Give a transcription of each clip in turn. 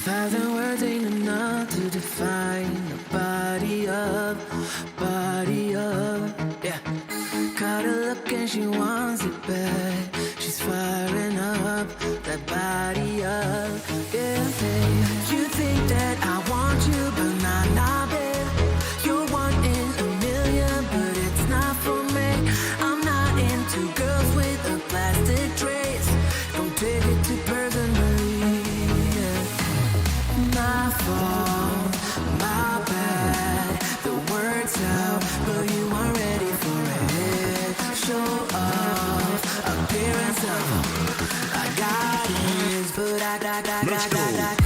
1,000 words ain't enough to define the body of, yeah. Caught her look and she wants it back. She's firing up that body up, yeah, babe. You think that I want you, but not babe. You're one in a million, but it's not for me. I'm not into girls with a plastic trace. Don't take it too personally, yeah. My fault, my bad. The words out, but you aren't ready for it. Show off, appearance of I got it, but I got.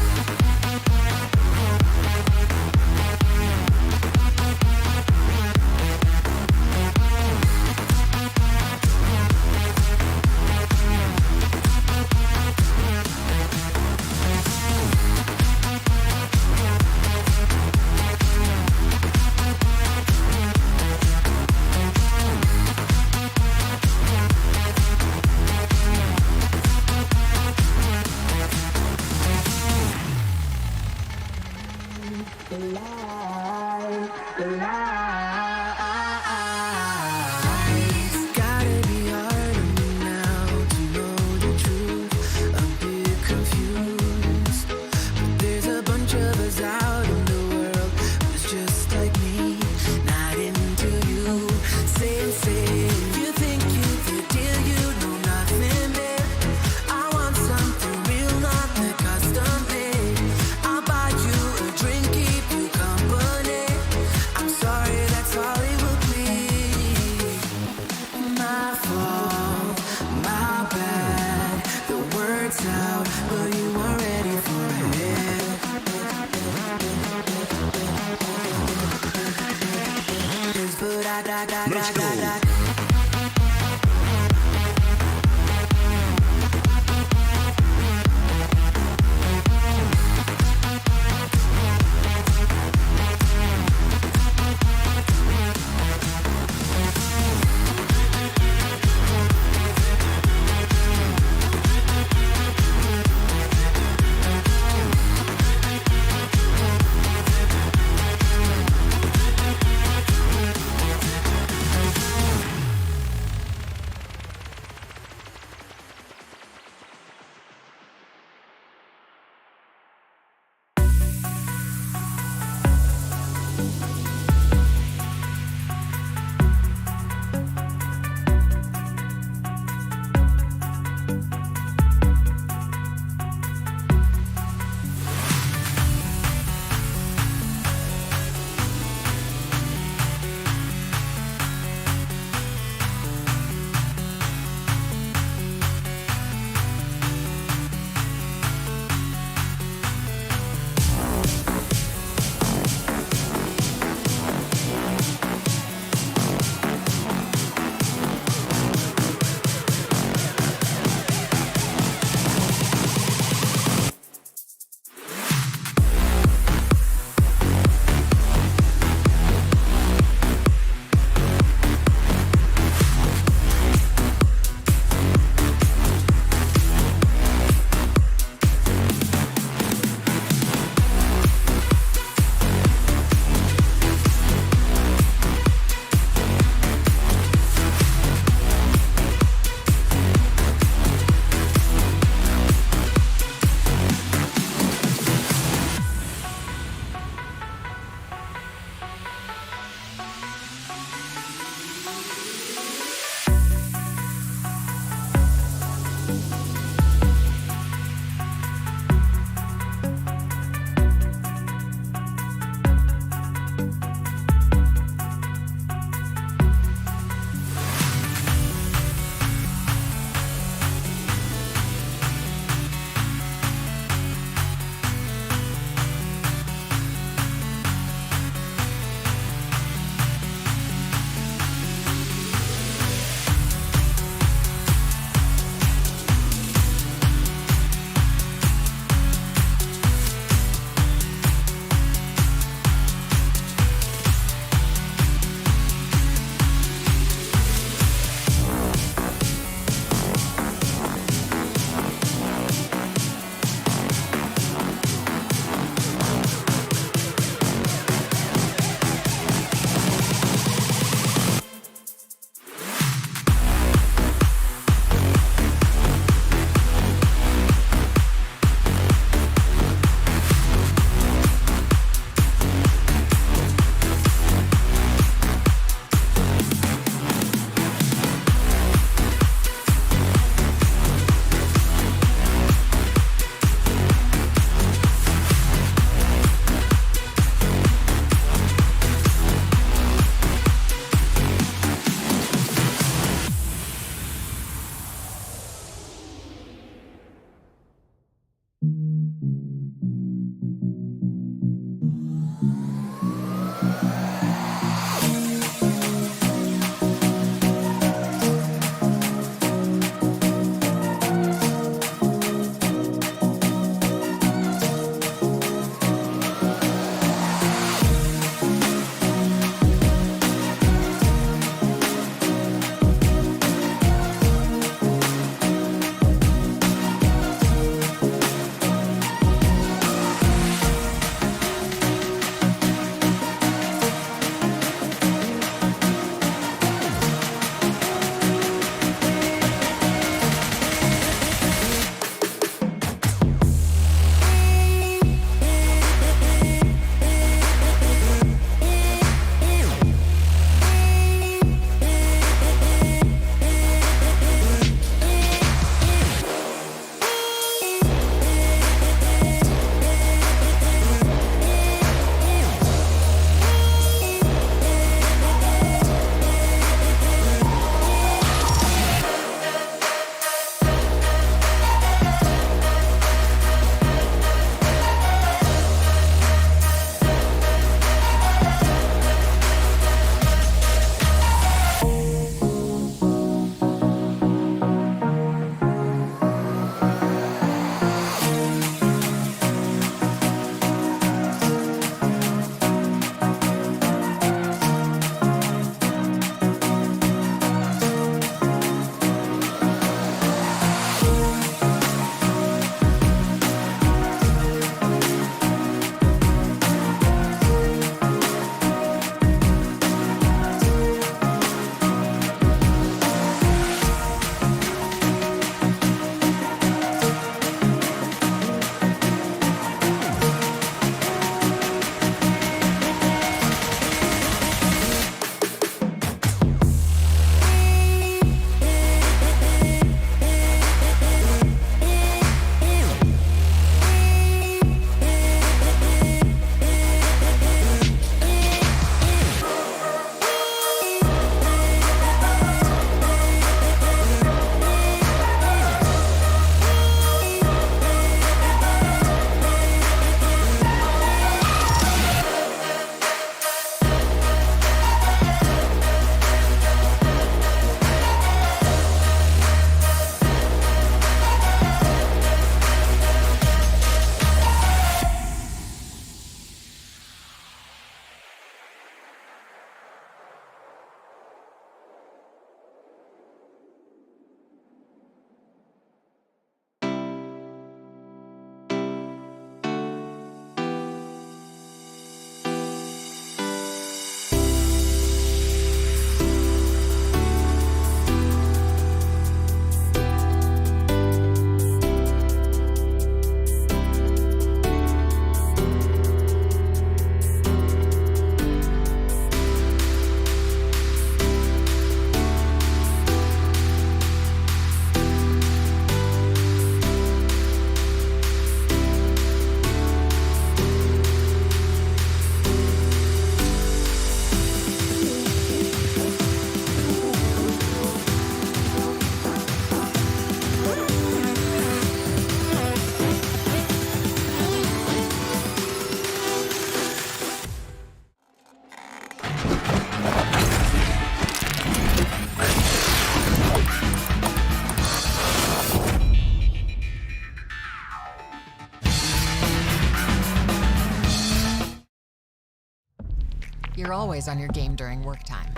You're always on your game during work time.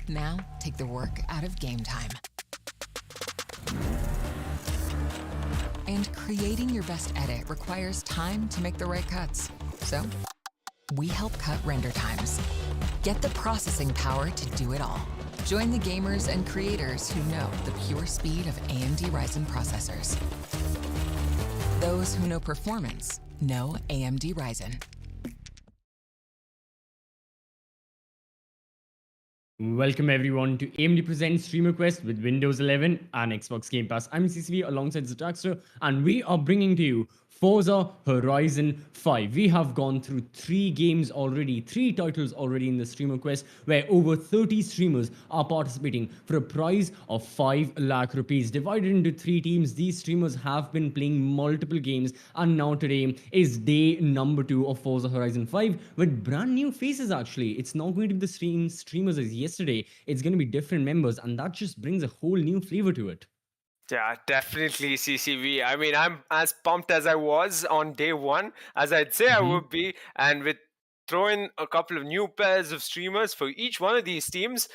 Now, take the work out of game time. And creating your best edit requires time to make the right cuts. So, we help cut render times. Get the processing power to do it all. Join the gamers and creators who know the pure speed of AMD Ryzen processors. Those who know performance know AMD Ryzen. Welcome everyone to AMD Presents Streamer Quest with Windows 11 and Xbox Game Pass. I'm CCV alongside Zataxter, and we are bringing to you Forza Horizon 5. We have gone through 3 games already, 3 titles already in the Streamer Quest, where over 30 streamers are participating for a prize of 5 lakh rupees. Divided into 3 teams, these streamers have been playing multiple games, and now today is day number 2 of Forza Horizon 5 with brand new faces actually. It's not going to be the same streamers as yesterday, it's going to be different members, and that just brings a whole new flavor to it. Yeah, definitely CCV. I mean, I'm as pumped as I was on day one, as I'd say I Mhm. would be. And with throwing a couple of new pairs of streamers for each one of these teams,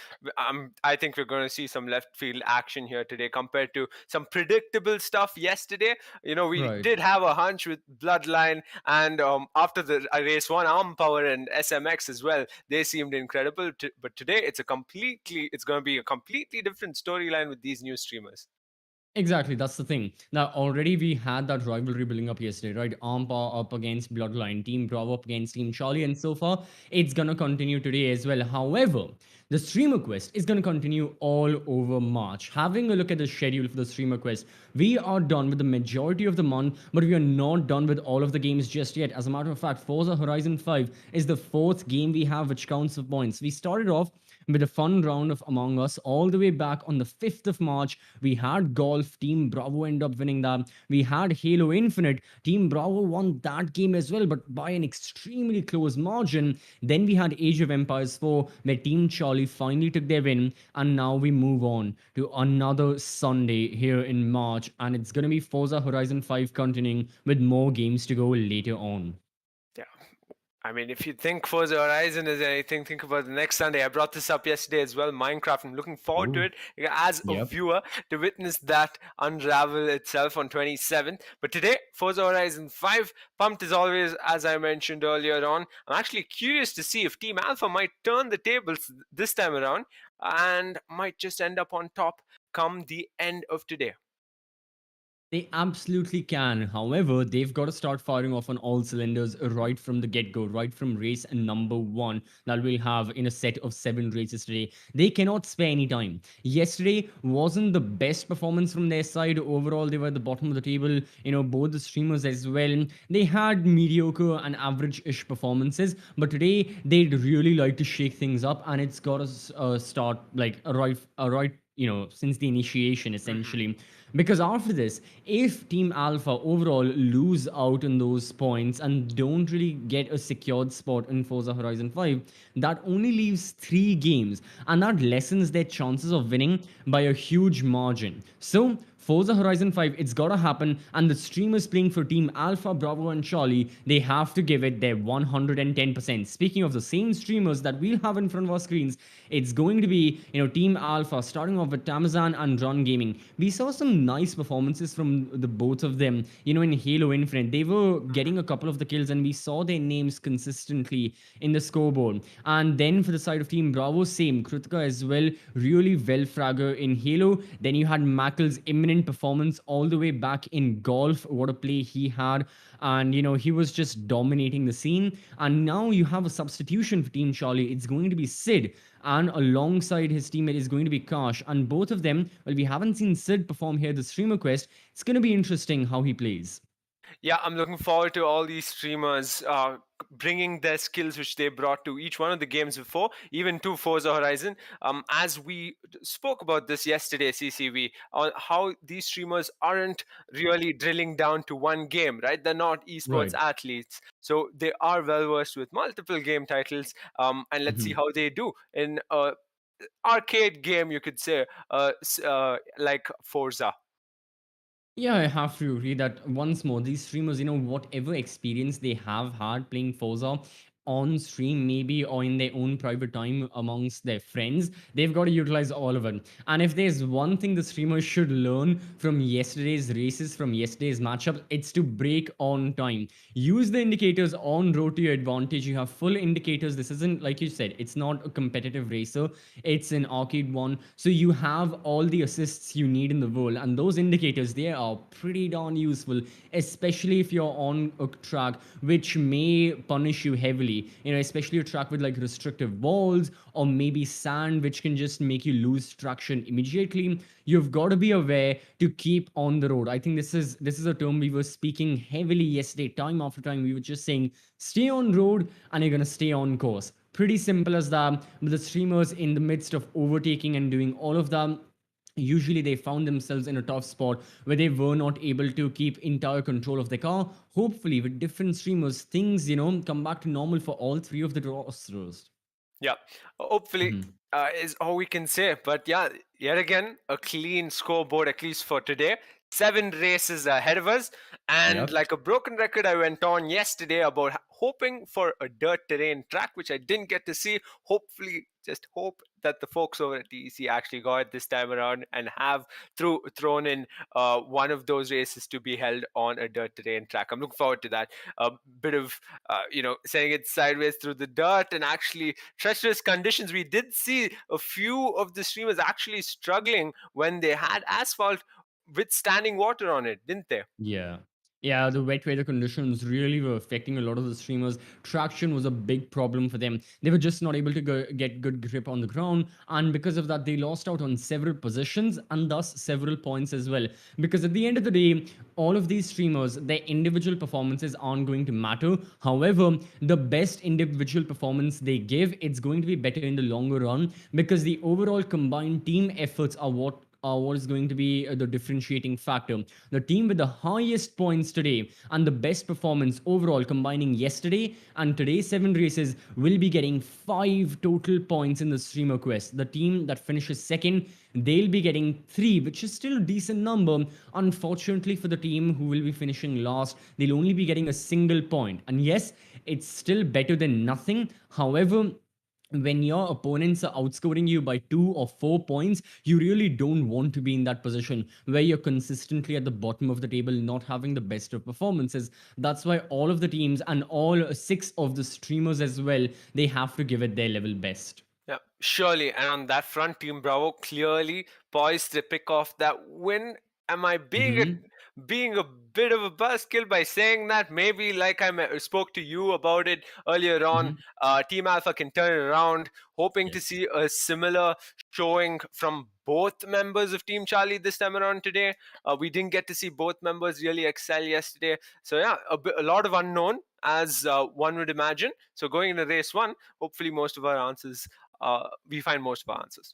I think we're going to see some left field action here today compared to some predictable stuff yesterday. You know, we Right. did have a hunch with Bloodline, and after the race one, Arm Power and SMX as well, they seemed incredible. But today, it's going to be a completely different storyline with these new streamers. Exactly, that's the thing. Now, already we had that rivalry building up yesterday, right? Armpa up against Bloodline, Team Bravo up against Team Charlie, and so far it's gonna continue today as well. However, the Streamer Quest is gonna continue all over March. Having a look at the schedule for the Streamer Quest, we are done with the majority of the month, but we are not done with all of the games just yet. As a matter of fact, Forza Horizon 5 is the 4th game we have which counts for points. We started off with a fun round of Among Us all the way back on the 5th of March. We had Golf, Team Bravo end up winning that. We had Halo Infinite, Team Bravo won that game as well, but by an extremely close margin. Then we had Age of Empires 4, where Team Charlie finally took their win, and now we move on to another Sunday here in March, and it's going to be Forza Horizon 5 continuing with more games to go later on. Yeah. I mean, if you think Forza Horizon is anything, think about the next Sunday. I brought this up yesterday as well, Minecraft. I'm looking forward to Oh, it as a yep. viewer to witness that unravel itself on 27th. But today, Forza Horizon 5, pumped as always, as I mentioned earlier on. I'm actually curious to see if Team Alpha might turn the tables this time around and might just end up on top come the end of today. They absolutely can. However, they've got to start firing off on all cylinders right from the get go, right from race number 1 that we'll have in a set of 7 races today. They cannot spare any time. Yesterday wasn't the best performance from their side. Overall, they were at the bottom of the table. Both the streamers as well. They had mediocre and average ish performances, but today they'd really like to shake things up, and it's got to start like right since the initiation Mhm. essentially. Because after this, if Team Alpha overall lose out on those points and don't really get a secured spot in Forza Horizon 5, that only leaves 3 games, and that lessens their chances of winning by a huge margin. So Forza Horizon 5, it's gotta happen, and the streamers playing for Team Alpha, Bravo, and Charlie, they have to give it their 110%. Speaking of the same streamers that we'll have in front of our screens, it's going to be, Team Alpha, starting off with Tamizhan and Run Gaming. We saw some nice performances from the both of them, in Halo Infinite. They were getting a couple of the kills, and we saw their names consistently in the scoreboard. And then for the side of Team Bravo, same. Kritika as well, really well fragger in Halo. Then you had Mackle's imminent performance all the way back in Golf. What a play he had. And, he was just dominating the scene. And now you have a substitution for Team Charlie. It's going to be Sid. And alongside his teammate is going to be Kash. And both of them, well, we haven't seen Sid perform here the Streamer Quest. It's going to be interesting how he plays. Yeah, I'm looking forward to all these streamers bringing their skills which they brought to each one of the games before, even to Forza Horizon. As we spoke about this yesterday, CCV, on how these streamers aren't really drilling down to one game, right? They're not esports Right. athletes, so they are well versed with multiple game titles. And let's see Mhm. how they do in a arcade game, you could say, like Forza. Yeah, I have to agree that once more, these streamers, whatever experience they have had playing Forza, on stream, maybe, or in their own private time amongst their friends. They've got to utilize all of it. And if there's one thing the streamers should learn from yesterday's races, from yesterday's matchup, it's to break on time. Use the indicators on road to your advantage. You have full indicators. This isn't, like you said, it's not a competitive racer, it's an arcade one. So you have all the assists you need in the world. And those indicators, they are pretty darn useful, especially if you're on a track which may punish you heavily, especially a track with like restrictive walls or maybe sand, which can just make you lose traction immediately. You've got to be aware to keep on the road. I think this is a term we were speaking heavily yesterday. Time after time we were just saying, stay on road and you're going to stay on course. Pretty simple as that. But the streamers, in the midst of overtaking and doing all of that, usually they found themselves in a tough spot where they were not able to keep entire control of the car. Hopefully with different streamers, things come back to normal for all three of the rosters. Yeah, hopefully Mhm. is all we can say. But yeah, yet again, a clean scoreboard, at least for today. 7 races ahead of us. And Yep. like a broken record, I went on yesterday about hoping for a dirt terrain track, which I didn't get to see. Hopefully, just hope that the folks over at TEC actually got it this time around and have thrown in one of those races to be held on a dirt terrain track. I'm looking forward to that. A bit of, sending it sideways through the dirt and actually treacherous conditions. We did see a few of the streamers actually struggling when they had asphalt with standing water on it, didn't they? Yeah. Yeah, the wet weather conditions really were affecting a lot of the streamers. Traction was a big problem for them. They were just not able to get good grip on the ground. And because of that, they lost out on several positions and thus several points as well. Because at the end of the day, all of these streamers, their individual performances aren't going to matter. However, the best individual performance they give, it's going to be better in the longer run, because the overall combined team efforts are what is going to be the differentiating factor. The team with the highest points today and the best performance overall, combining yesterday and today's 7 races, will be getting 5 total points in the streamer quest. The team that finishes second, they'll be getting 3, which is still a decent number. Unfortunately for the team who will be finishing last, they'll only be getting a single point. And yes, it's still better than nothing. However, when your opponents are outscoring you by 2 or 4 points, you really don't want to be in that position where you're consistently at the bottom of the table, not having the best of performances. That's why all of the teams and all 6 of the streamers as well, they have to give it their level best. Yeah, surely. And on that front, Team Bravo clearly poised to pick off that win. Am I Hmm. being a bit of a buzzkill by saying that? Maybe, like spoke to you about it earlier on, Hmm. Team Alpha can turn it around. Hoping to Yes. see a similar showing from both members of Team Charlie this time around today. We didn't get to see both members really excel yesterday. So yeah, a lot of unknown, as one would imagine. So going into race one, hopefully most of our answers, we find most of our answers.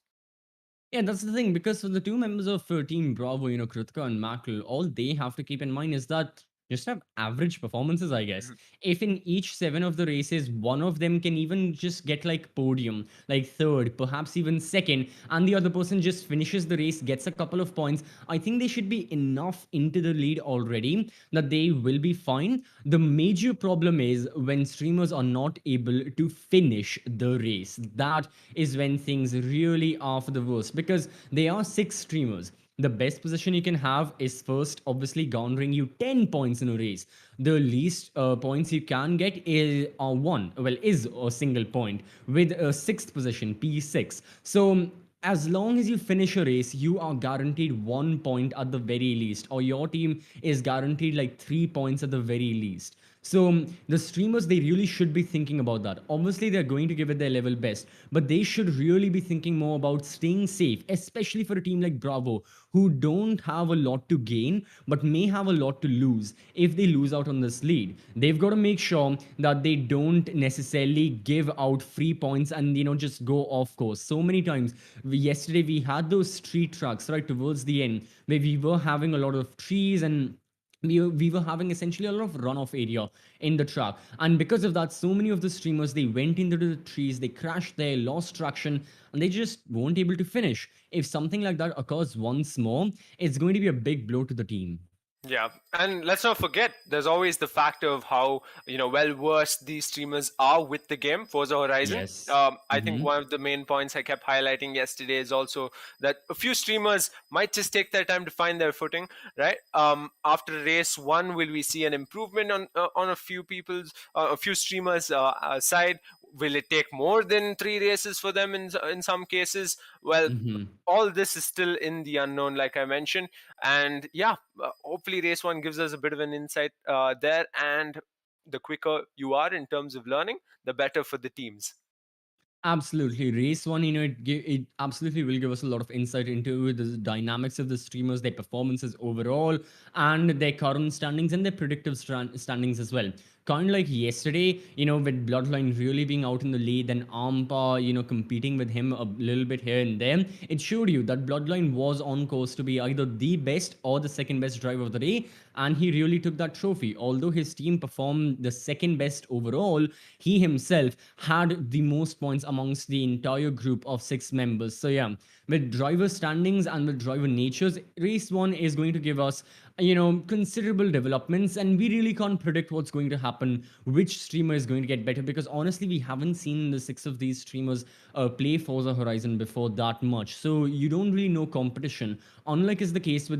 Yeah, that's the thing, because for the 2 members of Team Bravo, Kritika and Mackle, all they have to keep in mind is that just have average performances, I guess. Mhm. If in each 7 of the races, one of them can even just get like podium, like third, perhaps even second, and the other person just finishes the race, gets a couple of points, I think they should be enough into the lead already that they will be fine. The major problem is when streamers are not able to finish the race. That is when things really are for the worst, because they are 6 streamers. The best position you can have is first, obviously garnering you 10 points in a race. The least points you can get is a single point with a sixth position, P6. So as long as you finish a race, you are guaranteed 1 point at the very least, or your team is guaranteed like 3 points at the very least. So the streamers, they really should be thinking about that. Obviously, they're going to give it their level best, but they should really be thinking more about staying safe, especially for a team like Bravo, who don't have a lot to gain, but may have a lot to lose if they lose out on this lead. They've got to make sure that they don't necessarily give out free points and, just go off course. So many times, yesterday we had those street tracks right towards the end where we were having a lot of trees, and we were having essentially a lot of runoff area in the track. And because of that, so many of the streamers, they went into the trees, they crashed there, lost traction, and they just weren't able to finish. If something like that occurs once more, it's going to be a big blow to the team. Yeah, and let's not forget, there's always the factor of how well versed these streamers are with the game, Forza Horizon. Yes. I think one of the main points I kept highlighting yesterday is also that a few streamers might just take their time to find their footing, right? After race one, will we see an improvement on a few a few streamers' side? Will it take more than three races for them in some cases? Well, Hmm. all this is still in the unknown, like I mentioned. And yeah, hopefully race one gives us a bit of an insight there. And the quicker you are in terms of learning, the better for the teams. Absolutely. Race one, it absolutely will give us a lot of insight into the dynamics of the streamers, their performances overall, and their current standings and their predictive standings as well. Kind of like yesterday, with Bloodline really being out in the lead and Ampa, competing with him a little bit here and there, it showed you that Bloodline was on course to be either the best or the second best driver of the day, and he really took that trophy. Although his team performed the second best overall, he himself had the most points amongst the entire group of 6 members. So yeah, with driver standings and with driver natures, race one is going to give us considerable developments, and we really can't predict what's going to happen, which streamer is going to get better, because honestly we haven't seen the 6 of these streamers play Forza Horizon before that much, so you don't really know competition, unlike is the case with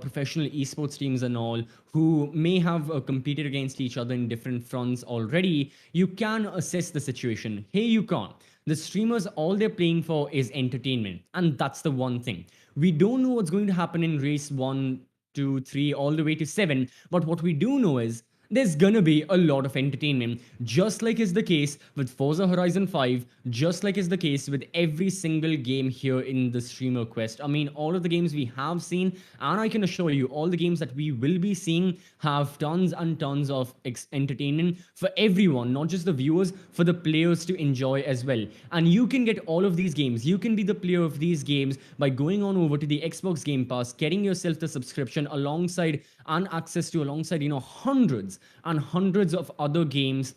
professional esports teams and all, who may have competed against each other in different fronts already. You can assess the situation. Here you can't. The streamers, all they're playing for is entertainment, and that's the one thing. We don't know what's going to happen in race 1, 2, 3, all the way to 7, but what we do know is there's gonna be a lot of entertainment, just like is the case with Forza Horizon 5, just like is the case with every single game here in the streamer quest. I mean, all of the games we have seen, and I can assure you, all the games that we will be seeing have tons and tons of entertainment for everyone, not just the viewers, for the players to enjoy as well. And you can get all of these games, you can be the player of these games by going on over to the Xbox Game Pass, getting yourself the subscription alongside and access to alongside hundreds and hundreds of other games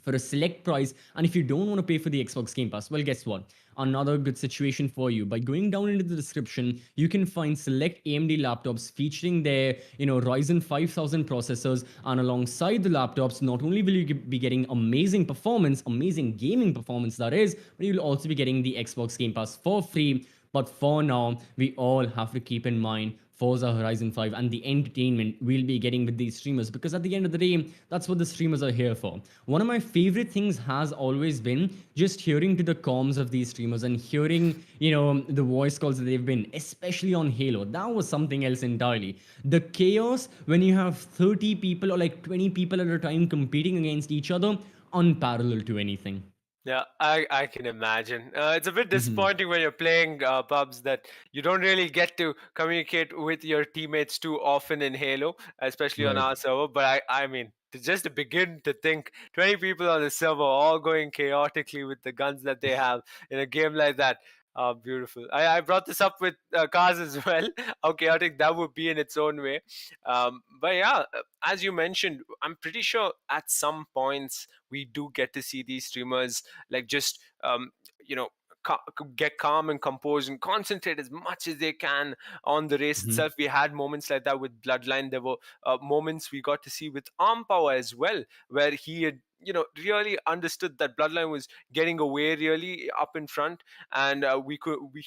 for a select price. And if you don't want to pay for the Xbox Game Pass, well, guess what? Another good situation for you. By going down into the description, you can find select AMD laptops featuring their, Ryzen 5000 processors. And alongside the laptops, not only will you be getting amazing performance, amazing gaming performance that is, but you'll also be getting the Xbox Game Pass for free. But for now, we all have to keep in mind Forza Horizon 5 and the entertainment we'll be getting with these streamers, because at the end of the day, that's what the streamers are here for. One of my favorite things has always been just hearing to the comms of these streamers and hearing, the voice calls that they've been, especially on Halo. That was something else entirely. The chaos when you have 30 people or like 20 people at a time competing against each other, unparalleled to anything. Yeah, I can imagine. It's a bit disappointing when you're playing pubs that you don't really get to communicate with your teammates too often in Halo, especially on Right. our server. But I mean, just to begin to think 20 people on the server all going chaotically with the guns that they have in a game like that. Beautiful. I brought this up with cars as well, how chaotic that would be in its own way. But yeah, as you mentioned, I'm pretty sure at some points we do get to see these streamers like just you know get calm and composed and concentrate as much as they can on the race Mhm. itself. We had moments like that with Bloodline. There were moments we got to see with Arm Power as well, where he had really understood that Bloodline was getting away really up in front, and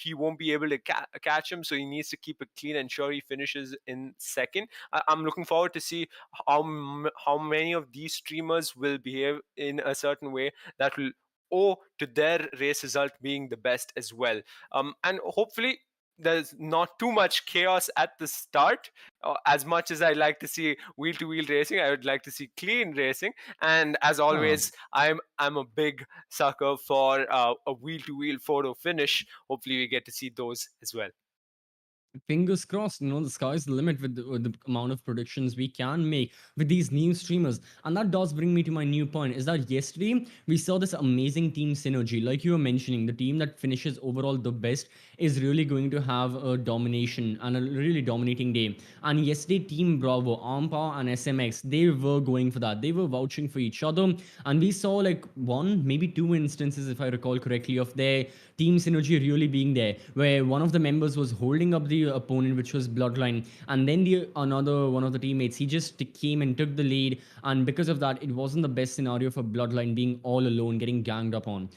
he won't be able to catch him, so he needs to keep it clean and sure he finishes in second. I'm looking forward to see how many of these streamers will behave in a certain way that will owe to their race result being the best as well. And hopefully there's not too much chaos at the start. As much as I like to see wheel to wheel racing, I would like to see clean racing. And as Ah. always, I'm a big sucker for a wheel to wheel photo finish. Hopefully we get to see those as well. Fingers crossed, the sky's the limit with the amount of predictions we can make with these new streamers. And that does bring me to my new point, is that yesterday we saw this amazing team synergy. Like you were mentioning, the team that finishes overall the best is really going to have a domination and a really dominating day. And yesterday, Team Bravo, Ampa and SMX, they were going for that. They were vouching for each other. And we saw like one, maybe two instances, if I recall correctly, of their team synergy really being there, where one of the members was holding up the opponent, which was Bloodline, and then the another one of the teammates, he just came and took the lead, and because of that, it wasn't the best scenario for Bloodline being all alone, getting ganged up on.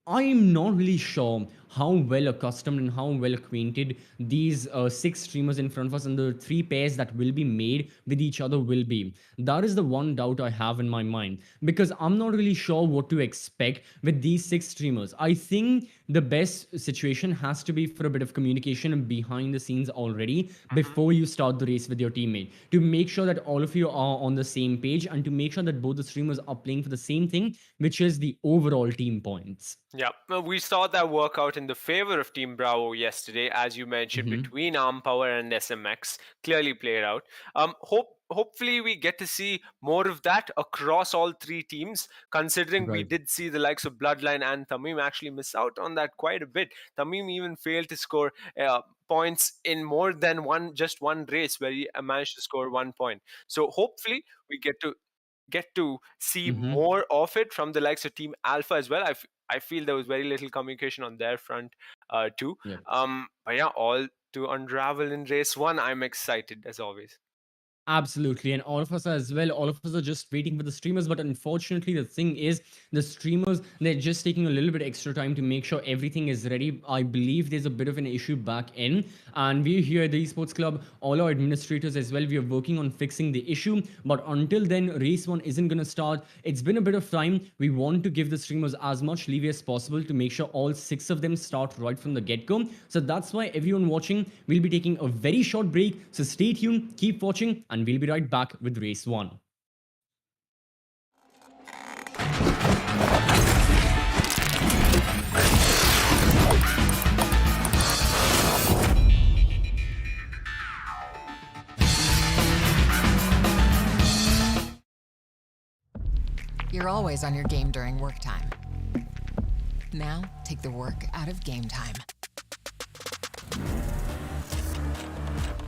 I'm not really sure how well accustomed and how well acquainted these six streamers in front of us and the three pairs that will be made with each other will be. That is the one doubt I have in my mind, because I'm not really sure what to expect with these six streamers. I think the best situation has to be for a bit of communication behind the scenes already Mhm. before you start the race with your teammate, to make sure that all of you are on the same page and to make sure that both the streamers are playing for the same thing, which is the overall team points. Yeah, we saw that work out in the favor of Team Bravo yesterday, as you mentioned, Mhm. between Arm Power and SMX, clearly played out. Hopefully we get to see more of that across all three teams, considering we Right. did see the likes of Bloodline and Tamim actually miss out on that quite a bit. Tamim even failed to score points in more than just one race where he managed to score 1 point. So hopefully we get to see Mhm. more of it from the likes of Team Alpha as well. I feel there was very little communication on their front too. Yep. But yeah, all to unravel in race one. I'm excited as always. Absolutely. And all of us as well, all of us are just waiting for the streamers. But unfortunately, the thing is, the streamers, they're just taking a little bit extra time to make sure everything is ready. I believe there's a bit of an issue back in. And we here at the Esports Club, all our administrators as well, we are working on fixing the issue. But until then, race one isn't going to start. It's been a bit of time. We want to give the streamers as much leeway as possible to make sure all six of them start right from the get go. So that's why everyone watching will be taking a very short break. So stay tuned, keep watching, and we'll be right back with race one. You're always on your game during work time. Now, take the work out of game time.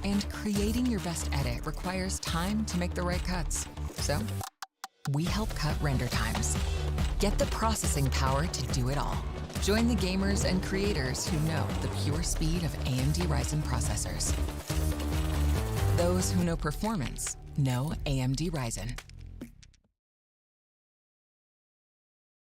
And creating your best edit requires time to make the right cuts. So, we help cut render times. Get the processing power to do it all. Join the gamers and creators who know the pure speed of AMD Ryzen processors. Those who know performance know AMD Ryzen.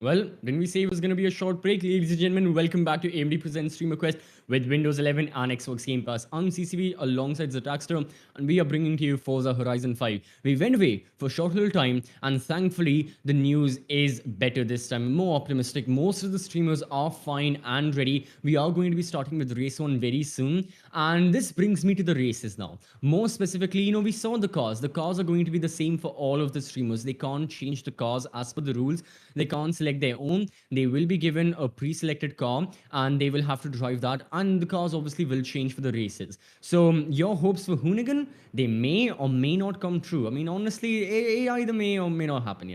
Well, didn't we say it was going to be a short break? Ladies and gentlemen, welcome back to AMD Presents Stream Request with Windows 11 and Xbox Game Pass. I'm CCV alongside Zetaxter, and we are bringing to you Forza Horizon 5. We went away for a short little time, and thankfully, the news is better this time, more optimistic. Most of the streamers are fine and ready. We are going to be starting with race one very soon, and this brings me to the races now. More specifically, we saw the cars. The cars are going to be the same for all of the streamers. They can't change the cars as per the rules. They can't select their own. They will be given a pre-selected car and they will have to drive that, and the cars obviously will change for the races. So your hopes for Hoonigan, they may or may not come true. I mean, honestly, either may or may not happen.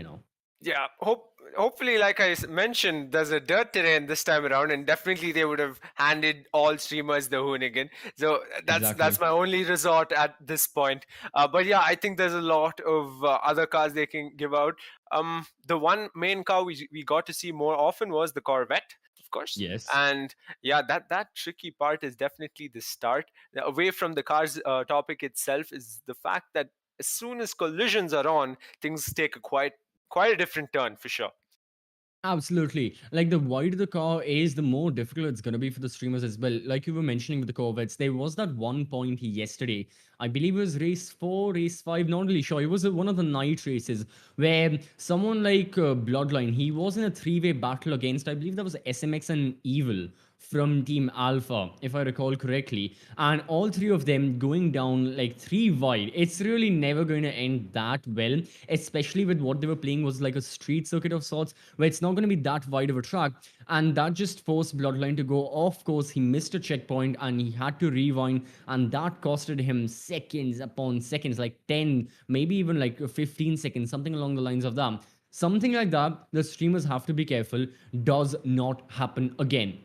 Yeah, hopefully, like mentioned, there's a dirt terrain this time around, and definitely they would have handed all streamers the Hoonigan. So that's Exactly. my only resort at this point. But yeah, I think there's a lot of other cars they can give out. The one main car we got to see more often was the Corvette, of course. Yes. And yeah, that tricky part is definitely the start. Now, away from the cars topic itself is the fact that as soon as collisions are on, things take a quite a different turn for sure. Absolutely. Like the wider the car is, the more difficult it's going to be for the streamers as well. Like you were mentioning with the Corvettes, there was that one point yesterday. I believe it was race four, race five, not really sure. It was one of the night races where someone like Bloodline, he was in a three-way battle against, I believe that was SMX and Evil from Team Alpha, if I recall correctly. And all three of them going down like three wide. It's really never going to end that well, especially with what they were playing was like a street circuit of sorts, where it's not going to be that wide of a track. And that just forced Bloodline to go off course. He missed a checkpoint and he had to rewind. And that costed him seconds upon seconds, like 10, maybe even like 15 seconds, something along the lines of that. Something like that, the streamers have to be careful, does not happen again.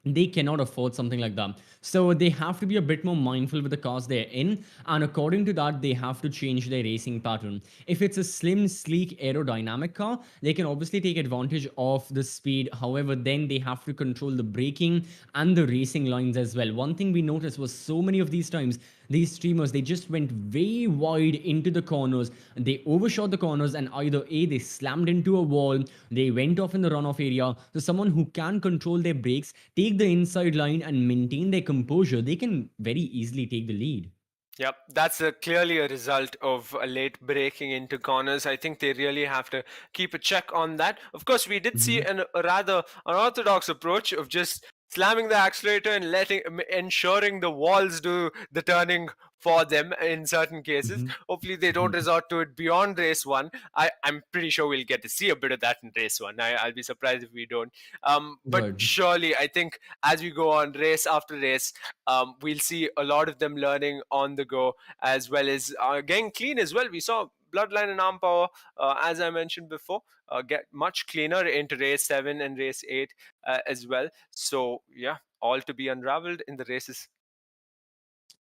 they cannot afford something like that. So they have to be a bit more mindful with the cars they're in, and according to that, they have to change their racing pattern. If it's a slim, sleek, aerodynamic car, they can obviously take advantage of the speed. However, then they have to control the braking and the racing lines as well. One thing we noticed was so many of these times, these streamers, they just went way wide into the corners. They overshot the corners, and either A, they slammed into a wall, they went off in the runoff area. So someone who can control their brakes, take the inside line and maintain their composure, they can very easily take the lead. Yep, that's clearly a result of a late breaking into corners. I think they really have to keep a check on that. Of course, we did see a rather unorthodox approach of just slamming the accelerator and ensuring the walls do the turning for them in certain cases. Hopefully, they don't resort to it beyond race one. I'm pretty sure we'll get to see a bit of that in race one. I'll be surprised if we don't. But Right. surely, I think as we go on race after race, we'll see a lot of them learning on the go, as well as getting clean as well. We saw Bloodline and Arm Power, as I mentioned before, get much cleaner into race 7 and race 8 as well. So, yeah, all to be unraveled in the races.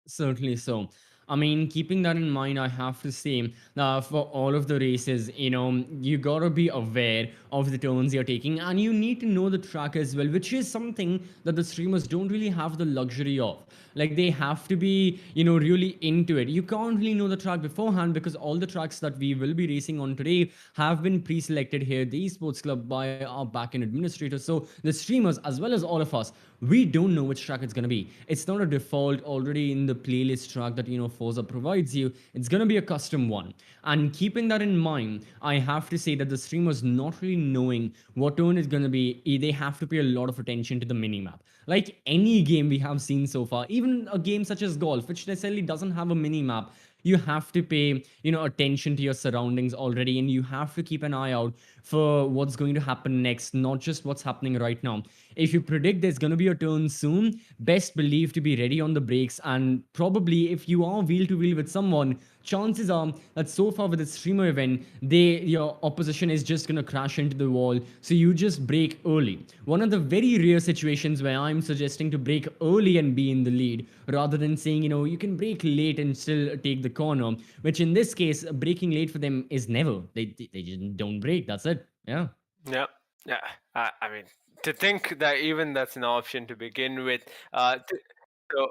Certainly so. I mean, keeping that in mind, I have to say for all of the races, you gotta be aware of the turns you're taking, and you need to know the track as well, which is something that the streamers don't really have the luxury of. Like, they have to be, really into it. You can't really know the track beforehand because all the tracks that we will be racing on today have been pre-selected here at the Esports Club by our backend administrator. So the streamers, as well as all of us, we don't know which track it's gonna be. It's not a default already in the playlist track that Forza provides you. It's gonna be a custom one. And keeping that in mind, I have to say that the streamers not really knowing what turn is gonna be, they have to pay a lot of attention to the minimap. Like any game we have seen so far, even a game such as golf, which necessarily doesn't have a minimap, you have to pay attention to your surroundings already, and you have to keep an eye out for what's going to happen next, not just what's happening right now. If you predict there's going to be a turn soon, best believe to be ready on the brakes. And probably if you are wheel to wheel with someone, chances are that so far with the streamer event, your opposition is just going to crash into the wall, so you just brake early. One of the very rare situations where I'm suggesting to brake early and be in the lead, rather than saying you can brake late and still take the corner, which in this case, braking late for them is never. They just don't brake, that's it. Yeah. Yeah, yeah. I mean, to think that even that's an option to begin with. So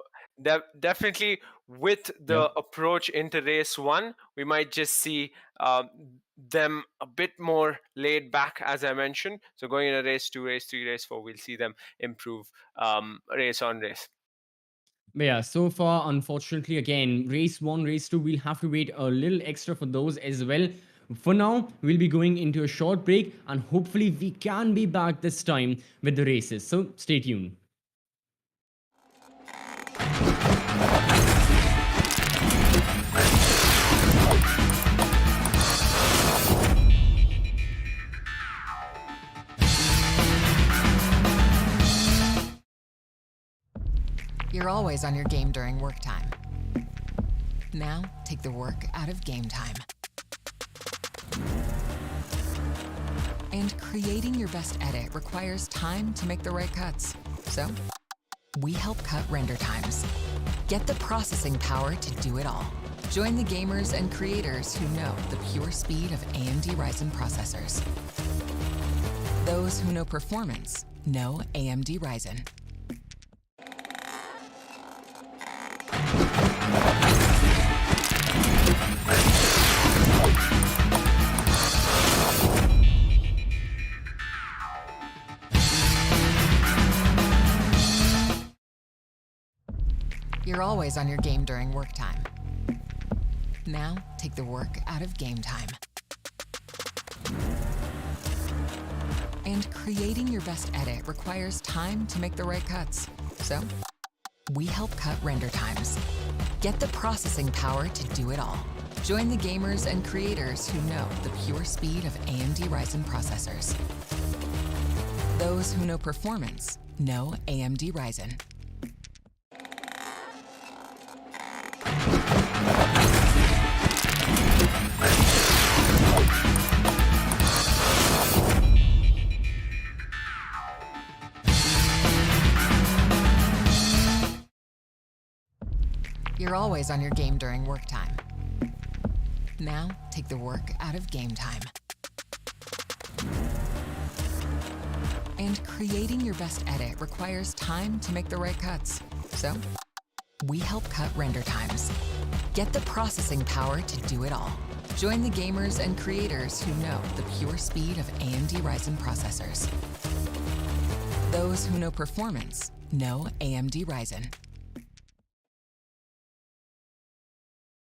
definitely with the Yep. approach into race one, we might just see them a bit more laid back, as I mentioned. So going into race 2, race 3, race 4, we'll see them improve race on race. But yeah, so far, unfortunately, again, race 1, race 2, we'll have to wait a little extra for those as well. For now, we'll be going into a short break, and hopefully we can be back this time with the races. So stay tuned. You're always on your game during work time. Now, take the work out of game time. And creating your best edit requires time to make the right cuts. So, we help cut render times. Get the processing power to do it all. Join the gamers and creators who know the pure speed of AMD Ryzen processors. Those who know performance know AMD Ryzen. You're always on your game during work time. Now, take the work out of game time. And creating your best edit requires time to make the right cuts. So, we help cut render times. Get the processing power to do it all. Join the gamers and creators who know the pure speed of AMD Ryzen processors. Those who know performance know AMD Ryzen. You're always on your game during work time. Now, take the work out of game time. And creating your best edit requires time to make the right cuts. So, we help cut render times. Get the processing power to do it all. Join the gamers and creators who know the pure speed of AMD Ryzen processors. Those who know performance know AMD Ryzen.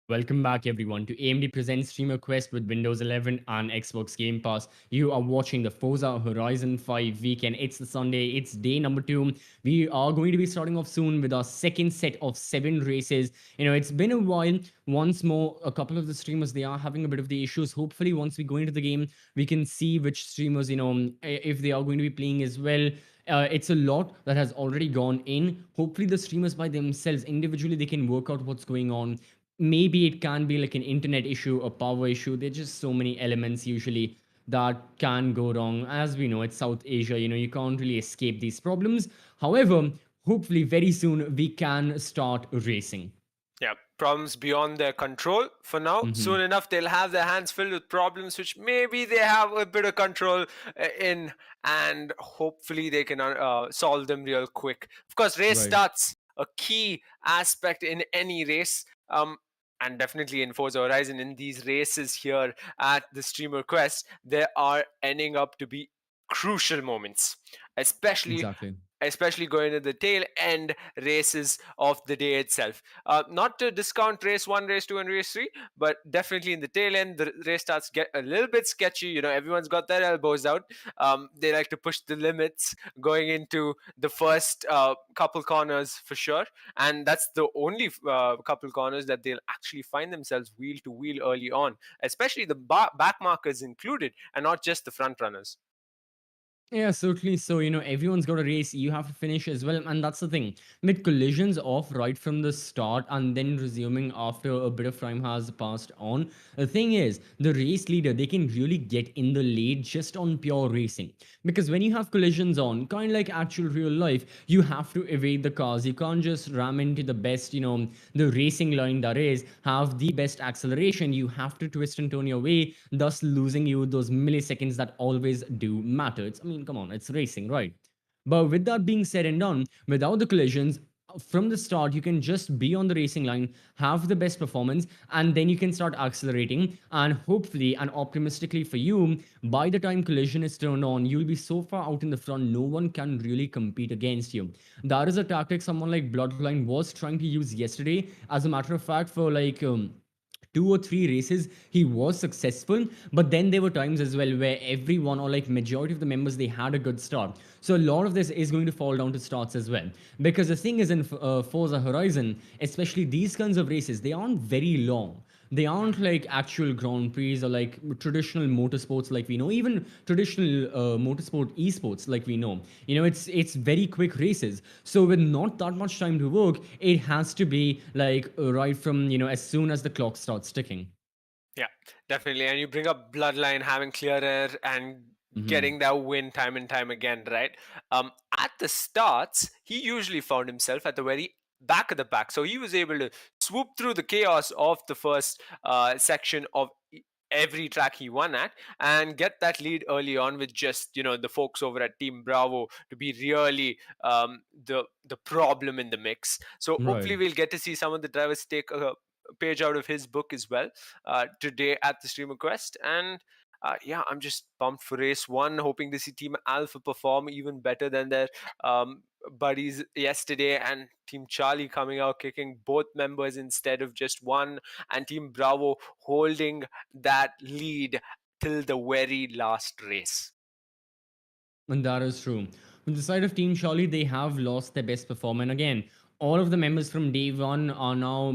Welcome back, everyone, to AMD Presents Streamer Quest with Windows 11 and Xbox Game Pass. You are watching the Forza Horizon 5 weekend. It's the Sunday. It's day number 2. We are going to be starting off soon with our second set of 7 races. It's been a while. Once more, a couple of the streamers, they are having a bit of the issues. Hopefully, once we go into the game, we can see which streamers, if they are going to be playing as well. It's a lot that has already gone in. Hopefully, the streamers by themselves, individually, they can work out what's going on. Maybe it can be like an internet issue, a power issue. There's just so many elements usually that can go wrong. As we know, it's South Asia, you can't really escape these problems. However, hopefully very soon we can start racing. Yeah, problems beyond their control for now. Mm-hmm. Soon enough, they'll have their hands filled with problems which maybe they have a bit of control in, and hopefully they can solve them real quick. Of course, race Right. starts a key aspect in any race. And definitely in Forza Horizon, in these races here at the Streamer Quest, there are ending up to be crucial moments, especially Exactly. going to the tail end races of the day itself. Not to discount race 1, race 2, and race 3, but definitely in the tail end, the race starts to get a little bit sketchy. Everyone's got their elbows out. They like to push the limits going into the first couple corners for sure. And that's the only couple corners that they'll actually find themselves wheel to wheel early on, especially the back markers included, and not just the front runners. Yeah, certainly. So, everyone's got a race. You have to finish as well. And that's the thing. With collisions off right from the start and then resuming after a bit of time has passed on, the thing is, the race leader, they can really get in the lead just on pure racing. Because when you have collisions on, kind of like actual real life, you have to evade the cars. You can't just ram into the best, the racing line that is, have the best acceleration. You have to twist and turn your way, thus losing you those milliseconds that always do matter. Come on, it's racing, right? But with that being said and done, without the collisions, from the start, you can just be on the racing line, have the best performance, and then you can start accelerating. And hopefully, and optimistically for you, by the time collision is turned on, you'll be so far out in the front, no one can really compete against you. That is a tactic someone like Bloodline was trying to use yesterday. As a matter of fact, for like 2 or 3 races he was successful, but then there were times as well where everyone, or like majority of the members, they had a good start. So a lot of this is going to fall down to starts as well, because the thing is in Forza Horizon, especially these kinds of races, they aren't very long. They aren't like actual Grand Prix or like traditional motorsports like we know, even traditional motorsport esports like we know. It's very quick races. So with not that much time to work, it has to be like right from as soon as the clock starts ticking. Yeah, definitely. And you bring up Bloodline having clear air and Hmm. getting that win time and time again, right? At the starts, he usually found himself at the very back of the pack. So he was able to swoop through the chaos of the first section of every track he won at and get that lead early on with just the folks over at Team Bravo to be really the problem in the mix. So Right. hopefully we'll get to see some of the drivers take a page out of his book as well today at the Streamer Quest. And yeah, I'm just pumped for race 1, hoping to see Team Alpha perform even better than their buddies yesterday, and Team Charlie coming out kicking both members instead of just one, and Team Bravo holding that lead till the very last race. And that is true. On the side of Team Charlie, they have lost their best performer. And again, all of the members from day one are now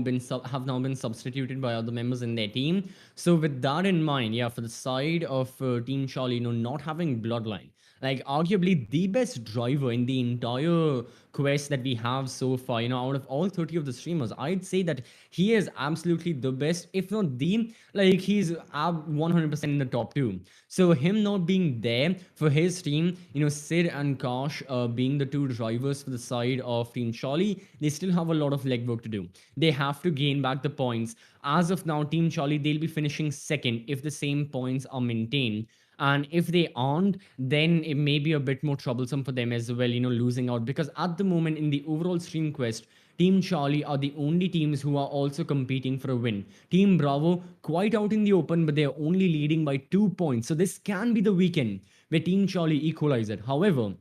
have now been substituted by other members in their team. So with that in mind, yeah, for the side of Team Charlie, not having Bloodline, like arguably the best driver in the entire quest that we have so far. Out of all 30 of the streamers, I'd say that he is absolutely the best, if not the, like he's 100% in the top two. So him not being there for his team, Sid and Kosh being the two drivers for the side of Team Charlie, they still have a lot of legwork to do. They have to gain back the points. As of now, Team Charlie, they'll be finishing second if the same points are maintained. And if they aren't, then it may be a bit more troublesome for them as well, losing out. Because at the moment in the overall stream quest, Team Charlie are the only teams who are also competing for a win. Team Bravo quite out in the open, but they are only leading by 2 points. So this can be the weekend where Team Charlie equalize it. However,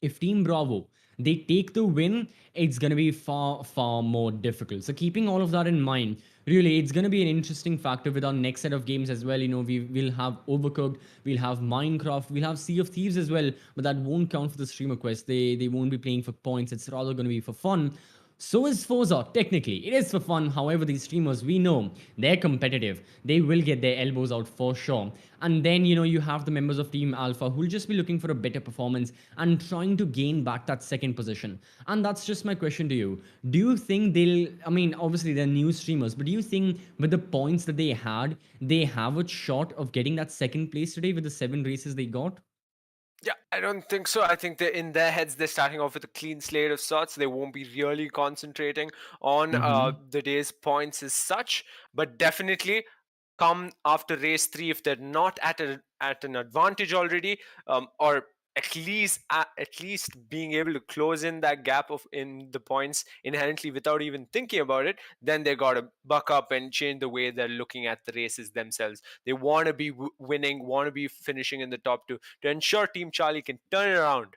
if Team Bravo they take the win, it's gonna be far, far more difficult. So keeping all of that in mind, really, it's gonna be an interesting factor with our next set of games as well. We will have Overcooked, we'll have Minecraft, we'll have Sea of Thieves as well, but that won't count for the streamer quest. They won't be playing for points. It's rather gonna be for fun. So is Forza, technically. It is for fun. However, these streamers, we know they're competitive. They will get their elbows out for sure. And then, you have the members of Team Alpha who will just be looking for a better performance and trying to gain back that second position. And that's just my question to you. Do you think I mean, obviously they're new streamers, but do you think with the points that they had, they have a shot of getting that second place today with the 7 races they got? Yeah, I don't think so. I think that in their heads, they're starting off with a clean slate of sorts. They won't be really concentrating on Mm-hmm. the day's points as such. But definitely, come after race 3, if they're not at an advantage already, or at least being able to close in that gap of in the points inherently without even thinking about it, then they got to buck up and change the way they're looking at the races themselves. They want to be winning, want to be finishing in the top 2 to ensure Team Charlie can turn it around.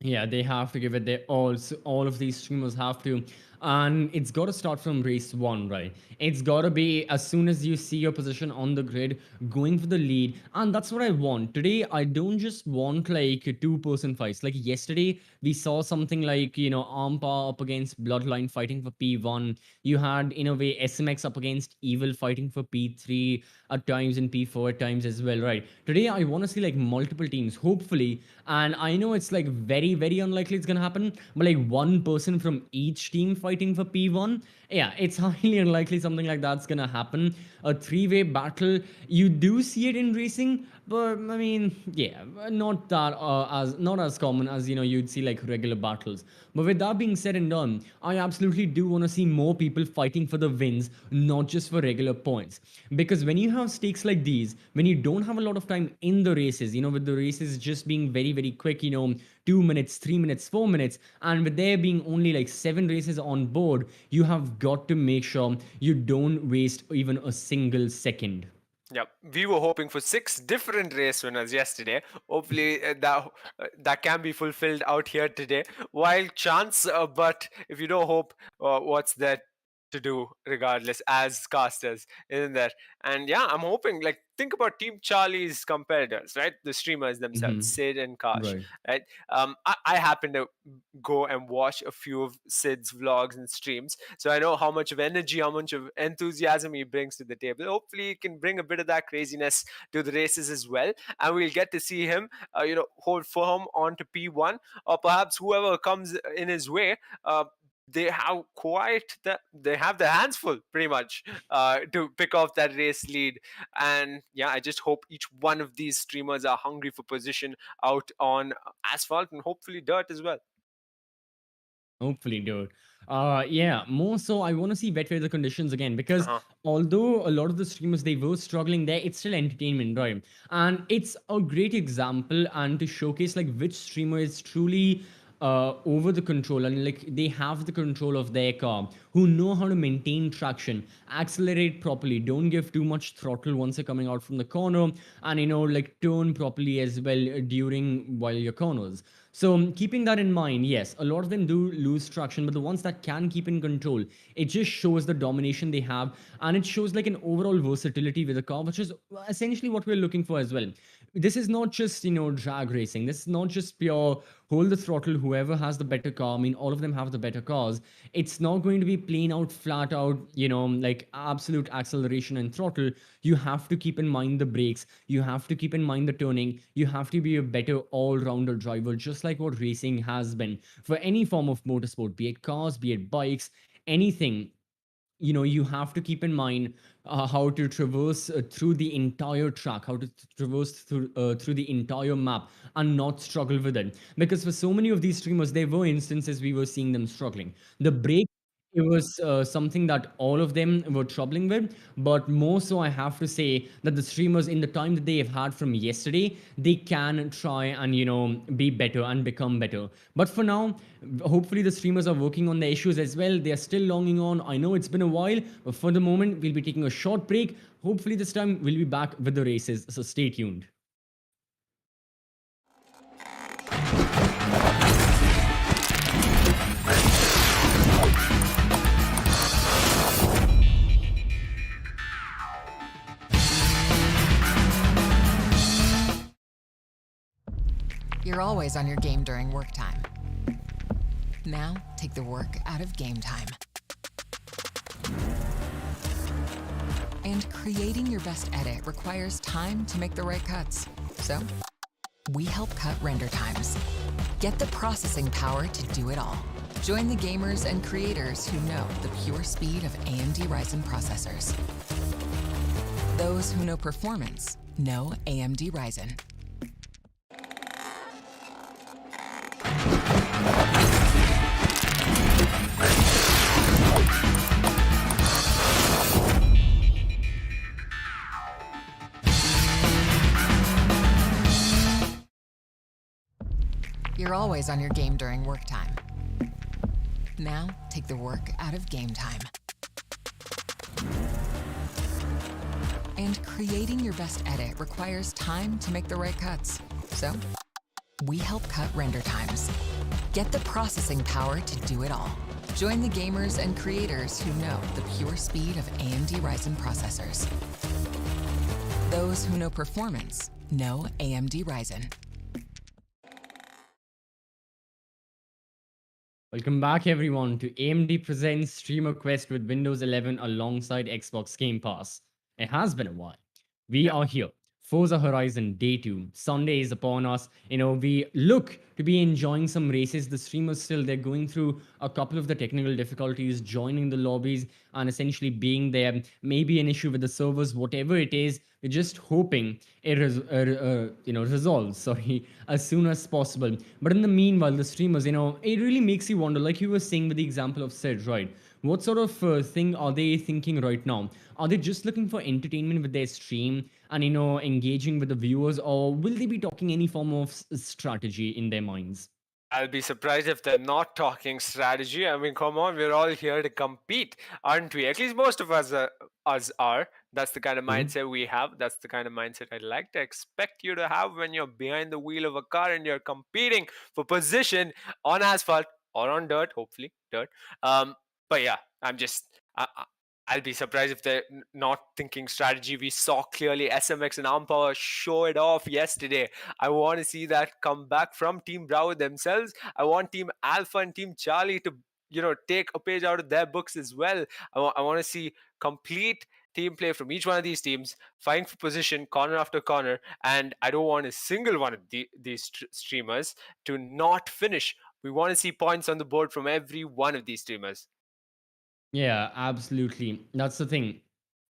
Yeah, they have to give it their all. So all of these streamers have to. And it's got to start from race one, right? It's got to be as soon as you see your position on the grid, going for the lead. And that's what I want. Today, I don't just want like 2-person fights. Like yesterday, we saw something like, Ampa up against Bloodline fighting for P1. You had, in a way, SMX up against Evil fighting for P3 at times and P4 at times as well, right? Today, I want to see like multiple teams, hopefully. And I know it's like very, very unlikely it's going to happen, but like one person from each team fighting for P1, yeah, it's highly unlikely something like that's going to happen. A three-way battle, you do see it in racing, but I mean, yeah, not as common as you'd see like regular battles. But with that being said and done, I absolutely do want to see more people fighting for the wins, not just for regular points. Because when you have stakes like these, when you don't have a lot of time in the races, with the races just being very, very quick, 2 minutes, 3 minutes, 4 minutes, and with there being only like 7 races on board, you have got to make sure you don't waste even a single second. Yep, we were hoping for 6 different race winners yesterday. Hopefully, that can be fulfilled out here today. Wild chance, but if you don't hope, what's there to do regardless as casters, isn't there? And yeah, I'm hoping, like, think about Team Charlie's competitors, right? The streamers themselves, Hmm. Sid and Kash, Right. right? I happen to go and watch a few of Sid's vlogs and streams, so I know how much of energy, how much of enthusiasm he brings to the table. Hopefully, he can bring a bit of that craziness to the races as well, and we'll get to see him, hold firm onto P1, or perhaps whoever comes in his way. They have they have their hands full pretty much to pick off that race lead. And yeah, I just hope each one of these streamers are hungry for position out on asphalt and hopefully dirt as well. Hopefully, dude. Yeah, more so, I want to see wet weather conditions again because Uh-huh. although a lot of the streamers they were struggling there, it's still entertainment, right? And it's a great example and to showcase like which streamer is truly over the control and like they have the control of their car, who know how to maintain traction, accelerate properly, don't give too much throttle once you're coming out from the corner, and like turn properly as well during while your corners. So keeping that in mind, yes, a lot of them do lose traction, but the ones that can keep in control, it just shows the domination they have, and it shows like an overall versatility with the car, which is essentially what we're looking for as well. this is not just, drag racing. This is not just pure hold the throttle, whoever has the better car. I mean, all of them have the better cars. It's not going to be plain out, flat out, like absolute acceleration and throttle. You have to keep in mind the brakes. You have to keep in mind the turning. You have to be a better all-rounder driver, just like what racing has been for any form of motorsport, be it cars, be it bikes, anything. You have to keep in mind how to traverse through the entire track, how to traverse through the entire map and not struggle with it, because for so many of these streamers there were instances we were seeing them struggling. The break, it was something that all of them were troubling with, but more so I have to say that the streamers, in the time that they have had from yesterday, they can try and be better and become better. But for now, hopefully the streamers are working on the issues as well. They are still longing on. I know it's been a while, but for the moment we'll be taking a short break. Hopefully this time we'll be back with the races, so stay tuned. You're always on your game during work time. Now, take the work out of game time. And creating your best edit requires time to make the right cuts. So, we help cut render times. Get the processing power to do it all. Join the gamers and creators who know the pure speed of AMD Ryzen processors. Those who know performance know AMD Ryzen. You're always on your game during work time. Now, take the work out of game time. And creating your best edit requires time to make the right cuts. So, we help cut render times. Get the processing power to do it all. Join the gamers and creators who know the pure speed of AMD Ryzen processors. Those who know performance know AMD Ryzen. Welcome back, everyone, to AMD Presents Streamer Quest with Windows 11 alongside Xbox Game Pass. It has been a while. We are here. Forza Horizon Day 2. Sunday is upon us. We look to be enjoying some races. The streamers still, they're going through a couple of the technical difficulties, joining the lobbies and essentially being there. Maybe an issue with the servers, whatever it is. We're just hoping it resolves, sorry, as soon as possible. But in the meanwhile, the streamers, it really makes you wonder, like you were saying with the example of Sid, right? What sort of thing are they thinking right now? Are they just looking for entertainment with their stream and, engaging with the viewers, or will they be talking any form of strategy in their minds? I'll be surprised if they're not talking strategy. I mean, come on, we're all here to compete, aren't we? At least most of us are. That's the kind of mindset we have. That's the kind of mindset I'd like to expect you to have when you're behind the wheel of a car and you're competing for position on asphalt or on dirt, hopefully dirt. But yeah, I'll be surprised if they're not thinking strategy. We saw clearly SMX and Arm Power show it off yesterday. I want to see that come back from Team Bravo themselves. I want Team Alpha and Team Charlie to, take a page out of their books as well. I want to see complete team play from each one of these teams, fighting for position corner after corner. And I don't want a single one of these streamers to not finish. We want to see points on the board from every one of these streamers. Yeah, absolutely. That's the thing.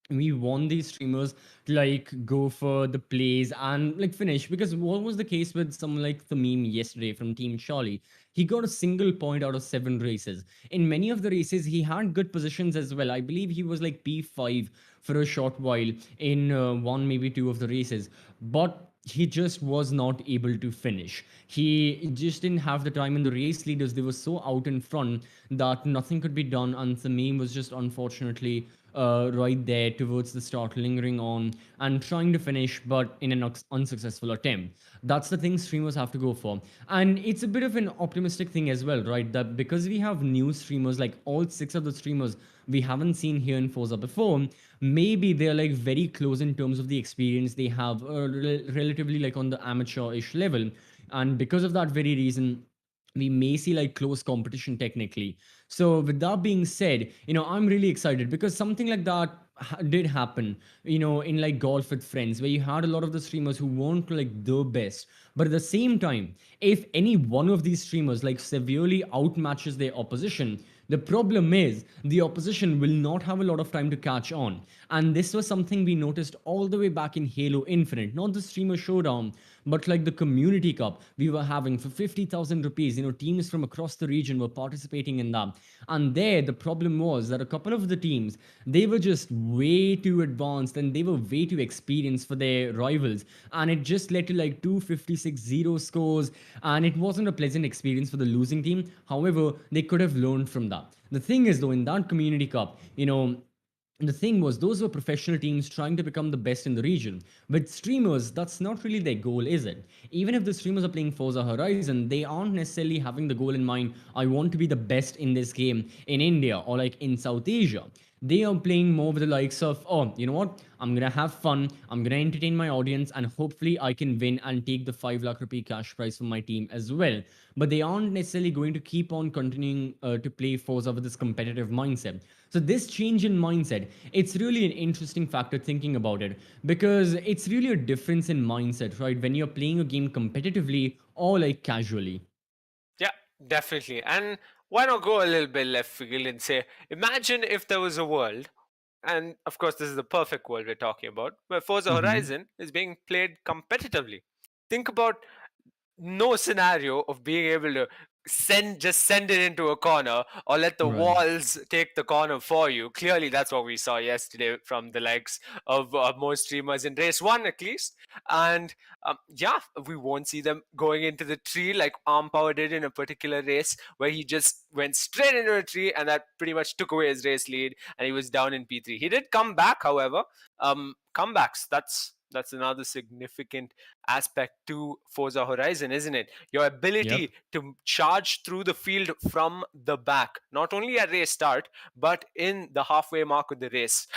We want these streamers to like go for the plays and like finish, because what was the case with someone like the meme yesterday from Team Charlie? He got a single point out of 7 races. In many of the races, he had good positions as well. I believe he was like P5 for a short while in one, maybe two of the races. But he just was not able to finish. He just didn't have the time, and the race leaders, they were so out in front that nothing could be done, and the meme was just unfortunately right there towards the start, lingering on and trying to finish, but in an unsuccessful attempt. That's the thing streamers have to go for. And it's a bit of an optimistic thing as well, right? That because we have new streamers, like all 6 of the streamers we haven't seen here in Forza before. Maybe they're like very close in terms of the experience they have, relatively like on the amateur-ish level, and because of that very reason, we may see like close competition technically. So with that being said, I'm really excited because something like that did happen, in like golf with friends, where you had a lot of the streamers who weren't like the best, but at the same time, if any one of these streamers like severely outmatches their opposition, the problem is the opposition will not have a lot of time to catch on. And this was something we noticed all the way back in Halo Infinite, not the streamer showdown, but like the community cup we were having for 50,000 rupees. Teams from across the region were participating in that. And there, the problem was that a couple of the teams, they were just way too advanced and they were way too experienced for their rivals. And it just led to like 256-0 scores. And it wasn't a pleasant experience for the losing team. However, they could have learned from that. The thing is, though, in that community cup, the thing was, those were professional teams trying to become the best in the region. With streamers, that's not really their goal, is it? Even if the streamers are playing Forza Horizon, they aren't necessarily having the goal in mind, I want to be the best in this game in India or like in South Asia. They are playing more with the likes of, oh, you know what? I'm gonna have fun, I'm gonna entertain my audience, and hopefully I can win and take the 5 lakh rupee cash prize from my team as well. But they aren't necessarily going to keep on continuing to play Forza with this competitive mindset. So this change in mindset, it's really an interesting factor thinking about it, because it's really a difference in mindset, right? When you're playing a game competitively or like casually. Yeah, definitely. And why not go a little bit left field and say, imagine if there was a world, and of course, this is the perfect world we're talking about, where Forza Hmm. Horizon is being played competitively. Think about no scenario of being able to send it into a corner or let the Right. walls take the corner for you. Clearly that's what we saw yesterday from the likes of most streamers in race 1 at least. And yeah, we won't see them going into the tree like Arm Power did in a particular race where he just went straight into a tree and that pretty much took away his race lead and he was down in P3. He did come back, however. Comebacks, that's another significant aspect to Forza Horizon, isn't it? Your Yep. ability to charge through the field from the back, not only at race start, but in the halfway mark of the race.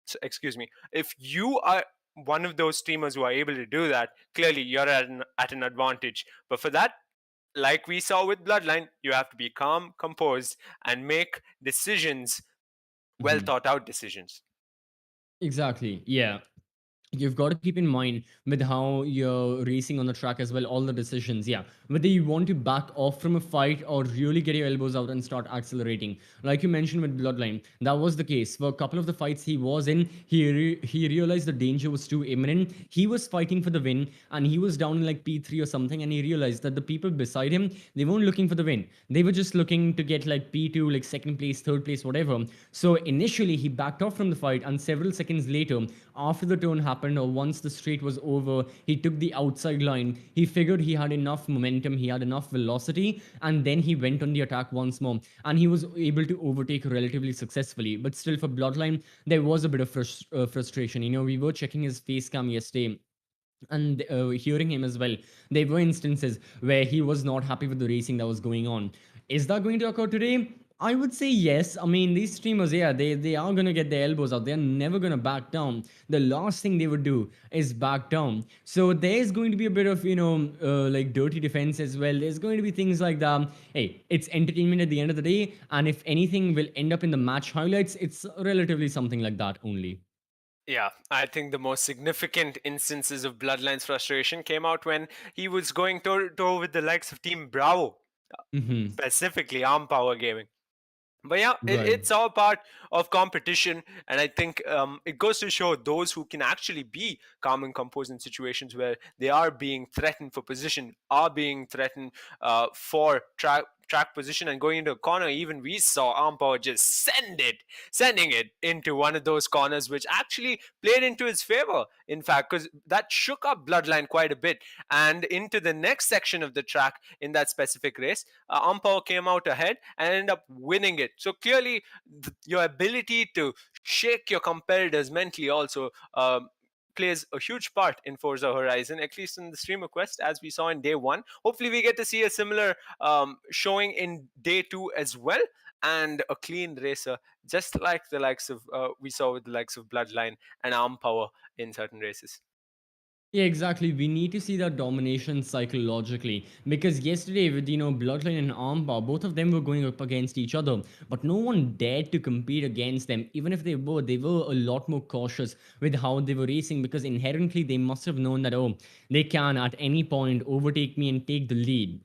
So, excuse me. If you are one of those streamers who are able to do that, clearly you're at an advantage. But for that, like we saw with Bloodline, you have to be calm, composed, and make decisions, well Hmm. thought out decisions. Exactly. Yeah. You've got to keep in mind with how you're racing on the track as well, all the decisions. Yeah, whether you want to back off from a fight or really get your elbows out and start accelerating, like you mentioned with Bloodline, that was the case for a couple of the fights he was in. He realized the danger was too imminent. He was fighting for the win and he was down in like P3 or something, and he realized that the people beside him, they weren't looking for the win, they were just looking to get like P2, like second place, third place, whatever. So initially he backed off from the fight, and several seconds later, after the turn happened or once the straight was over, he took the outside line. He figured he had enough momentum, he had enough velocity, and then he went on the attack once more. And he was able to overtake relatively successfully. But still, for Bloodline, there was a bit of frustration. We were checking his face cam yesterday and hearing him as well. There were instances where he was not happy with the racing that was going on. Is that going to occur today? I would say yes. I mean, these streamers, yeah, they are gonna get their elbows out. They're never gonna back down. The last thing they would do is back down. So there's going to be a bit of like dirty defense as well. There's going to be things like that. Hey, it's entertainment at the end of the day, and if anything will end up in the match highlights, it's relatively something like that only. Yeah, I think the most significant instances of Bloodline's frustration came out when he was going toe to toe with the likes of Team Bravo, Hmm. specifically Arm Power Gaming. But yeah, Right. it's all part of competition, and I think it goes to show those who can actually be calm and composed in situations where they are being threatened for position, are being threatened for track position, and going into a corner. Even we saw Arm Power just sending it into one of those corners, which actually played into his favor. In fact, because that shook up Bloodline quite a bit, and into the next section of the track in that specific race, Ampao came out ahead and ended up winning it. So clearly, your ability to shake your competitors mentally also plays a huge part in Forza Horizon, at least in the streamer quest, as we saw in day one. Hopefully, we get to see a similar showing in day two as well. And a clean racer just like the likes of we saw with the likes of Bloodline and Arm Power in certain races. Yeah, exactly. We need to see that domination psychologically because yesterday with Bloodline and Armbar, both of them were going up against each other, but no one dared to compete against them. Even if they were a lot more cautious with how they were racing because inherently they must have known that they can at any point overtake me and take the lead.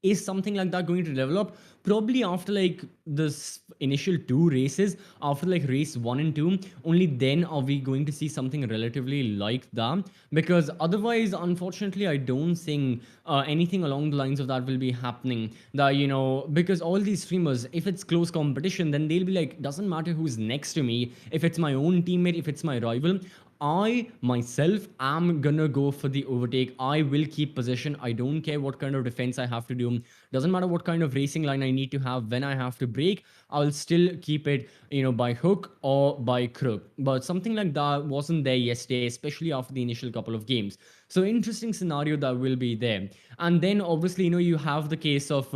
Is something like that going to develop? Probably after like this initial two races, after like race one and two, only then are we going to see something relatively like that. Because otherwise, unfortunately, I don't think anything along the lines of that will be happening. That, because all these streamers, if it's close competition, then they'll be like, doesn't matter who's next to me, if it's my own teammate, if it's my rival, I myself am gonna go for the overtake. I will keep possession. I don't care what kind of defense I have to do. Doesn't matter what kind of racing line I need to have when I have to break. I'll still keep it, by hook or by crook. But something like that wasn't there yesterday, especially after the initial couple of games. So interesting scenario that will be there. And then obviously, you have the case of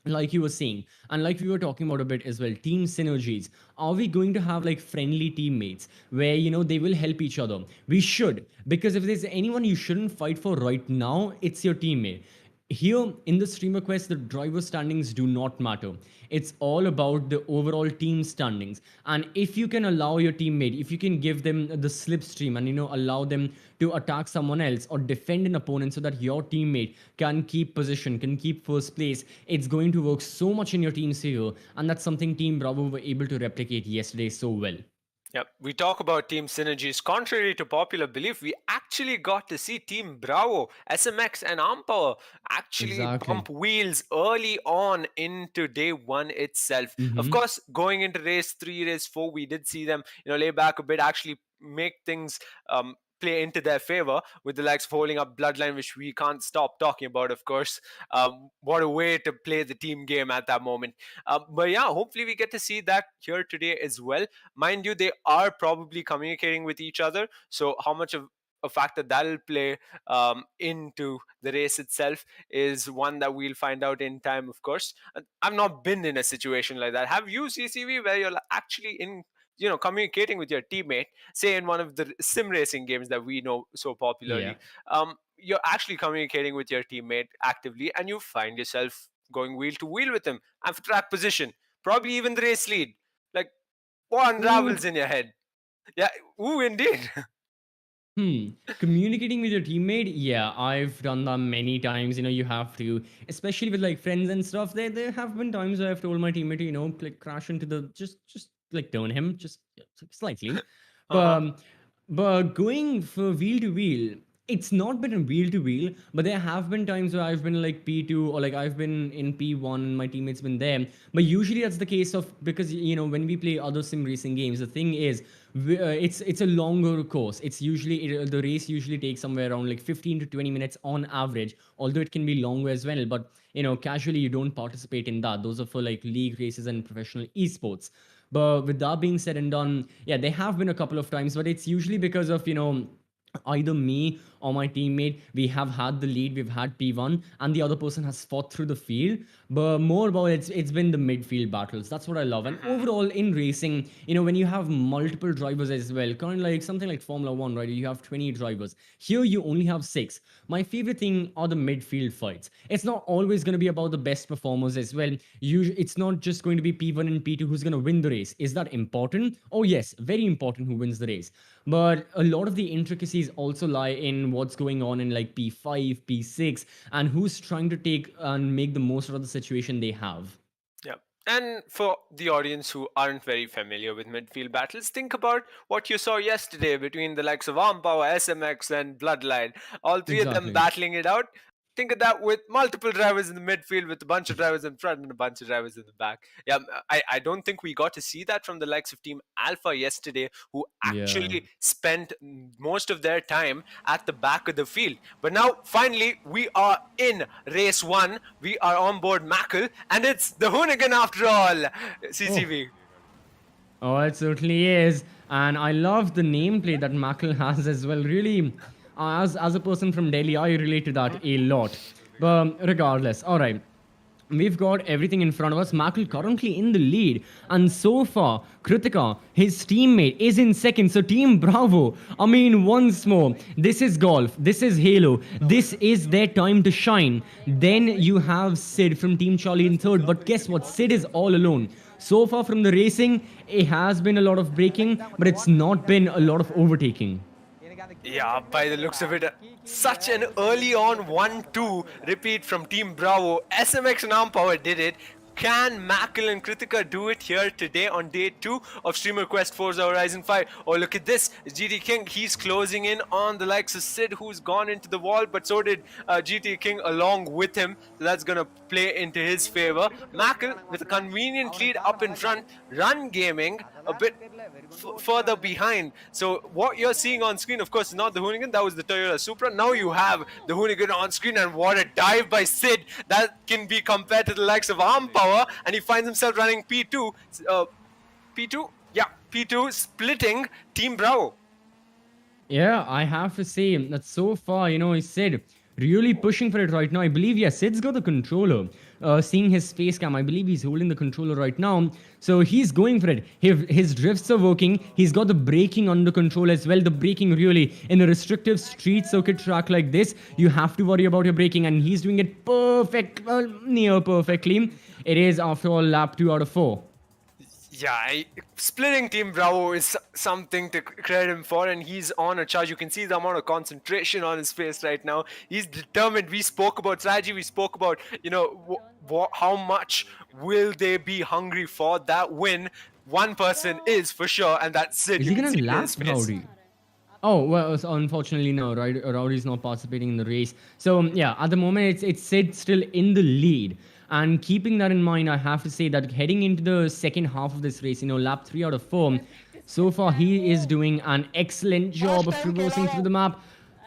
like you were saying and like we were talking about a bit as well, team synergies. Are we going to have like friendly teammates where they will help each other? We should, because if there's anyone you shouldn't fight for right now, it's your teammate. Here in the streamer quest, the driver standings do not matter. It's all about the overall team standings. And if you can allow your teammate, if you can give them the slipstream and allow them to attack someone else or defend an opponent so that your teammate can keep position, can keep first place, it's going to work so much in your team's favor. And that's something Team Bravo were able to replicate yesterday so well. Yep, we talk about team synergies. Contrary to popular belief, we actually got to see Team Bravo, SMX, and Ampower actually Exactly. pump wheels early on into day one itself. Of Mm-hmm. course, going into race 3, race 4, we did see them, lay back a bit, actually make things play into their favor with the likes of holding up Bloodline, which we can't stop talking about, of course. What a way to play the team game at that moment. But yeah, hopefully we get to see that here today as well. Mind you, they are probably communicating with each other. So how much of a factor that'll play into the race itself is one that we'll find out in time, of course. I've not been in a situation like that. Have you, CCV, where you're actually in communicating with your teammate, say in one of the sim racing games that we know so Yeah. popularly? You're actually communicating with your teammate actively and you find yourself going wheel to wheel with him and for track position, probably even the race lead. Like, what Ooh. unravels in your head? Yeah, ooh, indeed. Communicating with your teammate, yeah, I've done that many times. You have to, especially with like friends and stuff. There have been times where I've told my teammate to, like crash into the just like turn him just slightly. But Uh-huh. but going for wheel to wheel, it's not been a wheel to wheel, but there have been times where I've been like P2 or like I've been in P1 and my teammate's been there. But usually that's the case of because when we play other sim racing games, the thing is it's a longer course. It's usually the race usually takes somewhere around like 15 to 20 minutes on average, although it can be longer as well. But casually you don't participate in that. Those are for like league races and professional esports. But with that being said and done, yeah, there have been a couple of times, but it's usually because of either me or my teammate, we have had the lead, we've had P1, and the other person has fought through the field. But more about it's been the midfield battles. That's what I love. And Mhm. overall in racing, when you have multiple drivers as well, kind of like something like Formula One, right? You have 20 drivers. Here you only have 6. My favorite thing are the midfield fights. It's not always going to be about the best performers as well. It's not just going to be P1 and P2 who's going to win the race. Is that important? Oh yes, very important who wins the race. But a lot of the intricacies also lie in what's going on in like P5, P6, and who's trying to take and make the most out of the situation they have. Yeah. And for the audience who aren't very familiar with midfield battles, think about what you saw yesterday between the likes of Arm Power, SMX, and Bloodline. All three of them Exactly. battling it out. Think of that with multiple drivers in the midfield, with a bunch of drivers in front and a bunch of drivers in the back. Yeah, I don't think we got to see that from the likes of Team Alpha yesterday, who Yeah. actually spent most of their time at the back of the field. But now, finally, we are in race 1. We are on board Mackle, and it's the Hoonigan after all, Oh, CCV. oh, it certainly is. And I love the nameplate that Mackle has as well. Really, as a person from Delhi, I relate to that a lot. But regardless, all right. We've got everything in front of us. Makul currently in the lead. And so far, Kritika, his teammate, is in second. So Team Bravo, I mean, once more, this is golf. This is Halo. This is their time to shine. Then you have Sid from Team Charlie in third. But guess what? Sid is all alone. So far from the racing, it has been a lot of braking, but it's not been a lot of overtaking. Yeah, by the looks of it, such an early on 1-2 repeat from Team Bravo. SMX and Arm Power did it. Can Makil and Kritika do it here today on day 2 of Streamer Quest Forza Horizon 5? Oh, look at this. GT King, he's closing in on the likes of Sid, who's gone into the wall, but so did GT King along with him. So that's going to play into his favor. Makil with a convenient lead up in front. Run Gaming a bit further behind. So what you're seeing on screen, of course, is not the Hoonigan. That was the Toyota Supra. Now you have the Hoonigan on screen, and what a dive by Sid that can be compared to the likes of Arm Power, and he finds himself running P2. P2? Yeah, P2 splitting Team Bravo. Yeah, I have to say that so far, he said really pushing for it right now. I believe, yeah, Sid's got the controller. Seeing his face cam, I believe he's holding the controller right now. So he's going for it. His drifts are working. He's got the braking under control as well. The braking really, in a restrictive street circuit track like this, you have to worry about your braking, and he's doing it perfect, near perfectly. It is, after all, lap 2 out of 4. Yeah, splitting Team Bravo is something to credit him for, and he's on a charge. You can see the amount of concentration on his face right now. He's determined. We spoke about strategy. We spoke about, how much will they be hungry for that win. One person is for sure, and that's Sid. Is he going to last Rowdy? Oh, well, unfortunately, no. Rowdy's not participating in the race. So, yeah, at the moment, it's Sid still in the lead. And keeping that in mind, I have to say that heading into the second half of this race, lap 3 out of 4, so far he is doing an excellent job of traversing through the map.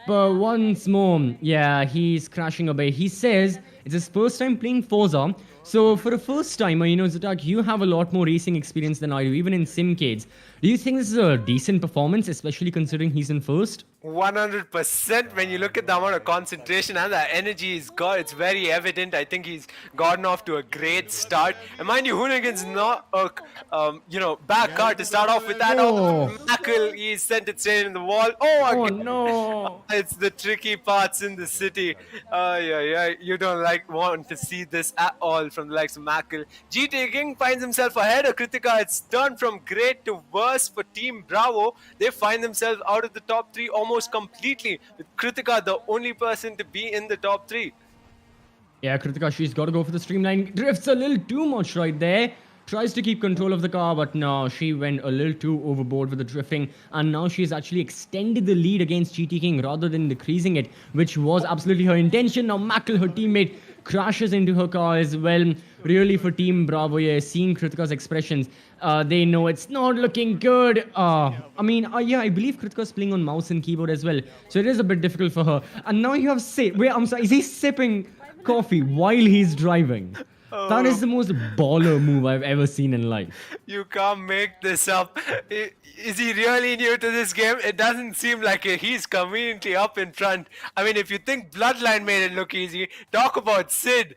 But once more, yeah, he's crashing a bit. He says it's his first time playing Forza. So for a first timer, Zatak, you have a lot more racing experience than I do, even in Simcades. Do you think this is a decent performance, especially considering he's in first? 100%. When you look at the amount of concentration and the energy he's got, it's very evident. I think he's gotten off to a great start. And mind you, Hoonigan's not a bad card to start off with that. Oh, Makil, he sent it straight in the wall. Oh, again. No. It's the tricky parts in the city. You don't want to see this at all from the likes of Makil. GT King finds himself ahead of Kritika. It's turned from great to worse for Team Bravo. They find themselves out of the top 3 almost completely, with Kritika the only person to be in the top 3. Yeah, Kritika, she's got to go for the streamline. Drifts a little too much right there. Tries to keep control of the car, but no, she went a little too overboard with the drifting, and now she's actually extended the lead against GT King rather than decreasing it, which was absolutely her intention. Now Makil, her teammate, crashes into her car as well. Really, for Team Bravo, yeah, seeing Kritika's expressions, they know it's not looking good. I believe Kritika's playing on mouse and keyboard as well, so it is a bit difficult for her. And now you have I'm sorry, is he sipping coffee while he's driving? That is the most baller move I've ever seen in life. You can't make this up. Is he really new to this game? It doesn't seem like it. He's conveniently up in front. I mean, if you think Bloodline made it look easy, talk about Sid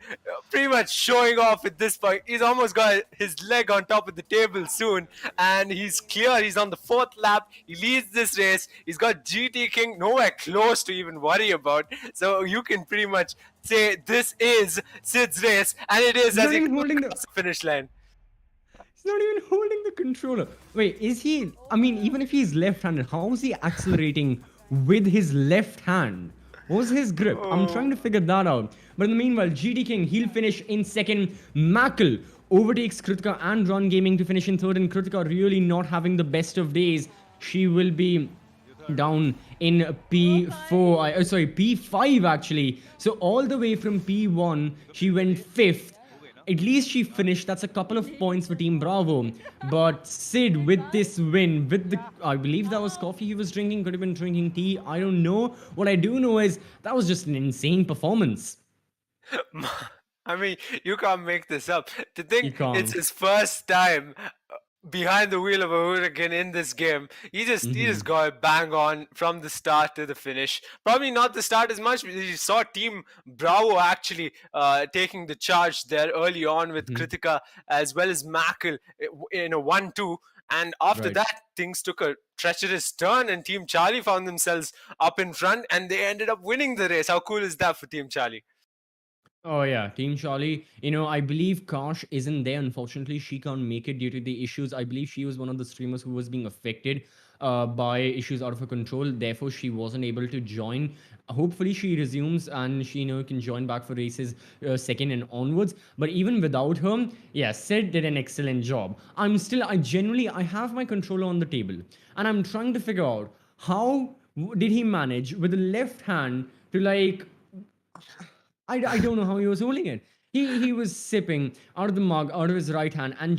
pretty much showing off at this point. He's almost got his leg on top of the table soon, and he's clear. He's on the 4th lap. He leads this race. He's got GT King nowhere close to even worry about. So you can pretty much say this is Sid's race, and it is as he holding the finish line. He's not even holding the controller. Wait, is he? I mean, even if he's left-handed, how is he accelerating with his left hand? What's his grip? I'm trying to figure that out. But in the meanwhile, GT King, he'll finish in second. Makil overtakes Kritika and Run Gaming to finish in third, and Kritika really not having the best of days. She will be down in P5 actually. So all the way from P1, she went 5th. At least she finished. That's a couple of points for Team Bravo. But Sid, with this win, I believe that was coffee he was drinking, could have been drinking tea, I don't know. What I do know is that was just an insane performance. I mean, you can't make this up. To think it's his first time behind the wheel of a hurricane in this game. He just Hmm. got bang on from the start to the finish. Probably not the start as much, because you saw Team Bravo actually taking the charge there early on with Hmm. Kritika as well as Mackle in a 1-2. And after Right. that, things took a treacherous turn, and Team Charlie found themselves up in front, and they ended up winning the race. How cool is that for Team Charlie? Oh yeah, Team Charlie. I believe Kosh isn't there. Unfortunately, she can't make it due to the issues. I believe she was one of the streamers who was being affected by issues out of her control. Therefore, she wasn't able to join. Hopefully, she resumes and she can join back for races second and onwards. But even without her, yeah, Sid did an excellent job. I genuinely, I have my controller on the table and I'm trying to figure out how did he manage with the left hand to I don't know how he was holding it. He was sipping out of the mug out of his right hand and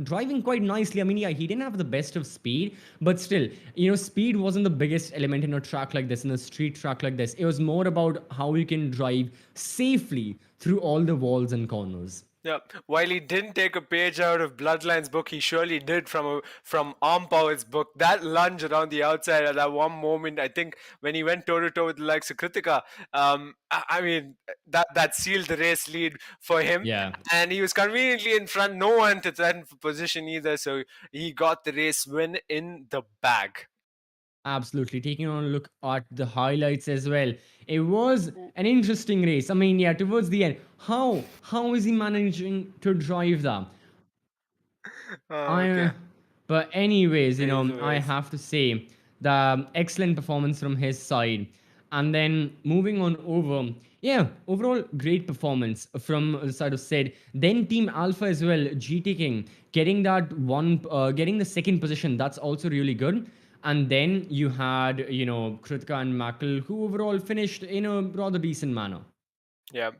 driving quite nicely. I mean, yeah, he didn't have the best of speed, but still, speed wasn't the biggest element in a track like this, in a street track like this. It was more about how you can drive safely through all the walls and corners. Yeah, while he didn't take a page out of Bloodline's book, he surely did from Arm Power's book. That lunge around the outside at that one moment, I think, when he went toe to toe with the likes of Kritika, I mean, that sealed the race lead for him. Yeah. And he was conveniently in front, no one to threaten for position either, so he got the race win in the bag. Absolutely. Taking on a look at the highlights as well. It was an interesting race. I mean, yeah, towards the end. How is he managing to drive that? Okay. I but anyways, I Anyways. have to say the excellent performance from his side. And then moving on over, yeah, overall great performance from the side of Sid. Then Team Alpha as well, GT King getting the second position. That's also really good. And then you had Kritika and Mackle, who overall finished in a rather decent manner. Yeah.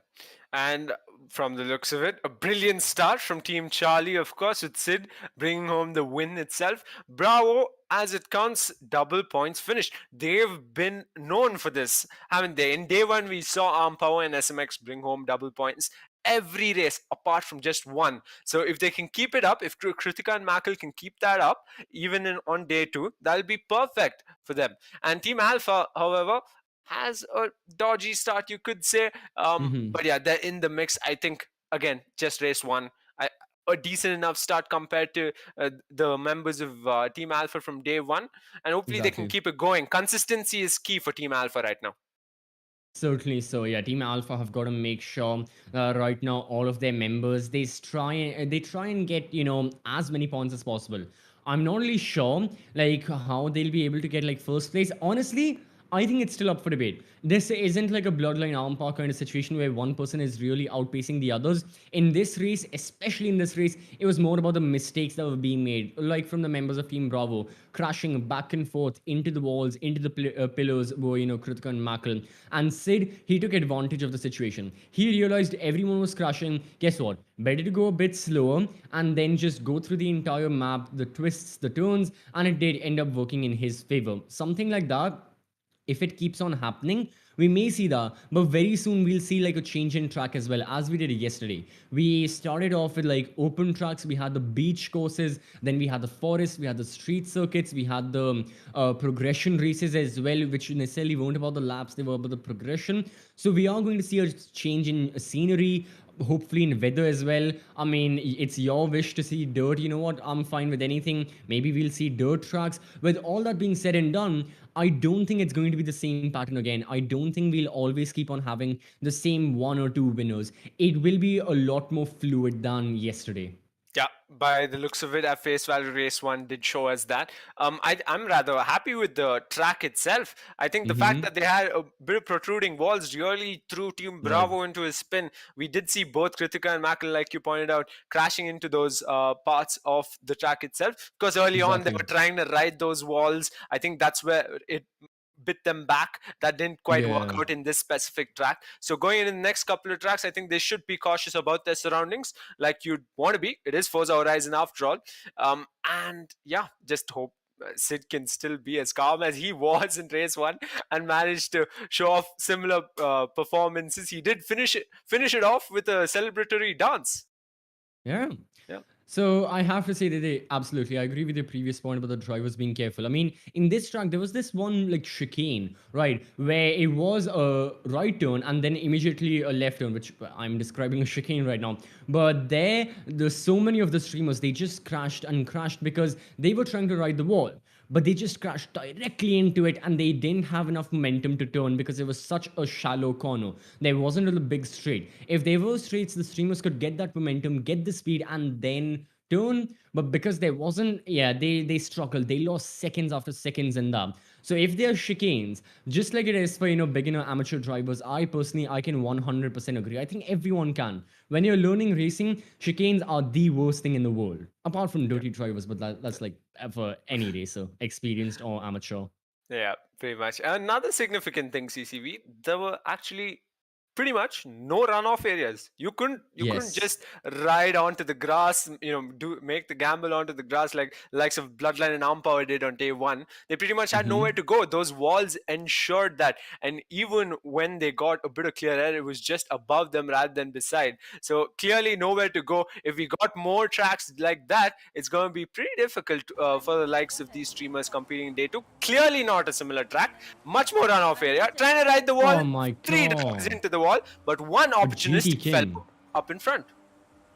And from the looks of it, a brilliant start from Team Charlie, of course, with Sid bringing home the win itself. Bravo, as it counts, double points finished. They've been known for this, haven't they? In day one, we saw Arm Power and SMX bring home double points every race apart from just one. So if they can keep it up, if Kritika and Mackle can keep that up, even on day two, that'll be perfect for them. And Team Alpha, however, has a dodgy start, you could say. Hmm. But yeah, they're in the mix. I think again, just race one. A decent enough start compared to the members of Team Alpha from day one, and hopefully they can Exactly. keep it going. Consistency is key for Team Alpha right now. Certainly so. Yeah, Team Alpha have got to make sure right now all of their members they try and get as many points as possible. I'm not really sure like how they'll be able to get like first place. Honestly, I think it's still up for debate. This isn't like a bloodline arm power kind of situation where one person is really outpacing the others. In this race, especially in this race, it was more about the mistakes that were being made, like from the members of Team Bravo, crashing back and forth into the walls, into the pillars, were Kritika and Mackle. And Sid, he took advantage of the situation. He realized everyone was crashing. Guess what? Better to go a bit slower and then just go through the entire map, the twists, the turns, and it did end up working in his favor. Something like that, if it keeps on happening, we may see that, but very soon we'll see like a change in track as well, as we did yesterday. We started off with like open tracks, we had the beach courses, then we had the forest, we had the street circuits, we had the progression races as well, which necessarily weren't about the laps, they were about the progression. So we are going to see a change in scenery, hopefully in weather as well. I mean, it's your wish to see dirt. You know what? I'm fine with anything. Maybe we'll see dirt tracks. With all that being said and done, I don't think it's going to be the same pattern again. I don't think we'll always keep on having the same one or two winners. It will be a lot more fluid than yesterday. Yeah, by the looks of it, at face value, race one did show us that. I'm rather happy with the track itself. I think the fact Mm-hmm. that they had a bit of protruding walls really threw Team Right. Bravo into a spin. We did see both Kritika and Mackle, like you pointed out, crashing into those parts of the track itself. Because early on, they Exactly. were trying to ride those walls. I think that's where it bit them back. That didn't quite work Yeah. out in this specific track. So going in the next couple of tracks, I think they should be cautious about their surroundings, like you'd want to be. It is Forza Horizon after all. And yeah, just hope Sid can still be as calm as he was in race one and managed to show off similar performances. He did finish it off with a celebratory dance. Yeah. Yeah. So I have to say that absolutely, I agree with your previous point about the drivers being careful. I mean, in this track, there was this one like chicane, right, where it was a right turn and then immediately a left turn, which I'm describing a chicane right now. But there's so many of the streamers, they just crashed and crashed because they were trying to ride the wall, but they just crashed directly into it and they didn't have enough momentum to turn because it was such a shallow corner. There wasn't a big straight. If there were straights, the streamers could get that momentum, get the speed, and then turn. But because there wasn't, yeah, they struggled. They lost seconds after seconds in that. So if there are chicanes, just like it is for beginner amateur drivers, I can 100% agree. I think everyone can. When you're learning racing, chicanes are the worst thing in the world, apart from dirty drivers. But that's like for any racer, experienced or amateur. Yeah, pretty much. Another significant thing, CCV, there were actually pretty much no runoff areas. You couldn't Yes. just ride onto the grass, do make the gamble onto the grass like likes of Bloodline and Arm Power did on day one. They pretty much had nowhere Hmm. to go. Those walls ensured that, and even when they got a bit of clear air, it was just above them rather than beside. So clearly nowhere to go. If we got more tracks like that, it's going to be pretty difficult for the likes of these streamers competing in day two. Clearly not a similar track, much more runoff area. Trying to ride the wall, Oh my three drivers god. into the wall, but one A GT opportunist fell King. up in front.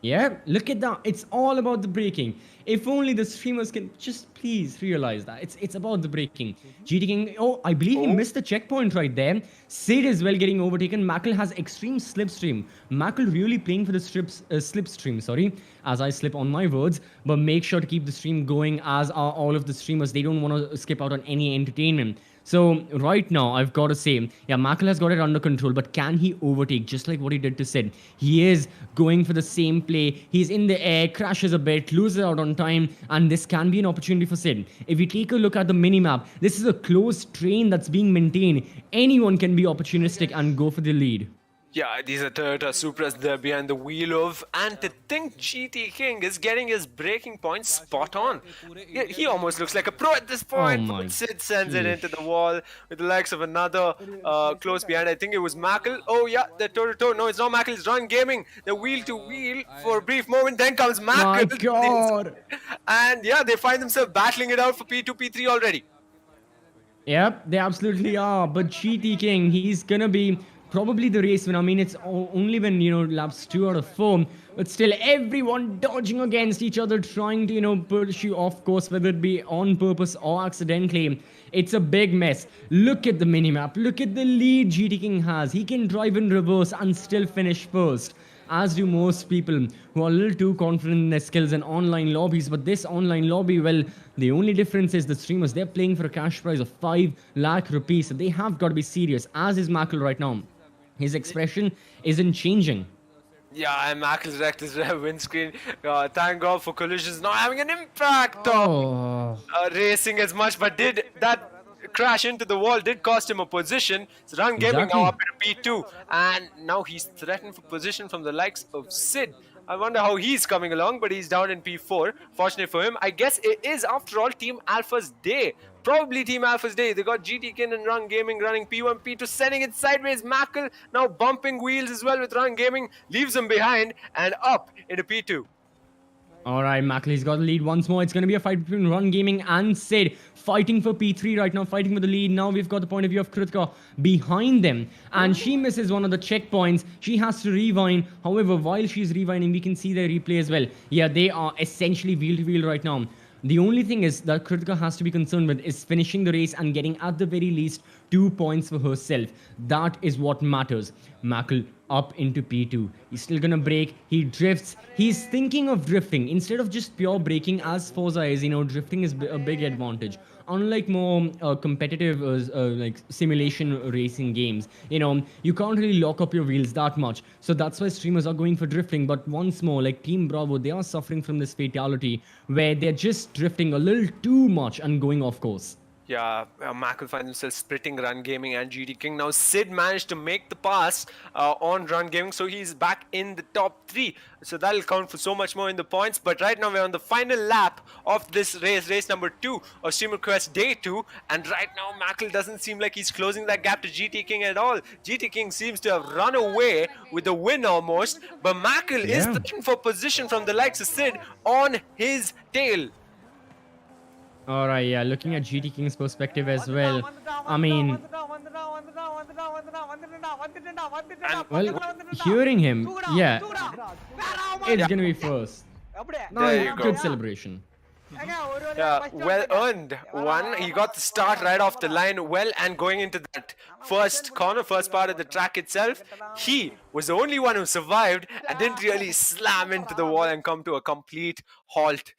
Yeah, look at that. It's all about the braking. If only the streamers can just please realize that. It's about the braking. GT King, oh, I believe he Oh, missed the checkpoint right there. Sid is well getting overtaken. Mackle has extreme slipstream. Mackle really playing for the slipstream, sorry, as I slip on my words. But make sure to keep the stream going, as are all of the streamers. They don't want to skip out on any entertainment. So right now, I've got to say, yeah, Mackle has got it under control, but can he overtake just like what he did to Sid? He is going for the same play. He's in the air, crashes a bit, loses out on time, and this can be an opportunity for Sid. If you take a look at the minimap, this is a closed train that's being maintained. Anyone can be opportunistic and go for the lead. yeah, these are Toyota Supras there behind the wheel of, and to think GT King is getting his braking points spot on. Yeah, he almost looks like a pro at this Oh point, my but Sid sends it into the gosh. wall with the likes of another close behind. I think it was Mackle. Oh yeah, the toe-to-toe. No, it's not Mackle, it's Run Gaming. The wheel to wheel for a brief moment, then comes My Mackle. god. And yeah, they find themselves battling it out for P2, P3 already. Yep, they absolutely are. But GT King, he's gonna be probably the race winner. I mean, it's only when, laps 2 out of 4. But still, everyone dodging against each other, trying to, push you off course, whether it be on purpose or accidentally. It's a big mess. Look at the minimap. Look at the lead GT King has. He can drive in reverse and still finish first, as do most people who are a little too confident in their skills in online lobbies. But this online lobby, well, the only difference is the streamers, they're playing for a cash prize of 5 lakh rupees. So they have got to be serious, as is Mackle right now. His expression isn't changing. Yeah, and Mackle's wrecked his rear windscreen. Thank God for collisions not having an impact on Oh, racing as much, but did that crash into the wall did cost him a position. So Run Gaming now exactly. up in P2, and now he's threatened for position from the likes of Sid. I wonder how he's coming along, but he's down in P4. Fortunate for him, I guess it is after all Team Alpha's day. Probably Team Alpha's day. They got GT Kin and Run Gaming running P1, P2, sending it sideways. Mackle now bumping wheels as well with Run Gaming, leaves him behind and up into P2. All right, Mackley's got the lead once more. It's going to be a fight between Run Gaming and Sid, fighting for P3 right now, fighting for the lead. Now we've got the point of view of Kritika behind them, and she misses one of the checkpoints. She has to rewind. However, while she's rewinding, we can see the replay as well. Yeah, they are essentially wheel to wheel right now. The only thing is that Kritika has to be concerned with is finishing the race and getting at the very least 2 points for herself. That is what matters. Mackle up into P2. He's still gonna brake. He drifts. He's thinking of drifting instead of just pure braking, as Forza is. Drifting is a big advantage. Unlike more competitive like simulation racing games, you can't really lock up your wheels that much. So that's why streamers are going for drifting. But once more, like Team Bravo, they are suffering from this fatality where they're just drifting a little too much and going off course. Yeah, Mackle finds himself splitting Run Gaming and GD King. Now Sid managed to make the pass on Run Gaming, so he's back in the top 3. So that'll count for so much more in the points. But right now we're on the final lap of this race number 2 of Streamer Quest Day 2. And right now Mackle doesn't seem like he's closing that gap to GT King at all. GT King seems to have run away with the win almost. But Mackle is looking for position from the likes of Sid on his tail. All right, yeah, looking at GT King's perspective as well. I mean, well, hearing him, yeah, it's gonna be first. There you go. Good celebration. Yeah, well earned one. He got the start right off the line well, and going into that first corner, first part of the track itself, he was the only one who survived and didn't really slam into the wall and come to a complete halt,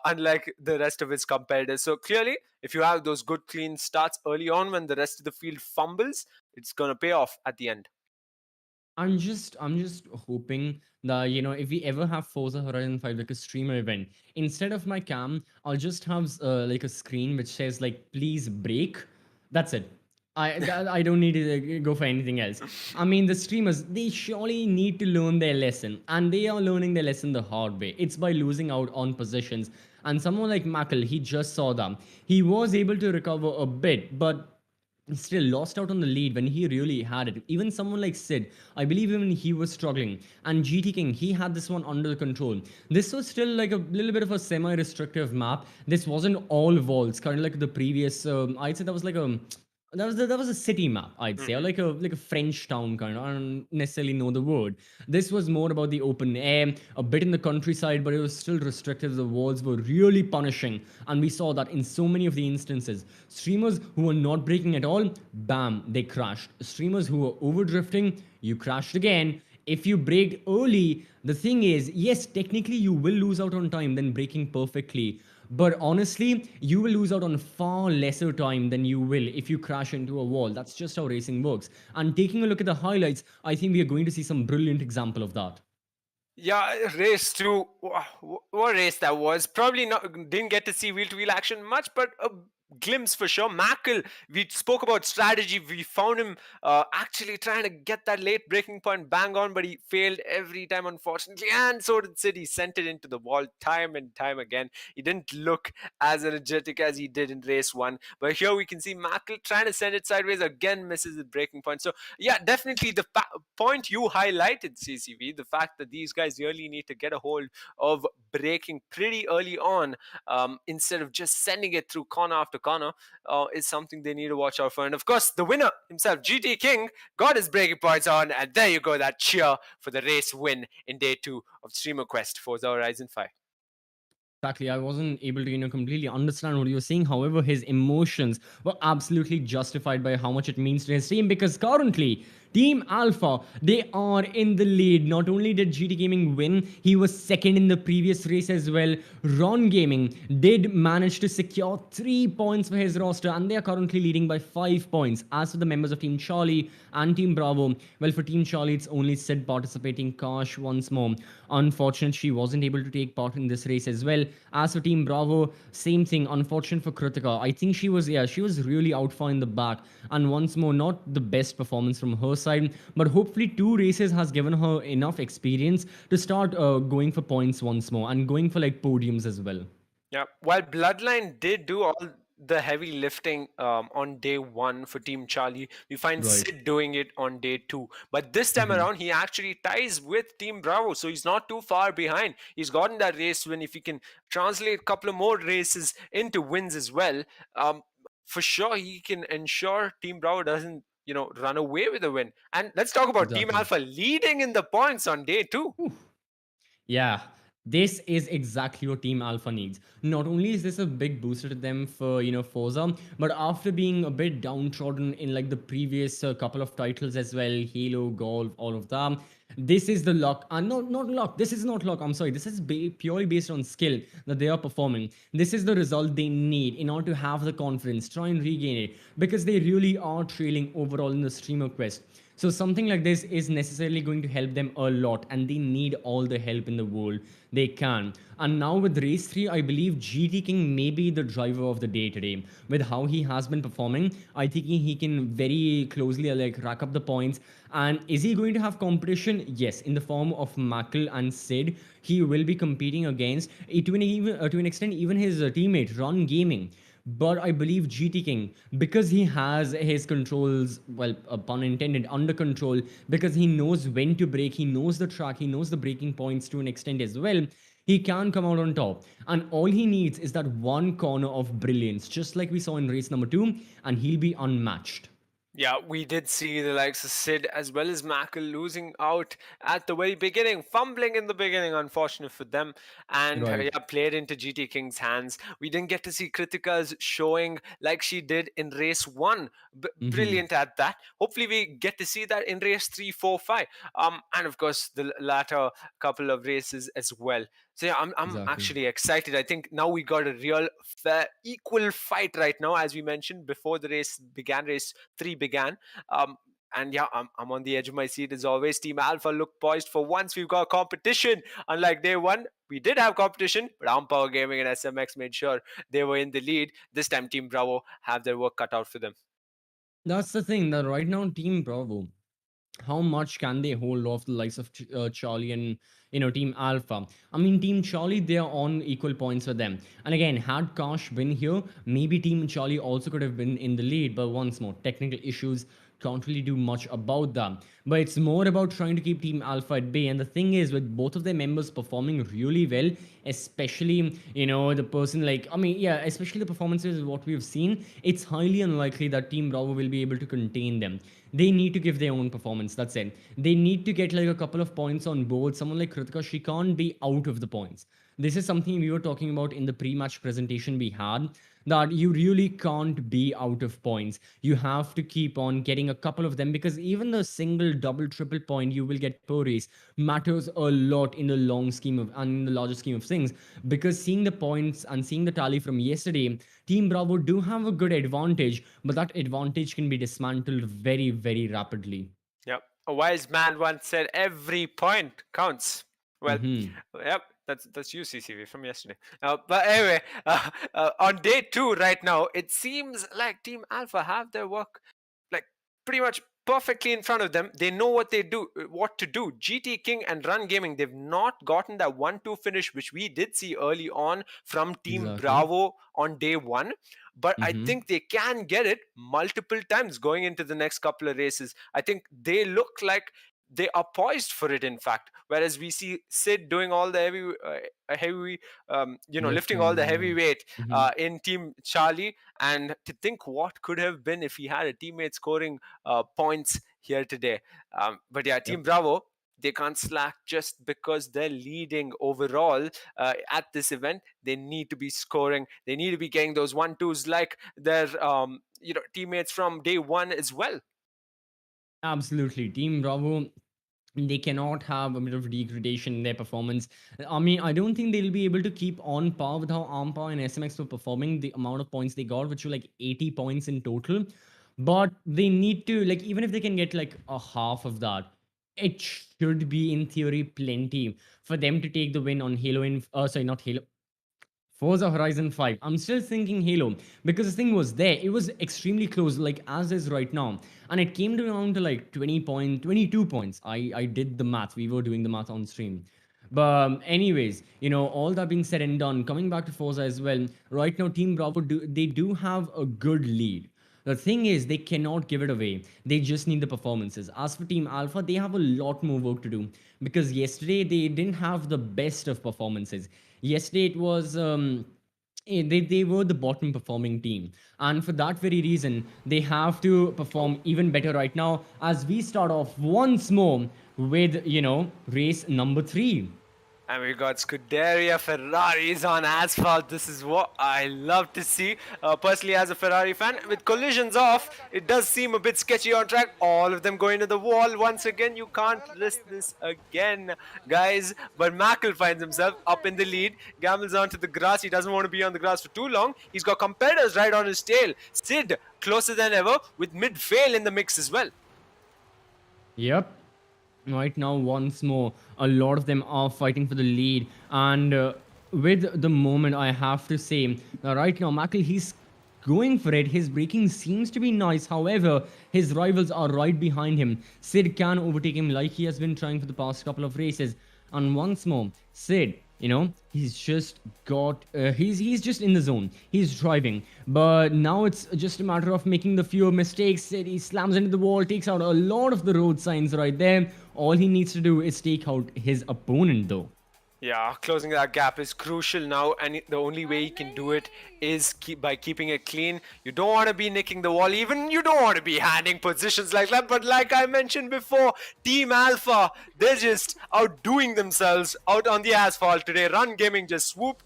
unlike the rest of his competitors. So clearly, if you have those good clean starts early on when the rest of the field fumbles, it's gonna pay off at the end. I'm just hoping that, you know, if we ever have Forza Horizon 5 like a streamer event, instead of my cam, I'll just have like a screen which says like please break. That's it. I don't need to go for anything else. I mean, the streamers, they surely need to learn their lesson, and they are learning their lesson the hard way. It's by losing out on positions. And someone like Mackle, he just saw them. He was able to recover a bit, but still lost out on the lead when he really had it. Even someone like Sid, I believe even he was struggling. And GT King, he had this one under control. This was still like a little bit of a semi-restrictive map. This wasn't all walls, kind of like the previous, I'd say that was like a... That was a city map, I'd say, or like a French town kind of. I don't necessarily know the word. This was more about the open air, a bit in the countryside, but it was still restrictive. The walls were really punishing, and we saw that in so many of the instances. Streamers who were not breaking at all, bam, they crashed. Streamers who were overdrifting, you crashed again. If you break early, the thing is, yes, technically you will lose out on time than breaking perfectly. But honestly, you will lose out on far lesser time than you will if you crash into a wall. That's just how racing works. And taking a look at the highlights, I think we are going to see some brilliant example of that. Yeah, race 2. What race that was? Probably not. Didn't get to see wheel-to-wheel action much, but a glimpse for sure. Mackle, we spoke about strategy. We found him actually trying to get that late breaking point bang on, but he failed every time, unfortunately. And so did Sid. He sent it into the wall time and time again. He didn't look as energetic as he did in race 1. But here we can see Mackle trying to send it sideways, again misses the breaking point. So yeah, definitely the point you highlighted, CCV, the fact that these guys really need to get a hold of braking pretty early on, instead of just sending it through corner after corner, is something they need to watch out for. And of course, the winner himself, GT King, got his braking points on, and there you go, that cheer for the race win in day 2 of Streamer Quest Forza Horizon 5. Exactly. I wasn't able to, completely understand what you were saying. However, his emotions were absolutely justified by how much it means to his team, because currently, Team Alpha, they are in the lead. Not only did GT Gaming win, he was second in the previous race as well. Ron Gaming did manage to secure 3 points for his roster, and they are currently leading by 5 points. As for the members of Team Charlie and Team Bravo, well, for Team Charlie, it's only Sid participating. Kash once more. Unfortunate, she wasn't able to take part in this race as well. As for Team Bravo, same thing. Unfortunate for Kritika. I think she was really out far in the back. And once more, not the best performance from her side. But hopefully 2 races has given her enough experience to start going for points once more and going for like podiums as well. Yeah, while Bloodline did do all the heavy lifting on day 1 for Team Charlie, we find Sid doing it on day 2. But this time around, he actually ties with Team Bravo, so he's not too far behind. He's gotten that race win. If he can translate a couple of more races into wins as well, for sure he can ensure Team Bravo doesn't run away with a win. And let's talk about Team Alpha leading in the points on day 2. Yeah, this is exactly what Team Alpha needs. Not only is this a big booster to them for, Forza, but after being a bit downtrodden in like the previous couple of titles as well, Halo, Golf, all of them, this is the luck. And not luck. This is not luck. I'm sorry. This is purely based on skill that they are performing. This is the result they need in order to have the confidence, try and regain it, because they really are trailing overall in the streamer quest. So something like this is necessarily going to help them a lot, and they need all the help in the world they can. And now with race 3, I believe GT King may be the driver of the day today. With how he has been performing, I think he can very closely like rack up the points. And is he going to have competition? Yes, in the form of Mackle and Sid. He will be competing against to an extent even his teammate Ron Gaming. But I believe GT King, because he has his controls, well, pun intended, under control, because he knows when to brake, he knows the track, he knows the braking points to an extent as well, he can come out on top. And all he needs is that one corner of brilliance, just like we saw in race number 2, and he'll be unmatched. Yeah, we did see the likes of Sid as well as Mackle losing out at the very beginning, fumbling in the beginning, unfortunate for them, and Right. yeah, played into GT King's hands. We didn't get to see Kritika's showing like she did in race 1. Mm-hmm. Brilliant at that. Hopefully, we get to see that in race 3, 4, 5. And of course, the latter couple of races as well. So yeah, I'm Exactly. actually excited. I think now we got a real fair, equal fight right now, as we mentioned before the race began. Race 3 began. Um, and yeah, I'm on the edge of my seat as always. Team Alpha look poised for once. We've got competition. Unlike day 1, we did have competition, but Power Gaming and SMX made sure they were in the lead. This time, Team Bravo have their work cut out for them. That's the thing that right now, Team Bravo, how much can they hold off the likes of Charlie and Team Alpha? I mean, Team Charlie, they are on equal points with them. And again, had Kosh been here, maybe Team Charlie also could have been in the lead. But once more, technical issues can't really do much about that. But it's more about trying to keep Team Alpha at bay. And the thing is, with both of their members performing really well, especially the person like I mean, yeah, especially the performances what we've seen, it's highly unlikely that Team Bravo will be able to contain them. They need to give their own performance. That's it. They need to get like a couple of points on board. Someone like Kritika, she can't be out of the points. This is something we were talking about in the pre-match presentation we had, that you really can't be out of points. You have to keep on getting a couple of them, because even the single, double, triple point you will get per race matters a lot in the long scheme of and in the larger scheme of things. Because seeing the points and seeing the tally from yesterday, Team Bravo do have a good advantage, but that advantage can be dismantled very, very rapidly. Yep. A wise man once said every point counts. Well, Hmm. yep, that's you, CCV, from yesterday. But anyway, on day 2 right now, it seems like Team Alpha have their work like pretty much perfectly in front of them. They know what to do. GT King and Run Gaming, they've not gotten that 1-2 finish, which we did see early on from Team Exactly. Bravo on day 1. But I Hmm. think they can get it multiple times going into the next couple of races. I think they look like they are poised for it, in fact. Whereas we see Sid doing all the heavy, lifting all Lifting, the yeah. heavy weight Hmm. in Team Charlie, and to think what could have been if he had a teammate scoring points here today. But yeah, Team Yep. Bravo, they can't slack just because they're leading overall at this event. They need to be scoring. They need to be getting those 1-2s like their teammates from day 1 as well. Absolutely. Team Bravo, they cannot have a bit of degradation in their performance. I mean, I don't think they'll be able to keep on par with how Armpa and SMX were performing, the amount of points they got, which were like 80 points in total. But they need to, like, even if they can get like a half of that, it should be in theory plenty for them to take the win on Halo in, sorry, not Halo, Forza Horizon 5. I'm still thinking Halo, because the thing was there. It was extremely close, like as is right now. And it came down to like 22 points. I did the math. We were doing the math on stream. But anyways, all that being said and done, coming back to Forza as well, right now Team Bravo do have a good lead. The thing is, they cannot give it away. They just need the performances. As for Team Alpha, they have a lot more work to do, because yesterday they didn't have the best of performances. Yesterday it was they were the bottom performing team, and for that very reason they have to Oh, perform even better right now, as we start off once more with race number 3. and we got Scuderia Ferraris on asphalt. This is what I love to see. Personally, as a Ferrari fan, with collisions off, it does seem a bit sketchy on track. All of them going to the wall. Once again, you can't risk this again, guys. But Mackle finds himself up in the lead, gambles onto the grass. He doesn't want to be on the grass for too long. He's got competitors right on his tail. Sid, closer than ever, with mid fail in the mix as well. Yep. Right now, once more, a lot of them are fighting for the lead. And with the moment, I have to say, right now, Mackle, he's going for it. His braking seems to be nice. However, his rivals are right behind him. Sid can overtake him like he has been trying for the past couple of races. And once more, Sid, he's just got he's just in the zone. He's driving, but now it's just a matter of making the fewer mistakes. He slams into the wall, takes out a lot of the road signs right there. All he needs to do is take out his opponent, though. Yeah, closing that gap is crucial now, and the only way you can do it is by keeping it clean. You don't want to be nicking the wall, even you don't want to be handing positions like that. But like I mentioned before, Team Alpha, they're just outdoing themselves out on the asphalt today. Run Gaming just swooped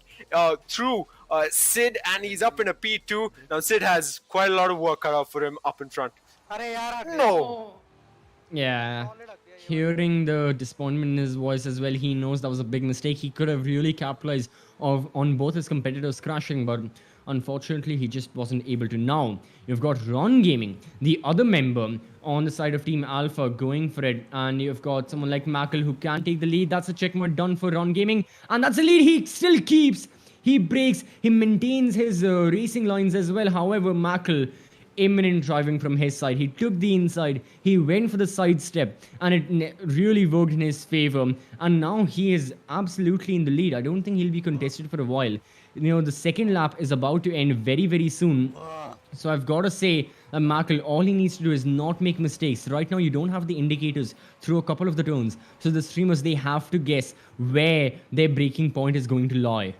through Sid, and he's up in a P2. Now Sid has quite a lot of work cut out for him up in front. No! Yeah. Hearing the disappointment in his voice as well, he knows that was a big mistake. He could have really capitalized on both his competitors crashing, but unfortunately, he just wasn't able to. Now, you've got Ron Gaming, the other member on the side of Team Alpha, going for it, and you've got someone like Mackle who can take the lead. That's a checkmate done for Ron Gaming, and that's a lead he still keeps. He breaks, he maintains his racing lines as well. However, Mackle, imminent driving from his side. He took the inside, he went for the side step, and it really worked in his favor. And now he is absolutely in the lead. I don't think he'll be contested for a while. The second lap is about to end very, very soon. So I've got to say, Mackle, all he needs to do is not make mistakes. Right now, you don't have the indicators through a couple of the turns. So the streamers, they have to guess where their braking point is going to lie.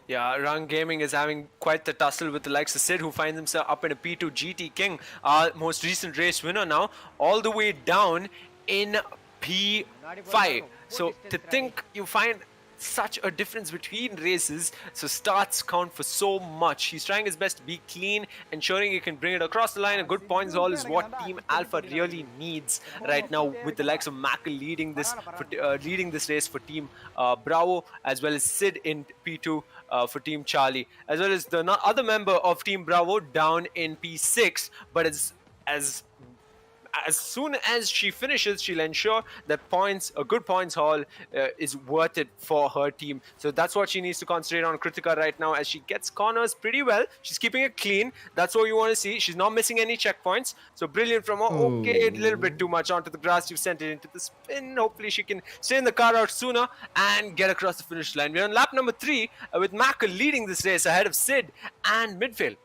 Yeah, Run Gaming is having quite the tussle with the likes of Sid, who finds himself up in a P2. GT King, our most recent race winner now, all the way down in P5. So to think you find such a difference between races, so starts count for so much. He's trying his best to be clean, ensuring he can bring it across the line. A good points haul is what Team Alpha really needs right now, with the likes of Mackle leading this race for Team Bravo, as well as Sid in P2 for Team Charlie, as well as the other member of Team Bravo down in P6. But as soon as she finishes, she'll ensure that a good points haul is worth it for her team. So that's what she needs to concentrate on, Kritika, right now, as she gets corners pretty well. She's keeping it clean. That's what you want to see. She's not missing any checkpoints. So brilliant from her. Okay, a little bit too much onto the grass. You've sent it into the spin. Hopefully she can stay in the car out sooner and get across the finish line. We're on lap number 3 with Mackle leading this race ahead of Sid and Midfield.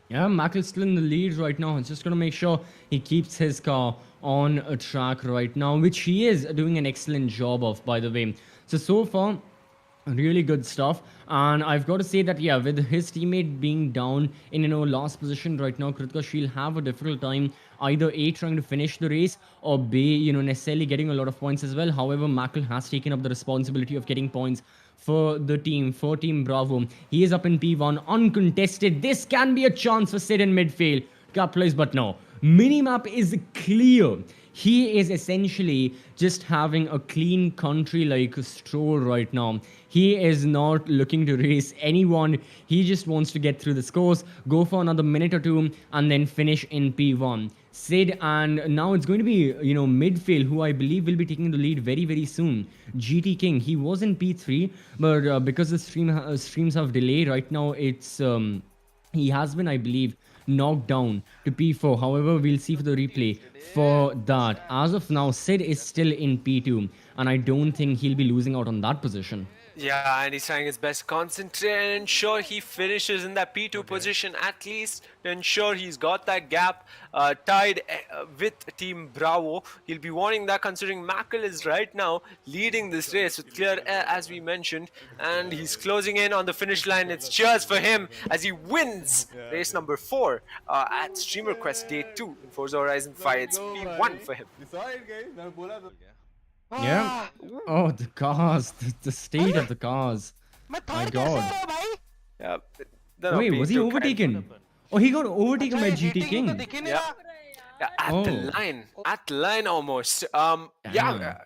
Yeah, Mackle's still in the lead right now. It's just going to make sure he keeps his car on a track right now, which he is doing an excellent job of, by the way. So far, really good stuff. And I've got to say that, yeah, with his teammate being down in, last position right now, Kritika, she'll have a difficult time either A, trying to finish the race, or B, necessarily getting a lot of points as well. However, Mackle has taken up the responsibility of getting points for Team Bravo. He is up in P1, uncontested. This can be a chance for Sid in midfield. Capitalize, but no. Minimap is clear. He is essentially just having a clean country like stroll right now. He is not looking to race anyone. He just wants to get through the scores, go for another minute or two, and then finish in P1. Sid, and now it's going to be, Midfield, who I believe will be taking the lead very, very soon. GT King, he was in P3, but because the streams have delayed, right now it's, he has been, I believe, knocked down to P4. However, we'll see for the replay for that. As of now, Sid is still in P2, and I don't think he'll be losing out on that position. Yeah, and he's trying his best to concentrate and ensure he finishes in that P2 position, at least to ensure he's got that gap tied with Team Bravo. He'll be wanting that, considering Mackle is right now leading this race with clear air, as we mentioned, and he's closing in on the finish line. It's cheers for him as he wins race number 4 at Streamer Quest Day 2 in Forza Horizon 5. It's P1 for him. Yeah. Oh, the cars. The state of the cars. My God. Yeah. Wait, was he overtaken? Oh, he got overtaken by GT King. Yeah, at the line almost. Yeah.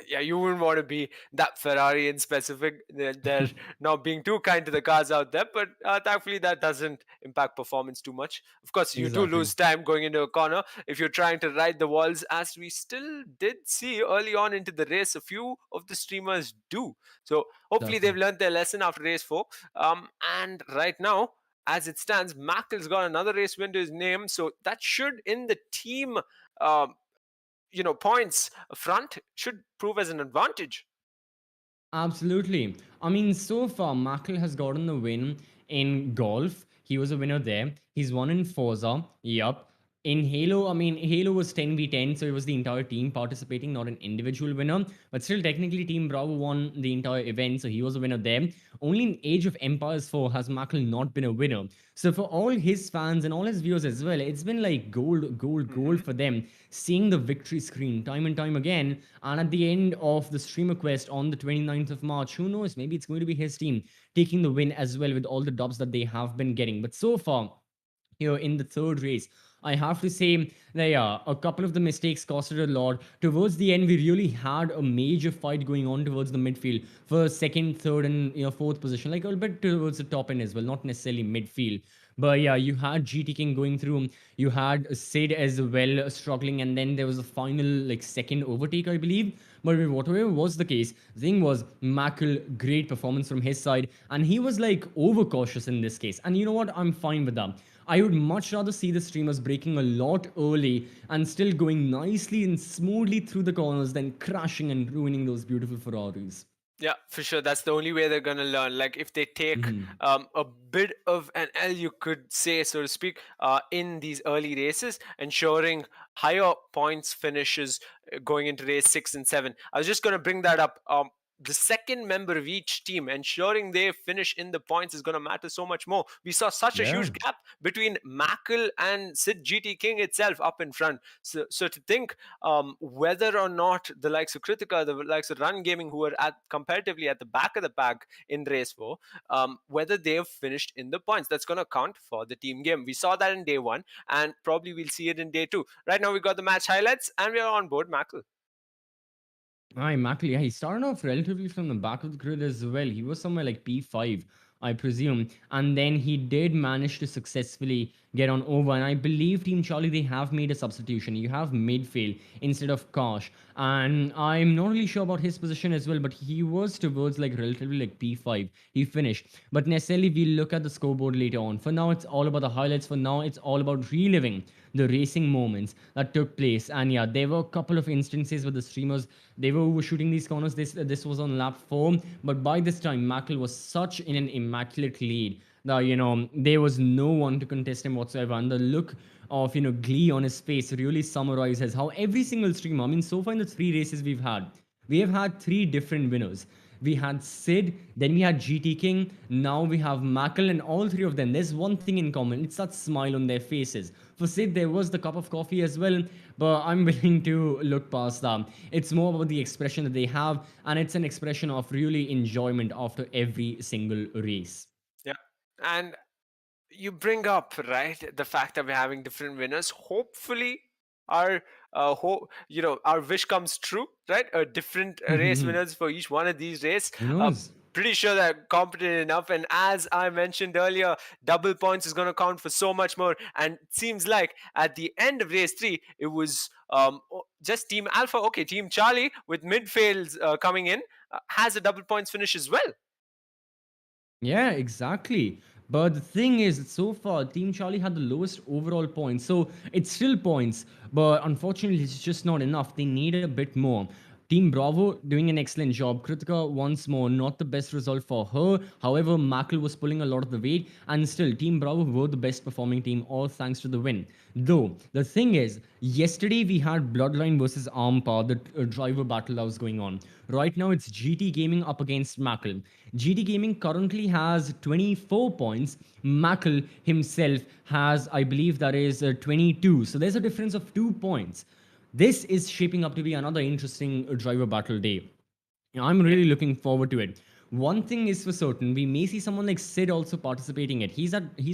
Yeah, you wouldn't want to be that Ferrari in specific. They're not being too kind to the cars out there, but thankfully that doesn't impact performance too much. Of course, you do Exactly. lose time going into a corner if you're trying to ride the walls, as we still did see early on into the race. A few of the streamers do. So hopefully That's they've true. learned their lesson after race 4. And right now, as it stands, Mackle's got another race win to his name, so that should in the team. Um, points front should prove as an advantage. Absolutely. I mean, so far, Mackle has gotten the win in golf. He was a winner there. He's won in Forza. Yup. In Halo, I mean, Halo was 10v10, so it was the entire team participating, not an individual winner. But still, technically, Team Bravo won the entire event, so he was a winner there. Only in Age of Empires 4 has Mackle not been a winner. So for all his fans and all his viewers as well, it's been like gold, gold, gold Hmm. for them, seeing the victory screen time and time again. And at the end of the streamer quest on the 29th of March, who knows, maybe it's going to be his team taking the win as well with all the dubs that they have been getting. But so far, here in the third race, I have to say that yeah, a couple of the mistakes costed a lot. Towards the end, we really had a major fight going on towards the midfield for second, third, and fourth position, like a little bit towards the top end as well, not necessarily midfield. But yeah, you had GT King going through, you had Sid as well struggling, and then there was a final like second overtake, I believe. But whatever was the case, the thing was Mackle, great performance from his side, and he was like overcautious in this case. And you know what? I'm fine with that. I would much rather see the streamers breaking a lot early and still going nicely and smoothly through the corners than crashing and ruining those beautiful Ferraris. Yeah, for sure. That's the only way they're gonna learn. Like if they take Mhm. a bit of an L, you could say, so to speak, in these early races, ensuring higher points finishes going into race 6 and 7. I was just gonna bring that up. The second member of each team, ensuring they finish in the points, is going to matter so much more. We saw such a Yeah. huge gap between Mackle and Sid GT King itself up in front. So to think whether or not the likes of Kritika, the likes of Run Gaming, who are at comparatively at the back of the pack in race 4, whether they have finished in the points, that's going to count for the team game. We saw that in day 1, and probably we'll see it in day 2. Right now, we got the match highlights, and we are on board Mackle. Aye, Mackle, yeah, he started off relatively from the back of the grid as well. He was somewhere like P5, I presume. And then he did manage to successfully get on over. And I believe Team Charlie, they have made a substitution. You have midfield instead of Kosh. And I'm not really sure about his position as well, but he was towards like relatively like P5. He finished. But necessarily, we'll look at the scoreboard later on. For now, it's all about the highlights. For now, it's all about reliving the racing moments that took place. And yeah, there were a couple of instances where the streamers, they were overshooting these corners. This was on lap 4, but by this time Mackle was such in an immaculate lead that there was no one to contest him whatsoever. And the look of glee on his face really summarizes how every single streamer, I mean, so far in the 3 races we have had 3 different winners. We had Sid, then we had GT King, now we have Mackle, and all 3 of them, there's one thing in common. It's that smile on their faces. For Sid, there was the cup of coffee as well, but I'm willing to look past that. It's more about the expression that they have, and it's an expression of really enjoyment after every single race. Yeah. And you bring up, right, the fact that we're having different winners. Hopefully our our wish comes true, right? Different race Who winners for each one of these races. knows? Pretty sure they're competent enough, and as I mentioned earlier, double points is going to count for so much more. And it seems like at the end of race 3, it was just Team Alpha. Okay, Team Charlie with midfields coming in has a double points finish as well. Yeah, exactly. But the thing is, that so far, Team Charlie had the lowest overall points. So it's still points, but unfortunately, it's just not enough. They need a bit more. Team Bravo doing an excellent job. Kritika once more, not the best result for her. However, Mackle was pulling a lot of the weight, and still, Team Bravo were the best performing team, all thanks to the win. Though, the thing is, yesterday we had Bloodline versus Armpa, the driver battle that was going on. Right now, it's GT Gaming up against Mackle. GT Gaming currently has 24 points. Mackle himself has, I believe, that is 22. So there's a difference of 2 points. This is shaping up to be another interesting driver battle day. I'm Yeah. really looking forward to it. One thing is for certain, we may see someone like Sid also participating it. He's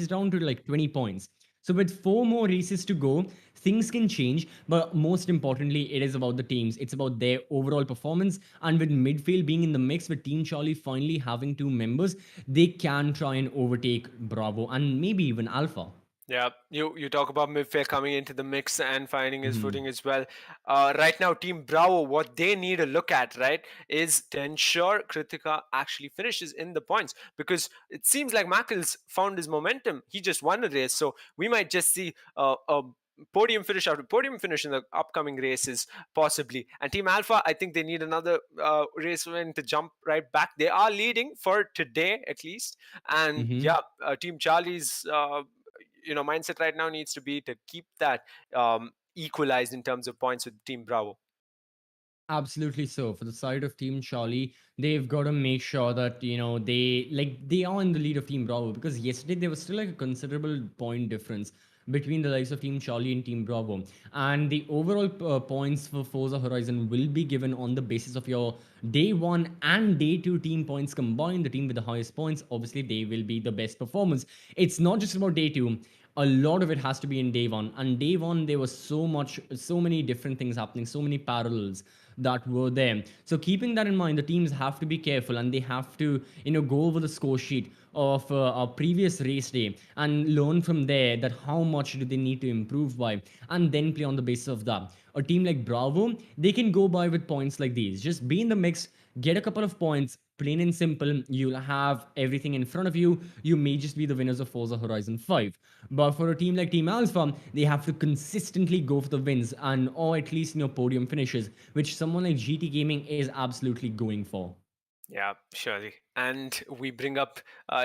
down to like 20 points. So with four more races to go, things can change. But most importantly, it is about the teams. It's about their overall performance. And with midfield being in the mix, with Team Charlie finally having two members, they can try and overtake Bravo and maybe even Alpha. Yeah, you talk about midfield coming into the mix and finding his Mhm. footing as well. Right now, Team Bravo, what they need to look at, right, is to ensure Kritika actually finishes in the points, because it seems like Mackle's found his momentum. He just won a race, so we might just see a podium finish after podium finish in the upcoming races, possibly. And Team Alpha, I think they need another race win to jump right back. They are leading for today, at least. And Mhm. yeah, Team Charlie's mindset right now needs to be to keep that equalized in terms of points with Team Bravo. Absolutely so. For the side of Team Charlie, they've got to make sure that they are in the lead of Team Bravo, because yesterday there was still like a considerable point difference between the likes of Team Charlie and Team Bravo, and the overall points for Forza Horizon will be given on the basis of your day one and day two team points combined. The team with the highest points, obviously, they will be the best performance. It's not just about day two. A lot of it has to be in day one, and day one there was so many different things happening, so many parallels that were there. So keeping that in mind, the teams have to be careful, and they have to go over the score sheet of our previous race day and learn from there that how much do they need to improve by, and then play on the basis of that. A team like Bravo, they can go by with points like these. Just be in the mix, get a couple of points, plain and simple. You'll have everything in front of you. You may just be the winners of Forza Horizon 5. But for a team like Team Alpha, they have to consistently go for the wins, and or at least podium finishes, which someone like GT Gaming is absolutely going for. Yeah, surely. And we bring up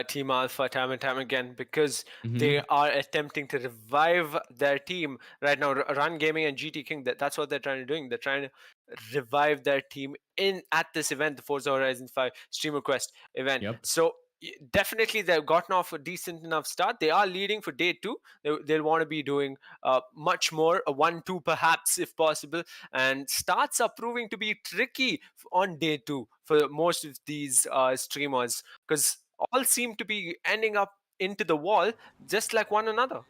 Team Alpha time and time again because they Hmm. are attempting to revive their team right now. Run Gaming and GT King, that's what they're trying to doing. They're trying to revive their team in at this event, the Forza Horizon 5 Streamer Quest event. Yep. So definitely they've gotten off a decent enough start. They are leading for day two. They'll want to be doing much more, a 1-2 perhaps if possible. And starts are proving to be tricky on day two for most of these streamers, because all seem to be ending up into the wall just like one another.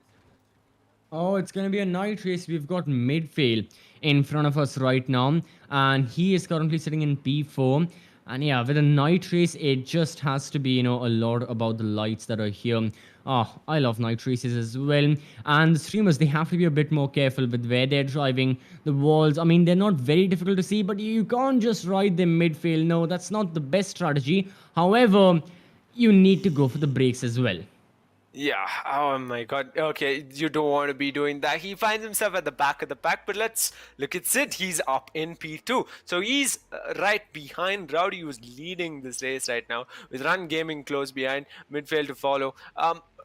Oh, it's going to be a night race. We've got Midfield in front of us right now, and he is currently sitting in P4. And yeah, with a night race, it just has to be, a lot about the lights that are here. Oh, I love night races as well. And the streamers, they have to be a bit more careful with where they're driving. The walls, I mean, they're not very difficult to see, but you can't just ride them midfield. No, that's not the best strategy. However, you need to go for the brakes as well. Yeah, oh my god. Okay, you don't want to be doing that. He finds himself at the back of the pack, but let's look at Sid. He's up in P2. So he's right behind Rowdy, who's leading this race right now, with Run Gaming close behind, midfield to follow.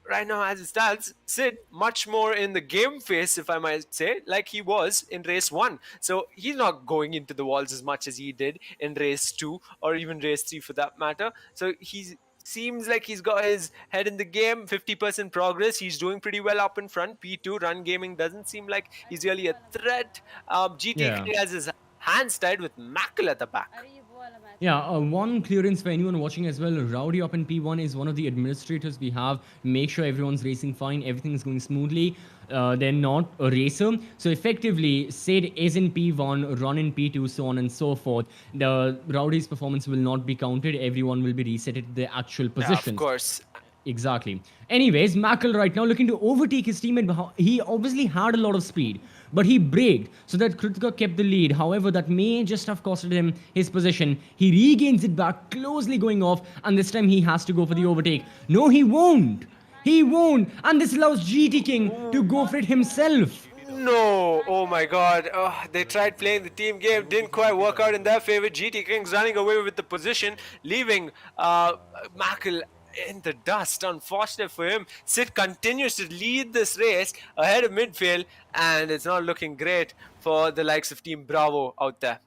Right now, as it stands, Sid much more in the game face, if I might say, like he was in race one. So he's not going into the walls as much as he did in race two or even race three for that matter. So he's seems like he's got his head in the game. 50% progress. He's doing pretty well up in front. P2 Run Gaming doesn't seem like he's really a threat. Yeah. GTK has his hands tied with Mackle at the back. Yeah, one clearance for anyone watching as well. Rowdy up in P1 is one of the administrators we have. Make sure everyone's racing fine, everything's going smoothly. They're not a racer. So effectively, Sid is in P1, Run in P2, so on and so forth. The Rowdy's performance will not be counted. Everyone will be reset at their actual Yeah, of positions. course. Exactly. Anyways, Mackle right now looking to overtake his teammate. He obviously had a lot of speed, but he braked so that Kritika kept the lead. However, that may just have costed him his position. He regains it back, closely going off, and this time he has to go for the overtake. No, he won't. He won't. And this allows GT King to go for it himself. No, oh my god. They tried playing the team game, didn't quite work out in their favor. GT Kings running away with the position, leaving Mackle in the dust. Unfortunate for him. Sid continues to lead this race ahead of midfield, and it's not looking great for the likes of Team Bravo out there.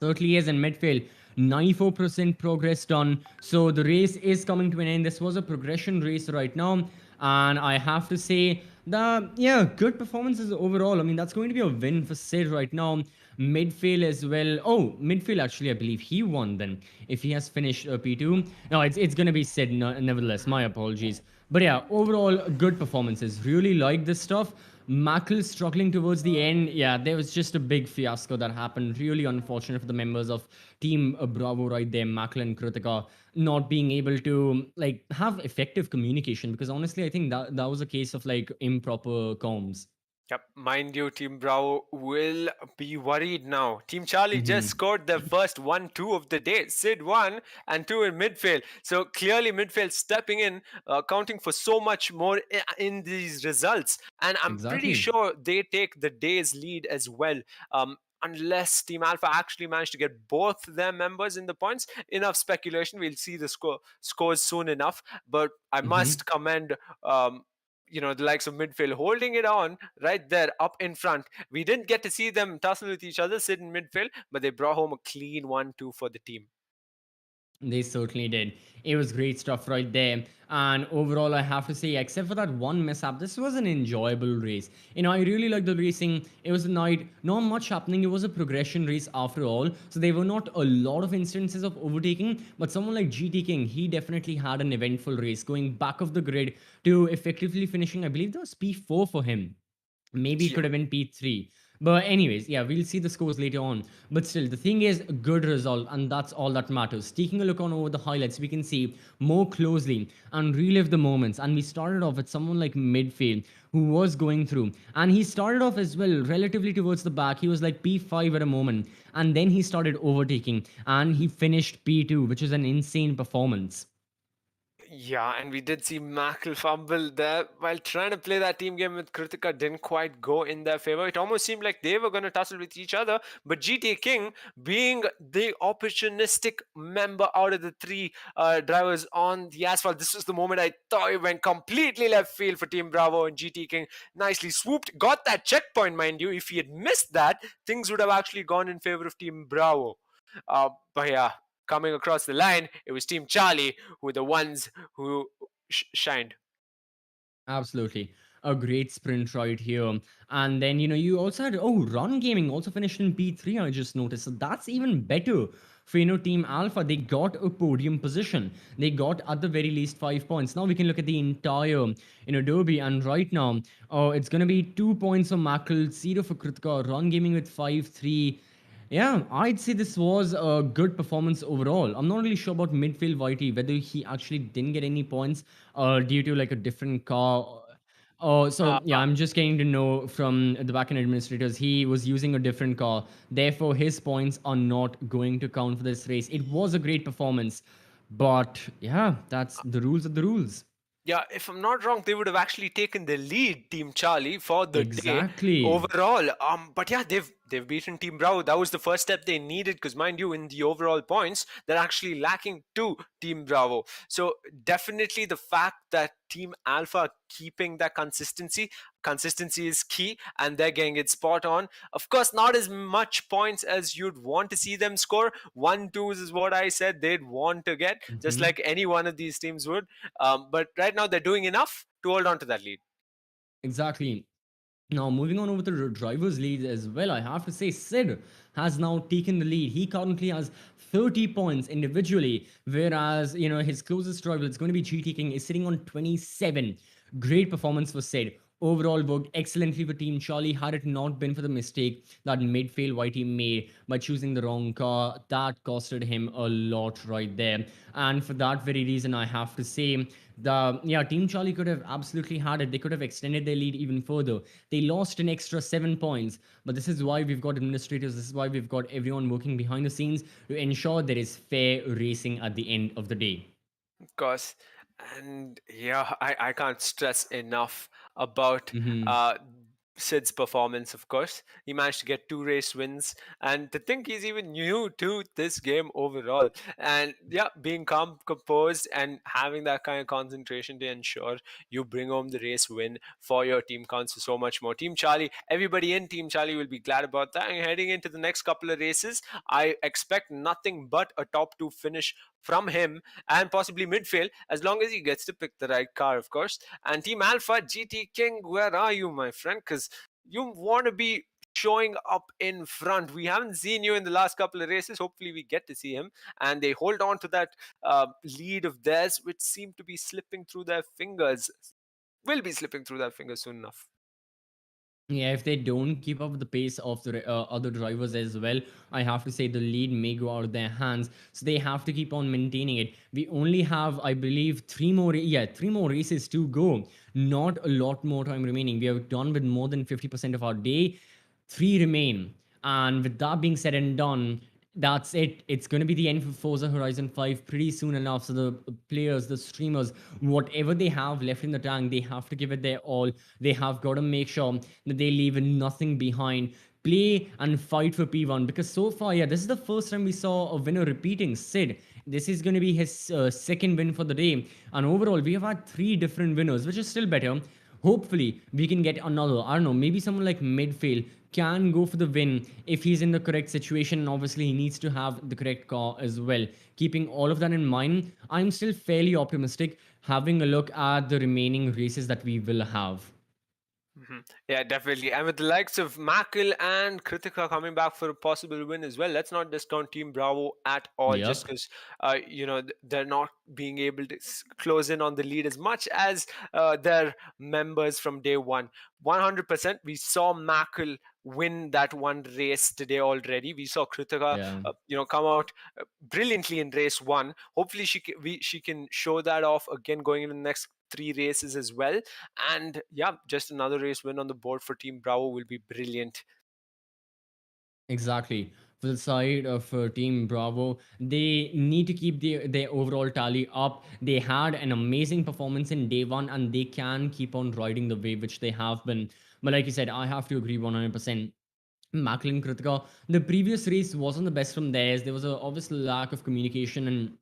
Certainly is in midfield. 94% progress done. So the race is coming to an end. This was a progression race right now. And I have to say that, yeah, good performances overall. I mean, that's going to be a win for Sid right now. Midfield as well. Oh, midfield actually, I believe he won then. If he has finished P2. No, it's going to be Sid, no, nevertheless. My apologies. But yeah, overall, good performances. Really like this stuff. Mackle struggling towards the end. Yeah, there was just a big fiasco that happened. Really unfortunate for the members of Team Bravo right there, Mackle and Kritika, not being able to like have effective communication. Because honestly, I think that was a case of like improper comms. Yep, mind you, Team Bravo will be worried now. Team Charlie just Hmm. scored their first 1-2 of the day. Sid 1 and 2 in midfield. So clearly, midfield stepping in, counting for so much more in these results. And I'm pretty Exactly. sure they take the day's lead as well. Unless Team Alpha actually managed to get both their members in the points, enough speculation. We'll see the scores soon enough. But I Hmm. must commend the likes of midfield holding it on right there up in front. We didn't get to see them tussle with each other, sit in midfield, but they brought home a clean 1-2 for the team. They certainly did. It was great stuff right there. And overall, I have to say, except for that one mishap, this was an enjoyable race. I really liked the racing. It was a night, not much happening. It was a progression race after all. So there were not a lot of instances of overtaking. But someone like GT King, he definitely had an eventful race, going back of the grid to effectively finishing, I believe that was P4 for him. Maybe it Yeah. could have been P3. But anyways, yeah, we'll see the scores later on. But still, the thing is, a good result, and that's all that matters. Taking a look on over the highlights, we can see more closely and relive the moments. And we started off with someone like midfield who was going through, and he started off as well relatively towards the back. He was like P5 at a moment, and then he started overtaking, and he finished P2, which is an insane performance. Yeah, and we did see Mackle fumble there while trying to play that team game with Kritika didn't quite go in their favor. It almost seemed like they were going to tussle with each other, but GT King, being the opportunistic member out of the three drivers on the asphalt, this was the moment I thought it went completely left field for Team Bravo, and GT King nicely swooped, got that checkpoint, mind you. If he had missed that, things would have actually gone in favor of Team Bravo. But yeah, coming across the line, it was Team Charlie who were the ones who shined. Absolutely. A great sprint right here. And then, you also had, Run Gaming also finished in P3, I just noticed. So that's even better for, Team Alpha. They got a podium position. They got at the very least 5 points. Now we can look at the entire, derby. And right now, it's going to be 2 points for Mackle, 0 for Kritika, Run Gaming with 5-3. Yeah, I'd say this was a good performance overall. I'm not really sure about midfield Whitey, whether he actually didn't get any points due to like a different car. Oh, Uh, so yeah, I'm just getting to know from the backend administrators. He was using a different car. Therefore, his points are not going to count for this race. It was a great performance. But yeah, that's the rules of the rules. yeah, if I'm not wrong, they would have actually taken the lead, Team Charlie, for the day Exactly. overall. But yeah, they've beaten Team Bravo. That was the first step they needed because, mind you, in the overall points, they're actually lacking to Team Bravo. So definitely the fact that Team Alpha are keeping that consistency is key, and they're getting it spot on. Of course, not as much points as you'd want to see them score. 1-2 is what I said they'd want to get, just Mhm. like any one of these teams would. But right now, they're doing enough to hold on to that lead. Exactly. Now, moving on over to the driver's lead as well, I have to say Sid has now taken the lead. He currently has 30 points individually, whereas, his closest rival, it's going to be GT King, is sitting on 27. Great performance for Sid. Overall, worked excellently for Team Charlie. Had it not been for the mistake that midfield Whitey made by choosing the wrong car, that costed him a lot right there. And for that very reason, I have to say Team Charlie could have absolutely had it. They could have extended their lead even further. They lost an extra 7 points, but this is why we've got administrators. This is why we've got everyone working behind the scenes to ensure there is fair racing at the end of the day. Of course. And yeah, I can't stress enough about Hmm. uh, Sid's performance, of course. He managed to get two race wins. And to think he's even new to this game overall. And yeah, being calm, composed, and having that kind of concentration to ensure you bring home the race win for your team counts for so much more. Team Charlie, everybody in Team Charlie will be glad about that. And heading into the next couple of races, I expect nothing but a top two finish from him and possibly midfield as long as he gets to pick the right car, of course. And Team Alpha, GT King, where are you, my friend? Because you want to be showing up in front. We haven't seen you in the last couple of races. Hopefully, we get to see him. And they hold on to that lead of theirs, which seemed to be slipping through their fingers. Will be slipping through their fingers soon enough. Yeah, if they don't keep up with the pace of the other drivers as well, I have to say the lead may go out of their hands. So they have to keep on maintaining it. We only have, I believe, three more races to go. Not a lot more time remaining. We have done with more than 50% of our day. Three remain. And with that being said and done, that's it. It's going to be the end for Forza Horizon 5 pretty soon enough. So the players, the streamers, whatever they have left in the tank, they have to give it their all. They have got to make sure that they leave nothing behind. Play and fight for P1, because so far, yeah, this is the first time we saw a winner repeating. Sid, this is going to be his second win for the day. And overall, we have had three different winners, which is still better. Hopefully, we can get another. I don't know, maybe someone like Midfield can go for the win if he's in the correct situation. And obviously, he needs to have the correct car as well. Keeping all of that in mind, I'm still fairly optimistic having a look at the remaining races that we will have. Yeah, definitely. And with the likes of Makel and Kritika coming back for a possible win as well, let's not discount Team Bravo at all, just Yep, because they're not being able to close in on the lead as much as their members from day one. 100%. We saw Makel win that one race today already. We saw Kritika, yeah. come out brilliantly in race one. Hopefully, she can show that off again going into the next three races as well. And yeah, just another race win on the board for Team Bravo will be brilliant. Exactly. For the side of Team Bravo, they need to keep their overall tally up. They had an amazing performance in day one, and they can keep on riding the wave which they have been. But like you said, I have to agree 100%. Macklin Kritika, the previous race wasn't the best from theirs. There was a obvious lack of communication, and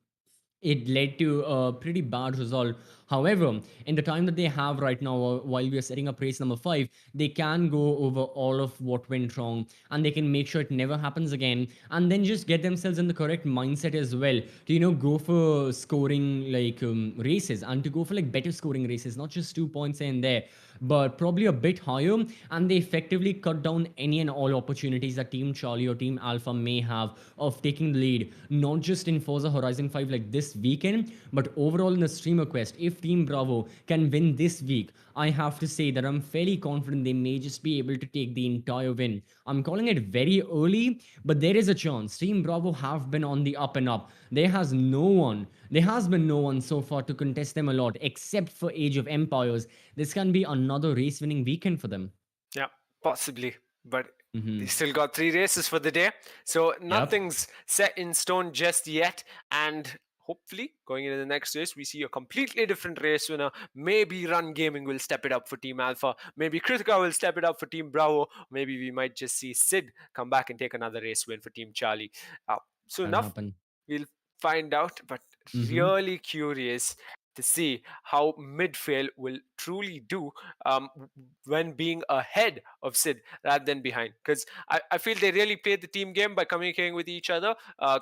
it led to a pretty bad result. However, in the time that they have right now, while we are setting up race number 5, they can go over all of what went wrong, and they can make sure it never happens again, and then just get themselves in the correct mindset as well to go for scoring like races, and to go for like better scoring races, not just 2 points here and there, but probably a bit higher. And they effectively cut down any and all opportunities that Team Charlie or Team Alpha may have of taking the lead, not just in Forza Horizon 5 like this weekend, but overall in the streamer quest. If Team Bravo can win this week, I have to say that I'm fairly confident they may just be able to take the entire win. I'm calling it very early, but there is a chance. Team Bravo have been on the up and up. There has been no one so far to contest them a lot, except for Age of Empires. This can be another race winning weekend for them. Yeah, possibly. But they Hmm. still got three races for the day. So Yep. nothing's set in stone just yet. And hopefully, going into the next race, we see a completely different race winner. Maybe Run Gaming will step it up for Team Alpha. Maybe Kritika will step it up for Team Bravo. Maybe we might just see Sid come back and take another race win for Team Charlie. Soon Can enough, happen. we'll find out. But Hmm. really curious to see how midfield will truly do um, when being ahead of Sid rather than behind. Because I feel they really played the team game by communicating with each other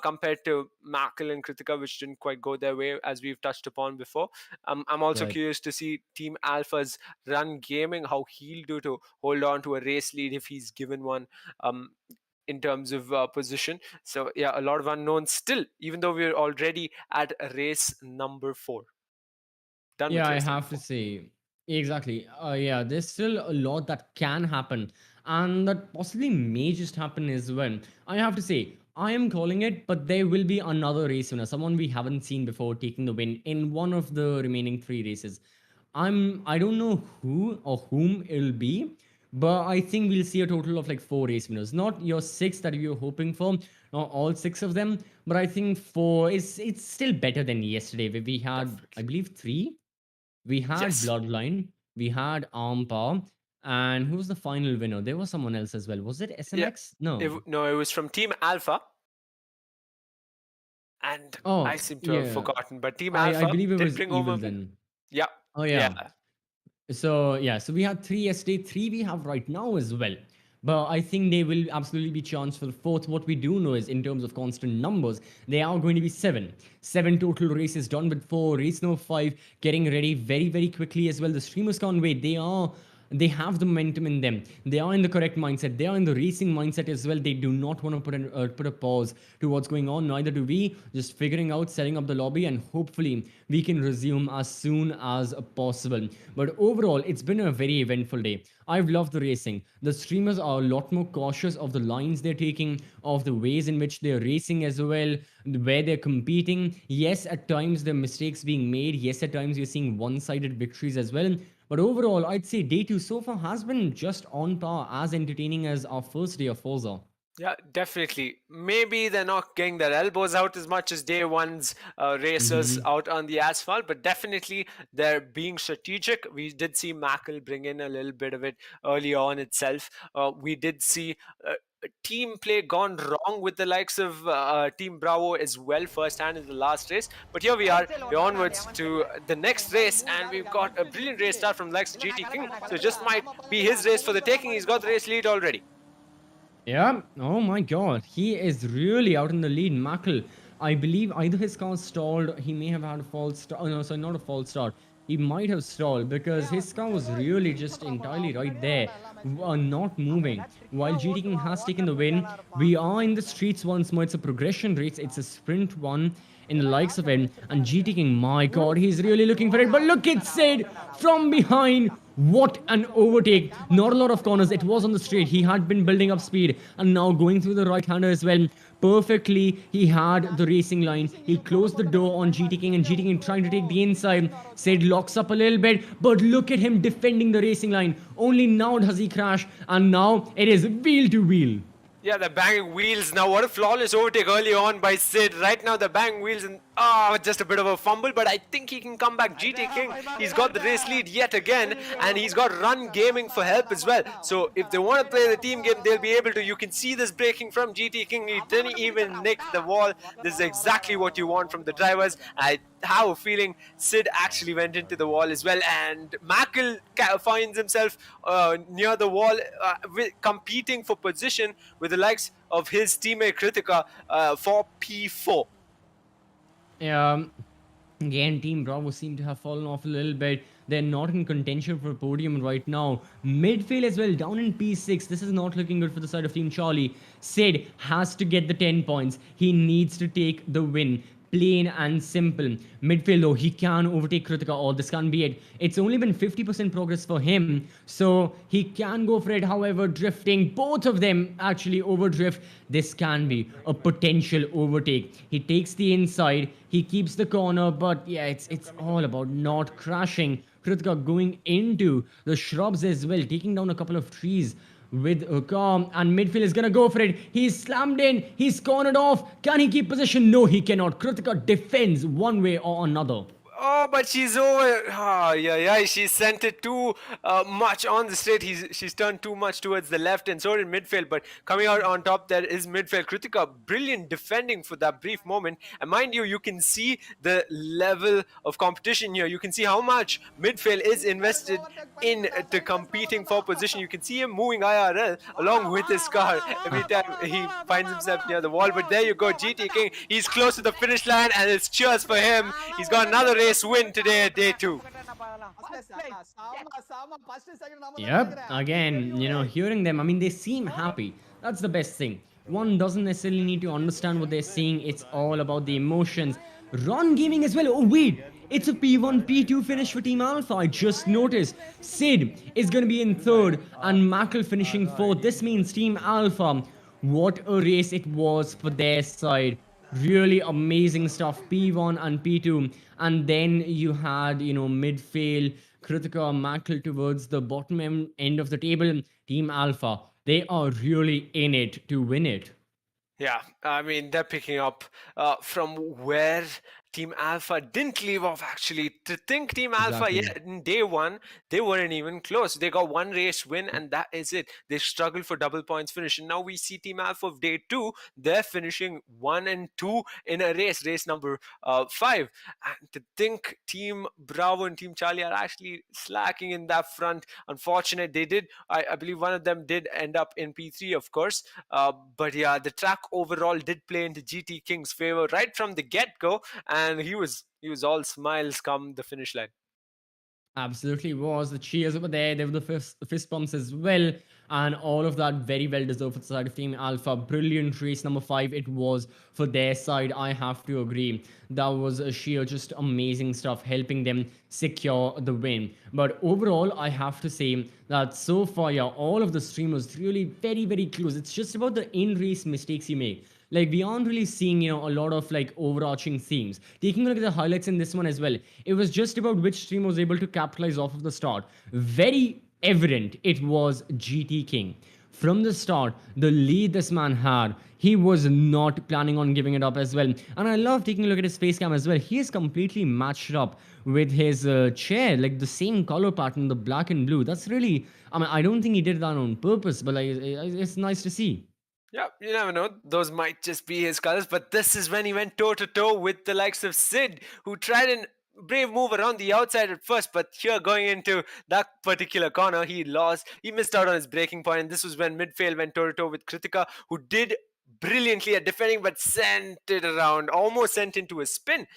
compared to Makel and Kritika, which didn't quite go their way, as we've touched upon before. I'm also Right. curious to see Team Alpha's Run Gaming, how he'll do to hold on to a race lead if he's given one. In terms of position. So, yeah, a lot of unknowns still, even though we're already at race number 4. Done with Yeah, I race number have to 4. say, exactly. Yeah, there's still a lot that can happen, and that possibly may just happen as well. I have to say, I am calling it, but there will be another race winner, someone we haven't seen before taking the win in one of the remaining three races. I don't know who or whom it'll be, but I think we'll see a total of like four race winners. Not your six that you're hoping for, not all six of them, but I think four is it's still better than yesterday where we had, I Definitely. believe, three. We had Yes. Bloodline, we had Armpa, and who was the final winner? There was someone else as well. Was it Yeah. SMX? No. No, it was from Team Alpha, and I Oh, seem to have yeah. forgotten. But Team I Alpha believe it did was bring Evil over win. then. Yeah. Oh, Yeah. yeah. So yeah, so we had three yesterday, three we have right now as well. But I think they will absolutely be chance for the fourth. What we do know is, in terms of constant numbers, they are going to be seven. Seven total races done with four. Race number 5 getting ready very, very quickly as well. The streamers can't wait. They are They have the momentum in them. They are in the correct mindset. They are in the racing mindset as well. They do not want to put a pause to what's going on. Neither do we. Just figuring out, setting up the lobby, and hopefully we can resume as soon as possible. But overall, it's been a very eventful day. I've loved the racing. The streamers are a lot more cautious of the lines they're taking, of the ways in which they're racing as well, where they're competing. Yes, at times there are mistakes being made. Yes, at times you're seeing one-sided victories as well. But overall, I'd say day two so far has been just on par, as entertaining as our first day of Forza. Yeah, definitely. Maybe they're not getting their elbows out as much as day one's racers Hmm. out on the asphalt, but definitely they're being strategic. We did see Mackel bring in a little bit of it early on itself. We did see team play gone wrong with the likes of Team Bravo as well, firsthand in the last race. But here we are, we're onwards to the next race, and we've got a brilliant race start from the likes of GT King. So it just might be his race for the taking. He's got the race lead already. Yeah, oh my god, he is really out in the lead. Mackle, I believe either his car stalled, he may have had a false start. Oh no, sorry, not a false start. He might have stalled because his car was really just entirely right there, not moving. While GT King has taken the win, we are in the streets once more. It's a progression race, it's a sprint one in the likes of him. And GT King, my god, he's really looking for it. But look at Sid from behind. What an overtake. Not a lot of corners. It was on the straight. He had been building up speed and now going through the right hander as well. Perfectly, he had the racing line. He closed the door on GT King and GT King trying to take the inside. Sid locks up a little bit, but look at him defending the racing line. Only now does he crash, and now it is wheel to wheel. Yeah, they're banging wheels now. What a flawless overtake early on by Sid. Right now, they're banging wheels and just a bit of a fumble, but I think he can come back. GT King, he's got the race lead yet again, and he's got Run Gaming for help as well. So if they want to play the team game, they'll be able to. You can see this breaking from GT King. He didn't even nick the wall. This is exactly what you want from the drivers. I have a feeling Sid actually went into the wall as well, and Mackel finds himself near the wall, competing for position with the likes of his teammate Kritika for P4. Yeah, again, Team Bravo seem to have fallen off a little bit. They're not in contention for a podium right now. Midfield as well, down in P6. This is not looking good for the side of Team Charlie. Sid has to get the 10 points. He needs to take the win. Plain and simple. Midfield though, he can overtake Kritika, or this can be it. It's only been 50% progress for him, so he can go for it. However, drifting, both of them actually overdrift. This can be a potential overtake. He takes the inside, he keeps the corner, but yeah, it's all about not crashing. Kritika going into the shrubs as well, taking down a couple of trees with Ukam, and midfield is gonna go for it. He's slammed in, he's cornered off. Can he keep possession? No, he cannot. Kritika defends one way or another. Oh, but she's over. Oh, yeah. She sent it too much on the straight. She's turned too much towards the left, and so did midfield. But coming out on top there is midfield. Kritika, brilliant defending for that brief moment. And mind you, you can see the level of competition here. You can see how much midfield is invested in to competing for position. You can see him moving IRL along with his car every time he finds himself near the wall. But there you go, GT King. He's close to the finish line, and it's cheers for him. He's got another race win today at day 2. Yep, again, hearing them, I mean, they seem happy. That's the best thing. One doesn't necessarily need to understand what they're saying, it's all about the emotions. Run Gaming as well. Oh, wait, it's a P1, P2 finish for Team Alpha. I just noticed. Sid is going to be in third, and Mackel finishing fourth. This means Team Alpha, what a race it was for their side. Really amazing stuff. P1 and P2, and then you had midfield Kritika, Mackel towards the bottom end of the table. Team Alpha, they are really in it to win it. Yeah, I mean, they're picking up from where Team Alpha didn't leave off, actually. To think Team Alpha, Exactly. yeah, in day one, they weren't even close. They got one race win, and that is it. They struggled for double points finish. And now we see Team Alpha of day two, they're finishing 1 and 2 in a race number 5. And to think Team Bravo and Team Charlie are actually slacking in that front. Unfortunate, they did, I believe one of them did end up in P3, of course. But yeah, the track overall did play into GT King's favor right from the get-go, and he was all smiles come the finish line. Absolutely was. The cheers over there. There were the fist pumps as well. And all of that very well deserved for the side of Team Alpha. Brilliant race number 5. It was for their side. I have to agree. That was a sheer just amazing stuff, helping them secure the win. But overall, I have to say that so far, yeah, all of the streamers really very, very close. It's just about the in-race mistakes you make. Like we aren't really seeing a lot of like overarching themes. Taking a look at the highlights in this one as well, it was just about which stream was able to capitalize off of the start. Very evident it was GT King. From the start, the lead this man had, he was not planning on giving it up as well. And I love taking a look at his face cam as well. He is completely matched up with his chair, like the same color pattern, the black and blue. That's really, I mean, I don't think he did that on purpose, but like, it's nice to see. Yeah, you never know. Those might just be his colors, but this is when he went toe to toe with the likes of Sid, who tried an brave move around the outside at first, but here going into that particular corner, he lost. He missed out on his breaking point, and this was when midfield went toe to toe with Kritika, who did brilliantly at defending, but sent it around, almost sent into a spin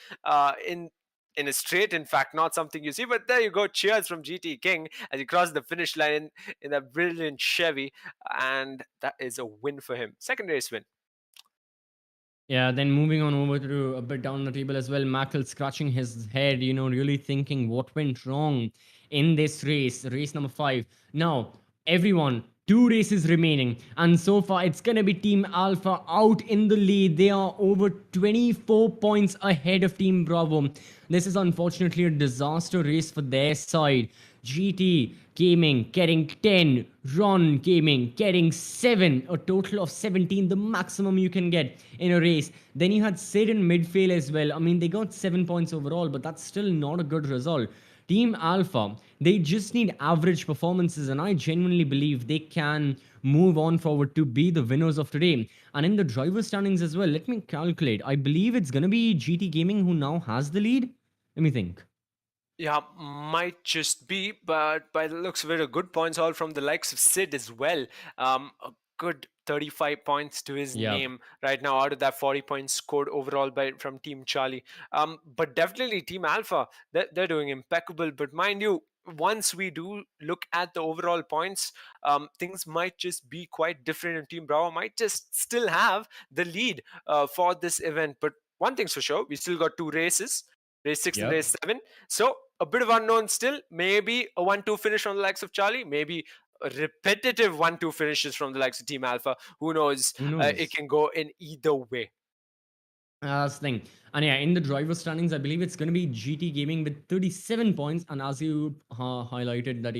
in a straight, in fact, not something you see. But there you go. Cheers from GT King as he crossed the finish line in that brilliant Chevy. And that is a win for him. Second race win. Yeah, then moving on over to a bit down the table as well, Mackel scratching his head, really thinking what went wrong in this race, race number 5. Now, everyone, 2 races remaining, and so far it's gonna be Team Alpha out in the lead. They are over 24 points ahead of Team Bravo. This is unfortunately a disaster race for their side. GT Gaming getting 10, Ron Gaming getting 7, a total of 17, the maximum you can get in a race. Then you had Sid in midfield as well. I mean, they got 7 points overall, but that's still not a good result. Team Alpha, they just need average performances, and I genuinely believe they can move on forward to be the winners of today. And in the driver standings as well, let me calculate. I believe it's going to be GT Gaming who now has the lead. Let me think. Yeah, might just be, but by the looks of it, a good points all from the likes of Sid as well. A good 35 points to his Yep. name right now out of that 40 points scored overall by from Team Charlie. But definitely Team Alpha, they're doing impeccable. But mind you, once we do look at the overall points, things might just be quite different, and Team Bravo might just still have the lead for this event. But one thing's for sure, we still got 2 races, race 6 and Yep. race 7. So a bit of unknown still. Maybe a 1-2 finish on the likes of Charlie. Maybe a repetitive 1-2 finishes from the likes of Team Alpha. Who knows? Who It knows? can go in either way. That's the thing. And yeah, in the driver standings, I believe it's going to be GT Gaming with 37 points. And as you highlighted that,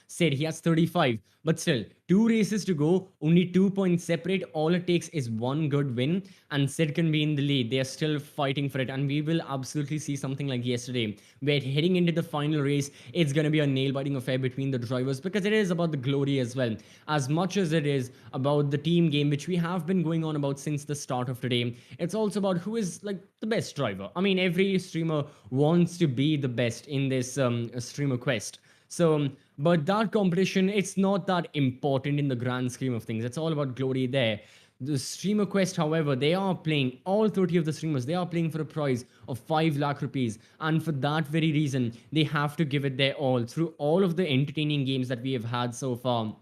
said he has 35. But still, 2 races to go, only 2 points separate. All it takes is one good win, and Sid can be in the lead. They are still fighting for it. And we will absolutely see something like yesterday, where heading into the final race, it's going to be a nail biting affair between the drivers, because it is about the glory as well. As much as it is about the team game, which we have been going on about since the start of today, it's also about who is like the best driver. I mean, every streamer wants to be the best in this streamer quest. So, but that competition, it's not that important in the grand scheme of things. It's all about glory there. The streamer quest, however, they are playing, all 30 of the streamers, they are playing for a prize of 5 lakh rupees. And for that very reason, they have to give it their all through all of the entertaining games that we have had so far.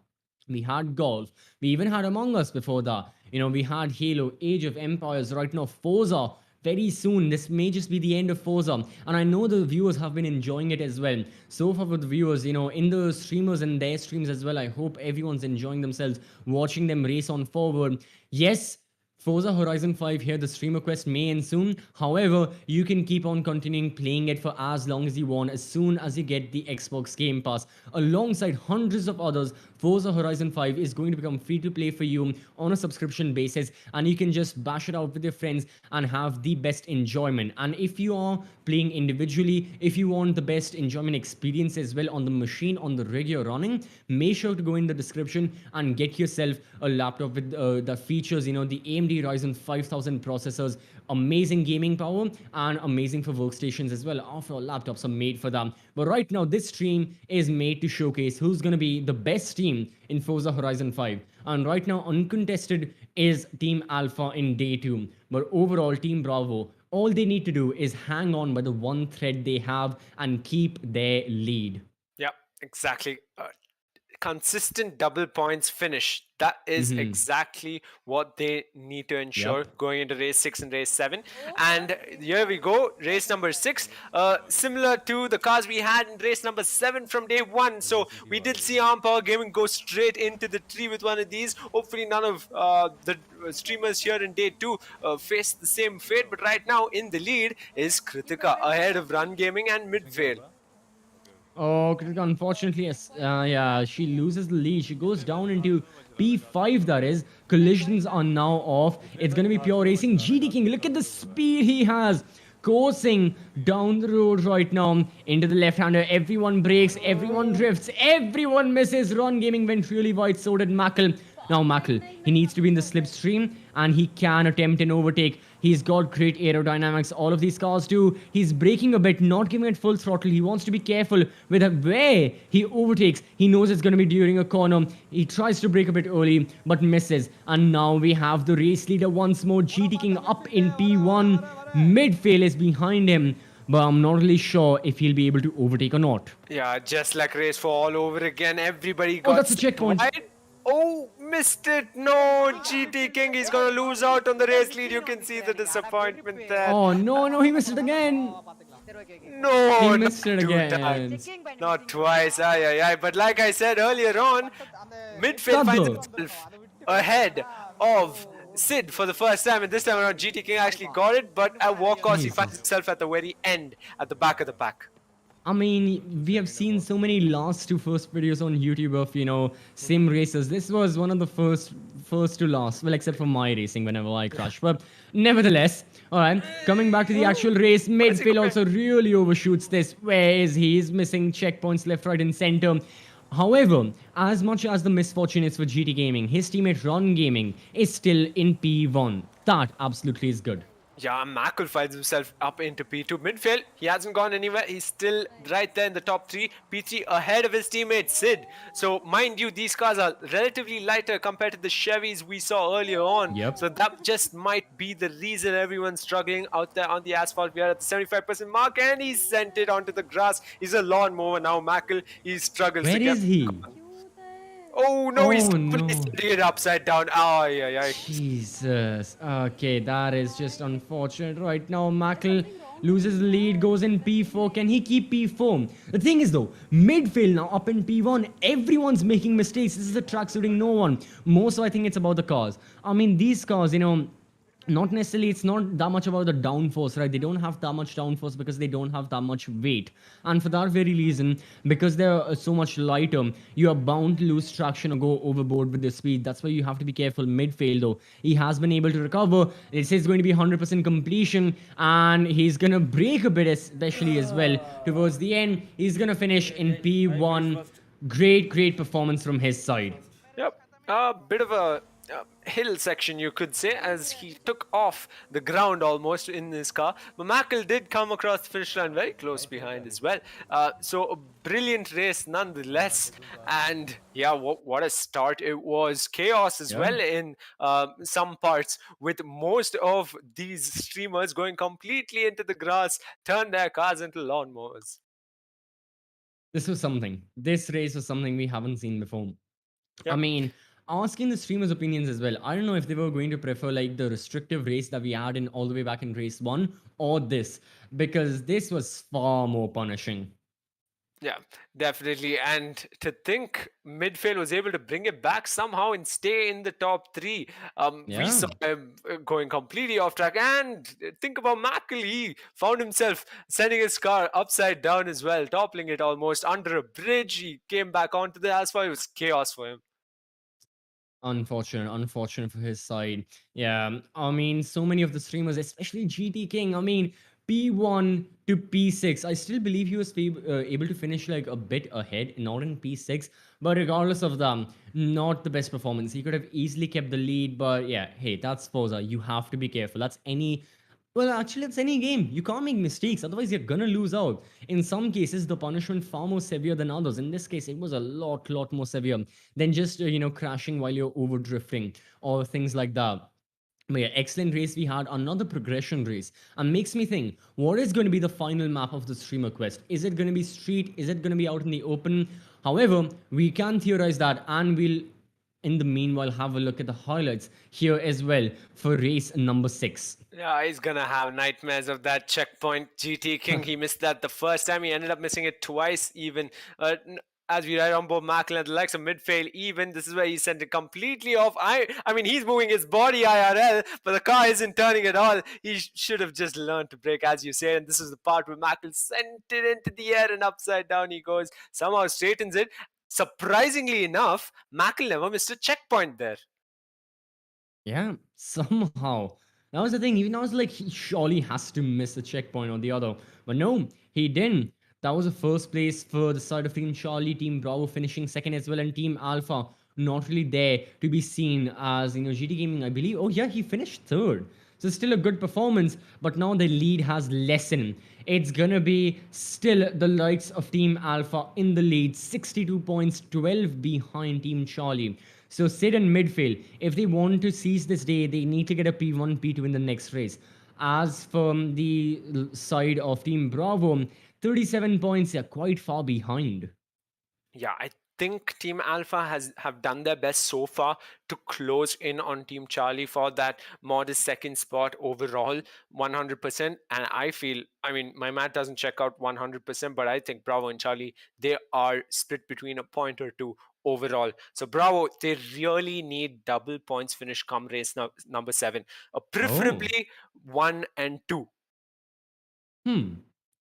We had golf. We even had Among Us before that. We had Halo, Age of Empires, right now Forza. Very soon, this may just be the end of Forza. And I know the viewers have been enjoying it as well. So far with the viewers, in the streamers and their streams as well, I hope everyone's enjoying themselves, watching them race on forward. Yes, Forza Horizon 5 here, the streamer quest may end soon. However, you can keep on continuing playing it for as long as you want, as soon as you get the Xbox Game Pass. Alongside hundreds of others, Forza Horizon 5 is going to become free to play for you on a subscription basis, and you can just bash it out with your friends and have the best enjoyment. And if you are playing individually, if you want the best enjoyment experience as well on the machine, on the rig you're running, make sure to go in the description and get yourself a laptop with the features, the AMD Ryzen 5000 processors, amazing gaming power, and amazing for workstations as well. After all, laptops are made for them. But right now, this stream is made to showcase who's going to be the best team in Forza Horizon 5. And right now, uncontested is Team Alpha in day 2. But overall, Team Bravo All they need to do is hang on by the one thread they have and keep their lead. Yeah, exactly. Consistent double points finish. That is exactly what they need to ensure Yep. going into race 6 and race 7. And here we go, race number 6. Similar to the cars we had in race number 7 from day 1. So we did see Arm Power Gaming go straight into the tree with one of these. Hopefully, none of the streamers here in day 2 face the same fate. But right now, in the lead is Kritika ahead of Run Gaming and Midfail. Oh, Kritika, unfortunately, yes, yeah, she loses the lead. She goes down into P5, that is. Collisions are now off. It's going to be pure racing. GD King, look at the speed he has. Coursing down the road right now into the left-hander. Everyone breaks, everyone drifts, everyone misses. Ron Gaming went really wide, so did Mackle. Now Mackle, he needs to be in the slipstream and he can attempt an overtake. He's got great aerodynamics. All of these cars do. He's braking a bit, not giving it full throttle. He wants to be careful with where he overtakes. He knows it's going to be during a corner. He tries to brake a bit early, but misses. And now we have the race leader once more, GT King up in P1. Midfail is behind him, but I'm not really sure if he'll be able to overtake or not. Yeah, just like race 4 all over again. Everybody got That's a checkpoint. wide. Oh, missed it. No, GT King, he's going to lose out on the race lead. You can see the disappointment there. Oh, no, he missed it again. No, He missed not it two again. times. Not twice. Aye, aye, aye. But like I said earlier on, Midfield finds Kabbo. itself ahead of Sid for the first time. And this time around, GT King actually got it. But at what cost, he finds himself at the very end, at the back of the pack. I mean, we have seen so many last to first videos on YouTube of, sim races. This was one of the first to last. Well, except for my racing whenever I crash. But nevertheless, alright, coming back to the actual race, Midfield also really overshoots this. Where is he? He's missing checkpoints left, right, and center. However, as much as the misfortune is for GT Gaming, his teammate Ron Gaming is still in P1. That absolutely is good. Yeah, Mackle finds himself up into P2 midfield. He hasn't gone anywhere. He's still right there in the top 3. P3 ahead of his teammate Sid. So, mind you, these cars are relatively lighter compared to the Chevys we saw earlier on. Yep. So, that just might be the reason everyone's struggling out there on the asphalt. We are at the 75% mark and he sent it onto the grass. He's a lawnmower now. Mackle, he struggles Where to get... is he? Oh no, he's Oh, completely no. setting it upside down. Oh, yeah. Jesus. Okay, that is just unfortunate. Right now, Mackle loses the lead, goes in P4. Can he keep P4? The thing is though, midfield now up in P1. Everyone's making mistakes. This is a track suiting no one. More so, I think it's about the cars. I mean, these cars, not necessarily, it's not that much about the downforce, right? They don't have that much downforce because they don't have that much weight. And for that very reason, because they're so much lighter, you are bound to lose traction or go overboard with the speed. That's why you have to be careful. Midfield though, he has been able to recover. It says going to be 100% completion and he's going to brake a bit especially as well. Towards the end, he's going to finish in P1. Great performance from his side. Yep, a bit of a hill section, you could say, as he took off the ground almost in his car. But Mackle did come across the finish line very close behind as well. So a brilliant race nonetheless. And yeah, what a start it was. Chaos as well in some parts, with most of these streamers going completely into the grass, turn their cars into lawnmowers. This was something. This race was something we haven't seen before. I Yep. mean, asking the streamers' opinions as well. I don't know if they were going to prefer like the restrictive race that we had in all the way back in race 1 or this, because this was far more punishing. Yeah, definitely. And to think Midfield was able to bring it back somehow and stay in the top 3. We saw him going completely off track. And think about Mackle. He found himself sending his car upside down as well, toppling it almost under a bridge. He came back onto the asphalt. It was chaos for him. Unfortunate for his side. Yeah, I mean, so many of the streamers, especially GT King, I mean, P1 to P6. I still believe he was able to finish like a bit ahead, not in P6. But regardless of them, not the best performance. He could have easily kept the lead. But yeah, hey, that's Forza. You have to be careful. That's any... Well, actually, it's any game. You can't make mistakes. Otherwise, you're gonna lose out. In some cases, the punishment far more severe than others. In this case, it was a lot more severe than just, crashing while you're over drifting or things like that. But yeah, excellent race. We had another progression race, and makes me think, what is going to be the final map of the streamer quest? Is it going to be street? Is it going to be out in the open? However, we can theorize that, and we'll, in the meanwhile, have a look at the highlights here as well for race number 6. Yeah, he's gonna have nightmares of that checkpoint. GT King, he missed that the first time. He ended up missing it twice, even. As we ride on board Macklin at the likes of midfield, even this is where he sent it completely off. I mean, he's moving his body IRL, but the car isn't turning at all. He should have just learned to brake, as you say. And this is the part where Macklin sent it into the air and upside down he goes. Somehow straightens it. Surprisingly enough, Macklin never missed a checkpoint there. Yeah, somehow. That was the thing. Even I was like, he surely has to miss a checkpoint or the other. But no, he didn't. That was the first place for the side of Team Charlie, Team Bravo finishing second as well, and Team Alpha not really there to be seen as, GT Gaming, I believe. Oh, yeah, he finished third. So still a good performance, but now the lead has lessened. It's gonna be still the likes of Team Alpha in the lead, 62 points, 12 behind Team Charlie. So Sid in midfield, if they want to seize this day, they need to get a P1, P2 in the next race. As from the side of Team Bravo, 37 points, they're quite far behind. Yeah, I think Team Alpha have done their best so far to close in on Team Charlie for that modest second spot overall, 100%. And I feel, I mean, my math doesn't check out 100%, but I think Bravo and Charlie, they are split between a point or two overall. So Bravo, they really need double points finish come race number 7, preferably 1 and 2. Hmm.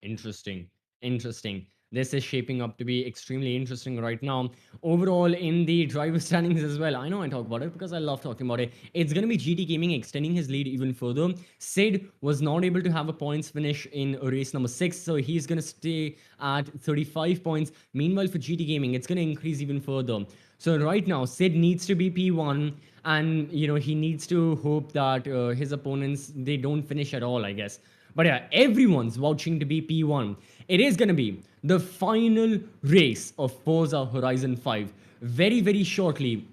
Interesting. Interesting. This is shaping up to be extremely interesting right now. Overall, in the driver standings as well, I know I talk about it because I love talking about it. It's going to be GT Gaming extending his lead even further. Sid was not able to have a points finish in race number 6, so he's going to stay at 35 points. Meanwhile, for GT Gaming, it's going to increase even further. So right now, Sid needs to be P1, and he needs to hope that his opponents, they don't finish at all, I guess. But yeah, everyone's vouching to be P1. It is going to be the final race of Forza Horizon 5. Very, very shortly,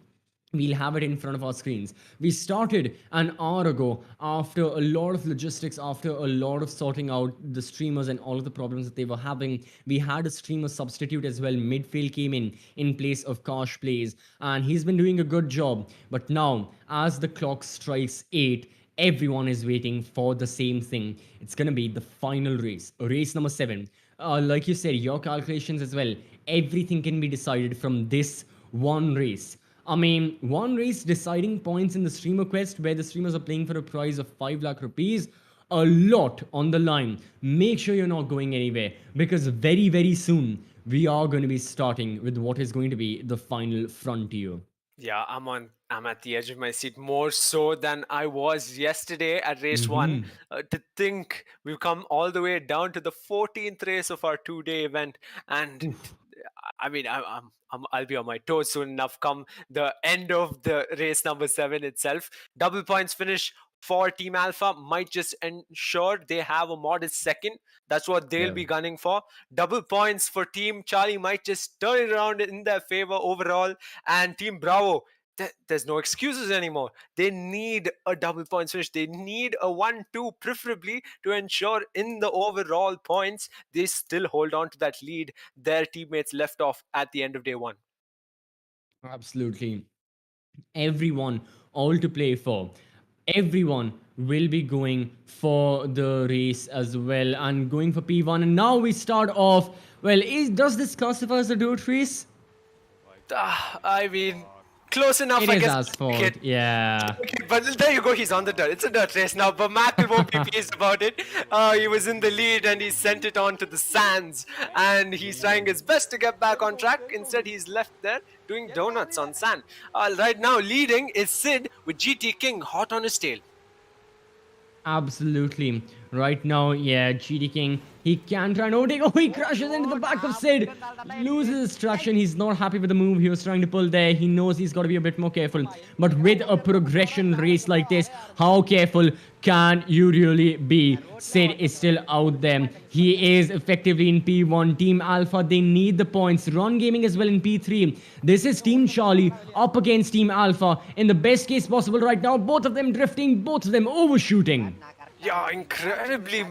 we'll have it in front of our screens. We started an hour ago after a lot of logistics, after a lot of sorting out the streamers and all of the problems that they were having. We had a streamer substitute as well. Midfield came in place of Kosh Plays, and he's been doing a good job. But now, as the clock strikes 8, everyone is waiting for the same thing. It's going to be the final race number 7. Like you said, your calculations as well, everything can be decided from this one race. I mean, one race deciding points in the streamer quest where the streamers are playing for a prize of 5 lakh rupees. A lot on the line. Make sure you're not going anywhere, because very, very soon we are going to be starting with what is going to be the final frontier. Yeah, I'm at the edge of my seat more so than I was yesterday at race 1. To think we've come all the way down to the 14th race of our 2-day event, and I mean, I'll be on my toes soon enough come the end of the race number 7 itself. Double points finish for Team Alpha might just ensure they have a modest second. That's what they'll be gunning for. Double points for Team Charlie might just turn it around in their favor overall. And Team Bravo, there's no excuses anymore. They need a double points finish. They need a 1-2 preferably to ensure in the overall points they still hold on to that lead their teammates left off at the end of day 1. Absolutely. Everyone, all to play for. Everyone will be going for the race as well and going for P1. And now we start off. Well, does this classify as a dirt race? I mean, close enough, It I is guess. asphalt, yeah. Okay, but there you go. He's on the dirt. It's a dirt race now, but Mackle won't be pleased about it. He was in the lead and he sent it on to the sands. And he's trying his best to get back on track. Instead, he's left there doing donuts on sand. Right now, leading is Sid with GT King hot on his tail. Absolutely. Right now, yeah, GD King He can try and overtake. Oh, he crashes into the back of Sid. Loses his traction. He's not happy with the move he was trying to pull there. He knows he's got to be a bit more careful. But with a progression race like this, how careful can you really be? Sid is still out there. He is effectively in P1. Team Alpha, they need the points. Run Gaming as well in P3. This is Team Charlie up against Team Alpha. In the best case possible right now, both of them drifting, both of them overshooting. Yeah, incredibly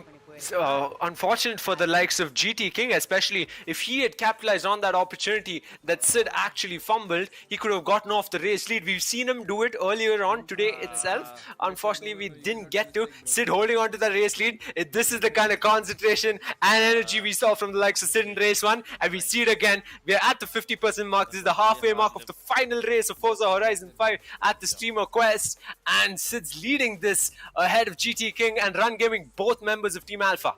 unfortunate for the likes of GT King, especially if he had capitalized on that opportunity that Sid actually fumbled. He could have gotten off the race lead. We've seen him do it earlier on today itself. Unfortunately, we didn't get to. Sid holding on to the race lead. This is the kind of concentration and energy we saw from the likes of Sid in race 1, and we see it again. We are at the 50% mark. This is the halfway mark of the final race of Forza Horizon 5 at the Streamer Quest, and Sid's leading this ahead of GT King and Run Gaming, both members of Team Alpha.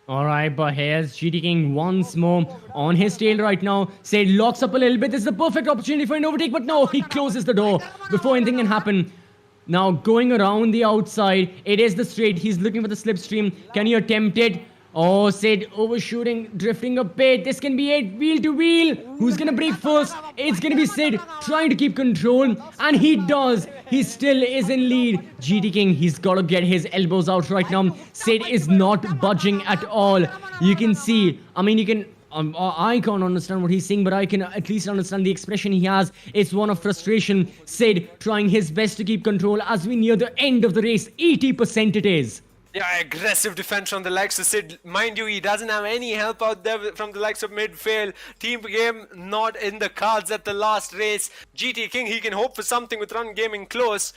Alright, but here's GT King once more on his tail right now. Sid locks up a little bit. This is the perfect opportunity for an overtake, but no, he closes the door before anything can happen. Now going around the outside, it is the straight. He's looking for the slipstream. Can he attempt it? Oh, Sid overshooting, drifting a bit. This can be it. Wheel to wheel. Who's gonna break first? It's gonna be Sid trying to keep control. And he does. He still is in lead. GT King, he's gotta get his elbows out right now. Sid is not budging at all. You can see, I mean, you can... I can't understand what he's saying, but I can at least understand the expression he has. It's one of frustration. Sid trying his best to keep control as we near the end of the race. 80% it is. Yeah, aggressive defense from the likes of Sid. Mind you, he doesn't have any help out there from the likes of Midfail. Team game not in the cards at the last race. GT King, he can hope for something with Run Gaming close,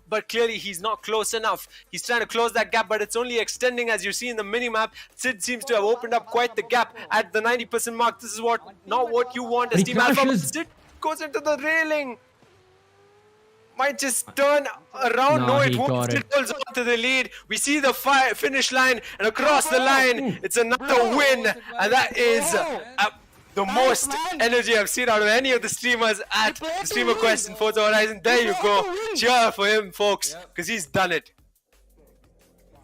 but clearly he's not close enough. He's trying to close that gap, but it's only extending as you see in the minimap. Sid seems to have opened up quite the gap at the 90% mark. This is not what you want as Team Alpha. Sid goes into the railing. Might just turn around. No, it won't. Still holds on to the lead. We see the finish line, and across the line, it's another win. And that is the most energy I've seen out of any of the streamers at the Streamer Quest in Forza Horizon. There you go. Cheer for him, folks, because he's done it.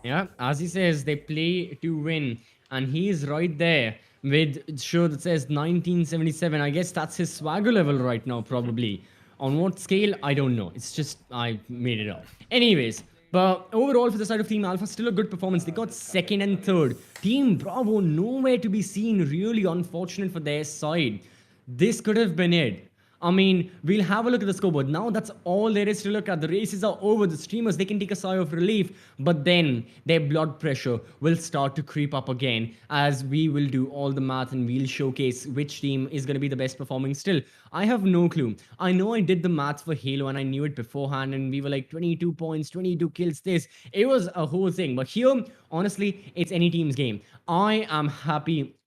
Yeah, as he says, they play to win. And he's right there with show that says 1977. I guess that's his swagger level right now, probably. On what scale, I don't know. It's just, I made it up. Anyways, but overall for the side of Team Alpha, still a good performance. They got second and third. Team Bravo, nowhere to be seen. Really unfortunate for their side. This could have been it. I mean, we'll have a look at the scoreboard. Now that's all there is to look at. The races are over. The streamers, they can take a sigh of relief. But then their blood pressure will start to creep up again as we will do all the math and we'll showcase which team is going to be the best performing still. I have no clue. I know I did the maths for Halo and I knew it beforehand and we were like 22 points, 22 kills, this. It was a whole thing. But here, honestly, it's any team's game. I am happy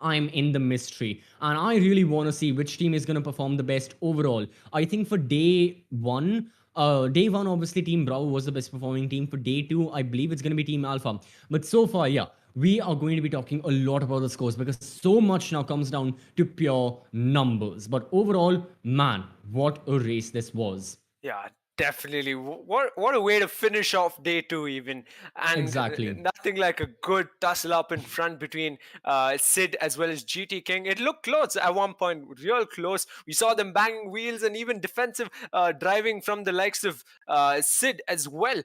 I'm in the mystery and I really want to see which team is going to perform the best overall. I think for day one, obviously Team Bravo was the best performing team. For day two, I believe it's going to be Team Alpha. But so far, yeah, we are going to be talking a lot about the scores because so much now comes down to pure numbers. But overall, man, what a race this was. Yeah. Definitely. What a way to finish off day two even. And exactly. Nothing like a good tussle up in front between Sid as well as GT King. It looked close at one point, real close. We saw them banging wheels and even defensive driving from the likes of Sid as well.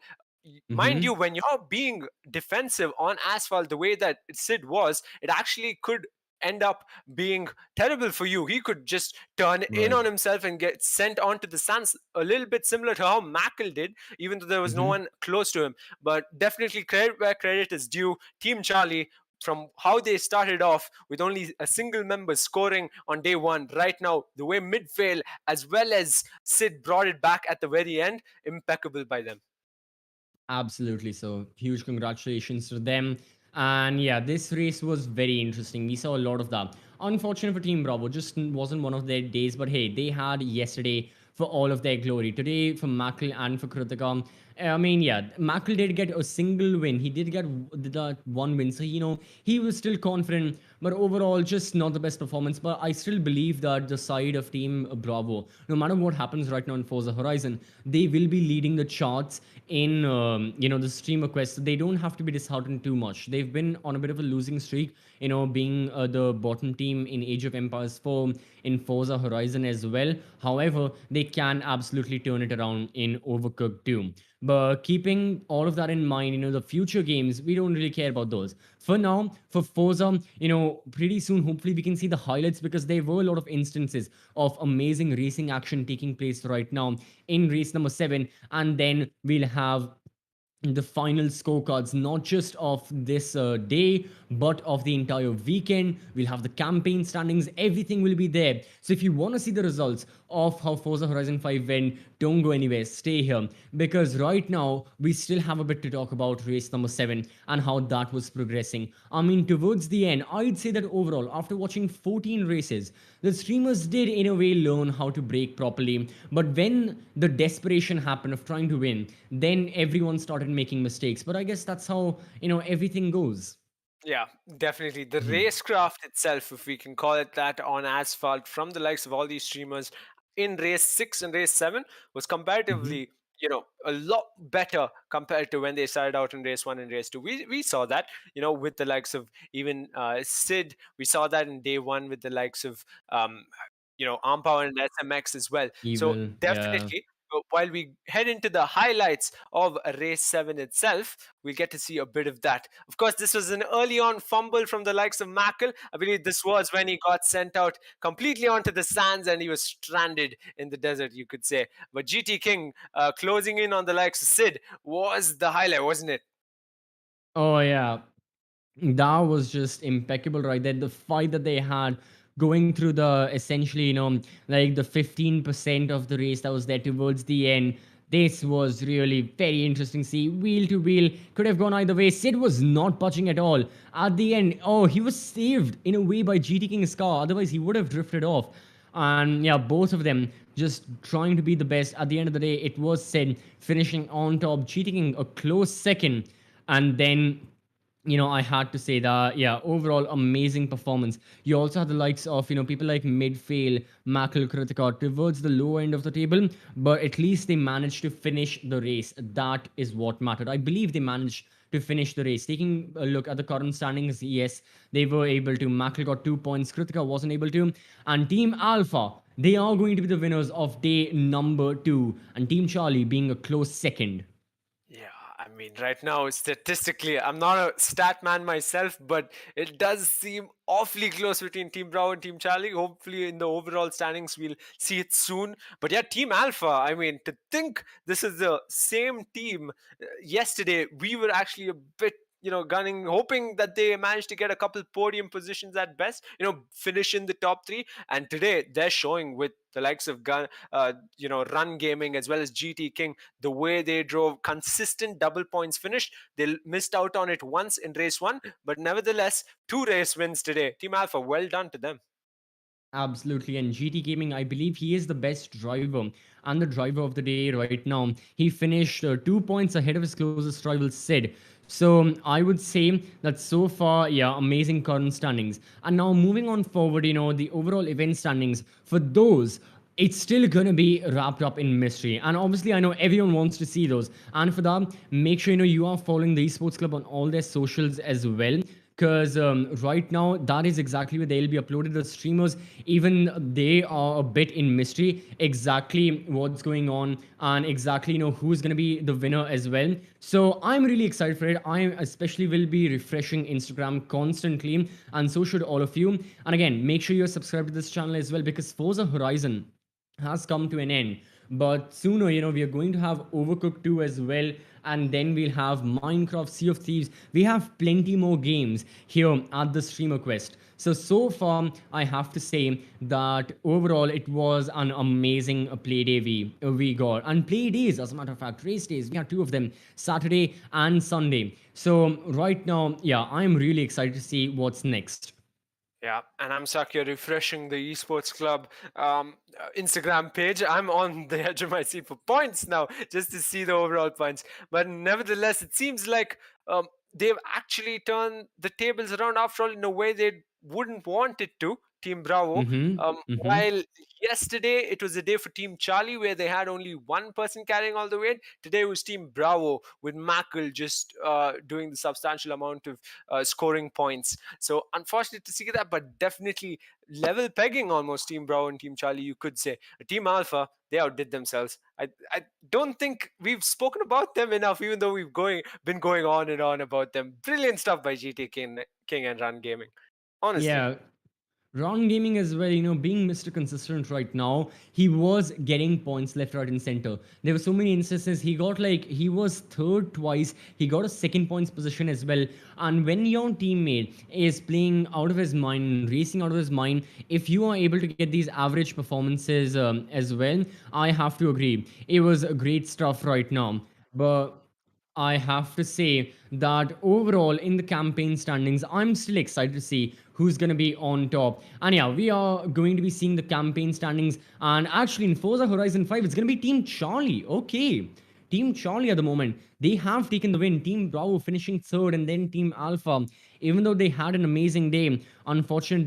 Mind you, when you're being defensive on asphalt the way that Sid was, it actually could end up being terrible for you. He could just turn in on himself and get sent onto the sands, a little bit similar to how Mackle did, even though there was no one close to him. But definitely credit where credit is due. Team Charlie, from how they started off with only a single member scoring on day one, right now, the way Midfail as well as Sid brought it back at the very end, impeccable by them. Absolutely. So huge congratulations to them. And yeah, this race was very interesting. We saw a lot of that. Unfortunate for Team Bravo, just wasn't one of their days. But hey, they had yesterday for all of their glory. Today for Mackle and for Kritika, I mean, yeah, Mackle did get a single win. He did get that one win. So, he was still confident, but overall, just not the best performance. But I still believe that the side of Team Bravo, no matter what happens right now in Forza Horizon, they will be leading the charts in, the streamer quest. They don't have to be disheartened too much. They've been on a bit of a losing streak, being the bottom team in Age of Empires 4, in Forza Horizon as well. However, they can absolutely turn it around in Overcooked 2. But keeping all of that in mind, the future games, we don't really care about those. For now, for Forza, pretty soon, hopefully, we can see the highlights because there were a lot of instances of amazing racing action taking place right now in race number 7. And then we'll have the final scorecards, not just of this day, but of the entire weekend. We'll have the campaign standings, everything will be there. So if you want to see the results of how Forza Horizon 5 went, don't go anywhere, stay here, because right now we still have a bit to talk about race number 7 and how that was progressing. I mean, towards the end, I'd say that overall, after watching 14 races, the streamers did in a way learn how to brake properly. But when the desperation happened of trying to win, then everyone started making mistakes. But I guess that's how, everything goes. Yeah, definitely. The Mhm. racecraft itself, if we can call it that, on asphalt from the likes of all these streamers in race 6 and race 7 was Mhm. comparatively, a lot better compared to when they started out in race 1 and race 2. We saw that, with the likes of even Sid. We saw that in day 1 with the likes of, Arm Power and SMX as well. So Evil, yeah. definitely, while we head into the highlights of race 7 itself, we'll get to see a bit of that. Of course, this was an early on fumble from the likes of Mackle. I believe this was when he got sent out completely onto the sands and he was stranded in the desert, you could say. But GT King closing in on the likes of Sid was the highlight, wasn't it? Oh, yeah. That was just impeccable right there. The fight that they had going through the essentially, like the 15% of the race that was there towards the end. This was really very interesting. See, wheel to wheel could have gone either way. Sid was not budging at all. At the end, oh, he was saved in a way by GT King's car. Otherwise, he would have drifted off. And yeah, both of them just trying to be the best. At the end of the day, it was Sid finishing on top, cheating a close second. And then I had to say that, yeah, overall amazing performance. You also had the likes of, people like Midfail, Mackle, Kritika towards the low end of the table, but at least they managed to finish the race. That is what mattered. I believe they managed to finish the race. Taking a look at the current standings, yes, they were able to. Mackle got 2 points, Kritika wasn't able to. And Team Alpha, they are going to be the winners of day number 2, and Team Charlie being a close second. Yeah, I mean, right now, statistically, I'm not a stat man myself, but it does seem awfully close between Team Bravo and Team Charlie. Hopefully, in the overall standings, we'll see it soon. But yeah, Team Alpha, I mean, to think this is the same team yesterday, we were actually a bit, gunning, hoping that they managed to get a couple podium positions at best, finish in the top 3. And today, they're showing with the likes of Run Gaming as well as GT King, the way they drove consistent double points finish. They missed out on it once in race 1, but nevertheless, 2 race wins today. Team Alpha, well done to them. Absolutely. And GT Gaming, I believe he is the best driver and the driver of the day right now. He finished 2 points ahead of his closest rival, Sid. So I would say that so far, yeah, amazing current standings. And now moving on forward, the overall event standings, for those, it's still gonna be wrapped up in mystery. And obviously, I know everyone wants to see those. And for that, make sure you are following the Esports Club on all their socials as well. Because right now, that is exactly where they'll be uploaded. The streamers, even they are a bit in mystery, exactly what's going on and exactly who's going to be the winner as well. So I'm really excited for it. I especially will be refreshing Instagram constantly, and so should all of you. And again, make sure you're subscribed to this channel as well, because Forza Horizon has come to an end. But sooner, we are going to have Overcooked 2 as well. And then we'll have Minecraft, Sea of Thieves. We have plenty more games here at the Streamer Quest. So far, I have to say that overall, it was an amazing play day we got. And play days, as a matter of fact, race days, we had 2 of them, Saturday and Sunday. So right now, yeah, I'm really excited to see what's next. Yeah, and I'm stuck here refreshing the Esports Club Instagram page. I'm on the edge of my seat for points now, just to see the overall points. But nevertheless, it seems like they've actually turned the tables around after all in a way they wouldn't want it to. Team Bravo. Mm-hmm. Mm-hmm. While yesterday it was a day for Team Charlie where they had only one person carrying all the weight, today was Team Bravo with Mackle just doing the substantial amount of scoring points. So unfortunate to see that, but definitely level pegging almost Team Bravo and Team Charlie, you could say. Team Alpha, they outdid themselves. I don't think we've spoken about them enough, even though been going on and on about them. Brilliant stuff by GT King and Run Gaming. Honestly. Yeah, Ron Gaming as well, being Mr. Consistent right now, he was getting points left, right, and center. There were so many instances he was third twice. He got a second points position as well. And when your teammate is playing out of his mind, racing out of his mind, if you are able to get these average performances as well, I have to agree. It was great stuff right now. But I have to say that overall in the campaign standings, I'm still excited to see who's going to be on top. And yeah, we are going to be seeing the campaign standings. And actually, in Forza Horizon 5, it's going to be Team Charlie. Okay. Team Charlie at the moment, they have taken the win. Team Bravo finishing third, and then Team Alpha. Even though they had an amazing day, unfortunately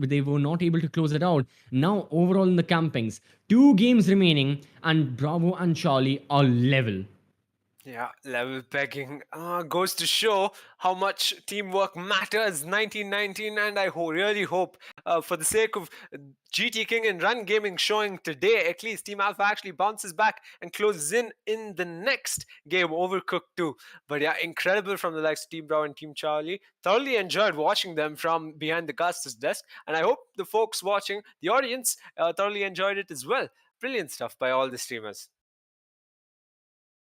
they were not able to close it out. Now overall in the campings, 2 games remaining, and Bravo and Charlie are level. Yeah, level pegging goes to show how much teamwork matters. 1919, and I really hope, for the sake of GT King and Run Gaming showing today, at least Team Alpha actually bounces back and closes in the next game, Overcooked 2. But yeah, incredible from the likes of Team Brown and Team Charlie. Thoroughly enjoyed watching them from behind the caster's desk, and I hope the folks watching, the audience, thoroughly enjoyed it as well. Brilliant stuff by all the streamers.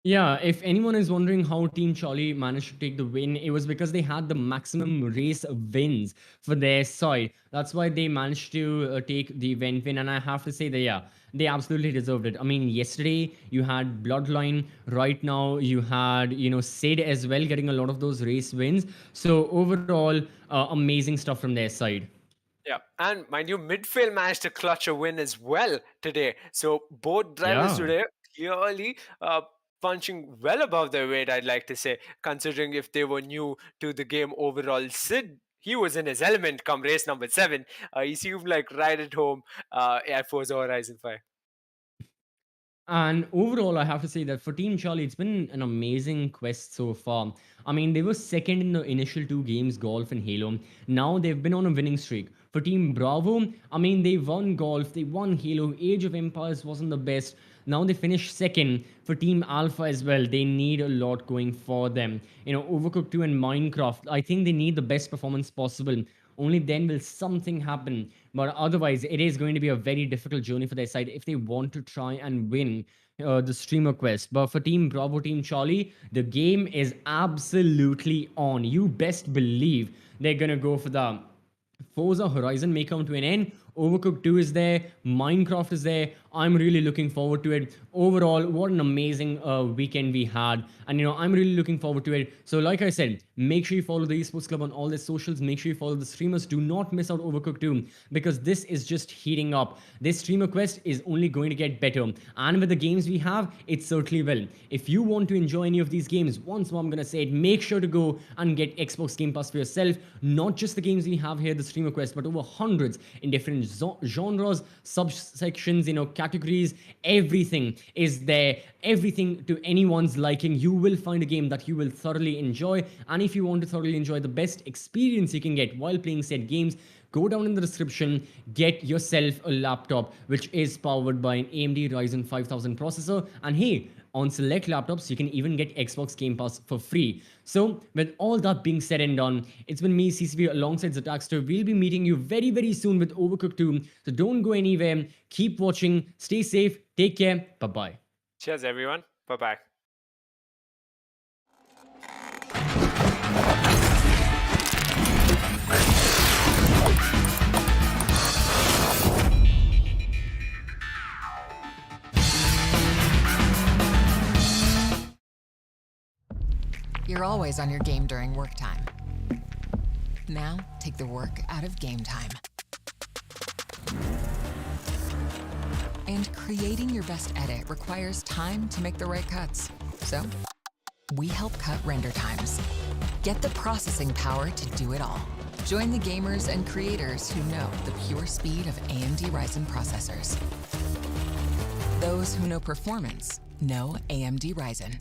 Yeah, if anyone is wondering how Team Charlie managed to take the win, it was because they had the maximum race wins for their side. That's why they managed to take the event win. And I have to say that, yeah, they absolutely deserved it. I mean, yesterday you had Bloodline. Right now you had, Sid as well getting a lot of those race wins. So overall, amazing stuff from their side. Yeah, and mind you, midfield managed to clutch a win as well today. So both drivers Yeah. today clearly punching well above their weight, I'd like to say, considering if they were new to the game overall. Sid, he was in his element come race number 7. He seemed like right at home at Forza Horizon 5. And overall, I have to say that for Team Charlie, it's been an amazing quest so far. I mean, they were second in the initial 2 games, Golf and Halo. Now they've been on a winning streak. For Team Bravo, I mean, they won Golf, they won Halo. Age of Empires wasn't the best. Now they finished second. For Team Alpha as well, they need a lot going for them. Overcooked 2 and Minecraft, I think they need the best performance possible. Only then will something happen. But otherwise, it is going to be a very difficult journey for their side if they want to try and win the streamer quest. But for Team Bravo, Team Charlie, the game is absolutely on. You best believe they're going to go for the Forza Horizon may come to an end. Overcooked 2 is there. Minecraft is there. I'm really looking forward to it. Overall, what an amazing weekend we had. And, I'm really looking forward to it. So, like I said, make sure you follow the Esports Club on all their socials. Make sure you follow the streamers. Do not miss out Overcooked 2 because this is just heating up. This streamer quest is only going to get better. And with the games we have, it certainly will. If you want to enjoy any of these games, once more I'm going to say it, make sure to go and get Xbox Game Pass for yourself. Not just the games we have here, the streamer quest, but over hundreds in different genres, subsections, categories. Everything is there. Everything to anyone's liking. You will find a game that you will thoroughly enjoy. And if you want to thoroughly enjoy the best experience you can get while playing said games, go down in the description, get yourself a laptop which is powered by an AMD Ryzen 5000 processor. And hey, on select laptops, you can even get Xbox Game Pass for free. So, with all that being said and done, it's been me, CCV, alongside Zataxter. We'll be meeting you very, very soon with Overcooked 2. So, don't go anywhere. Keep watching. Stay safe. Take care. Bye-bye. Cheers, everyone. Bye bye. You're always on your game during work time. Now, take the work out of game time. And creating your best edit requires time to make the right cuts. So, we help cut render times. Get the processing power to do it all. Join the gamers and creators who know the pure speed of AMD Ryzen processors. Those who know performance know AMD Ryzen.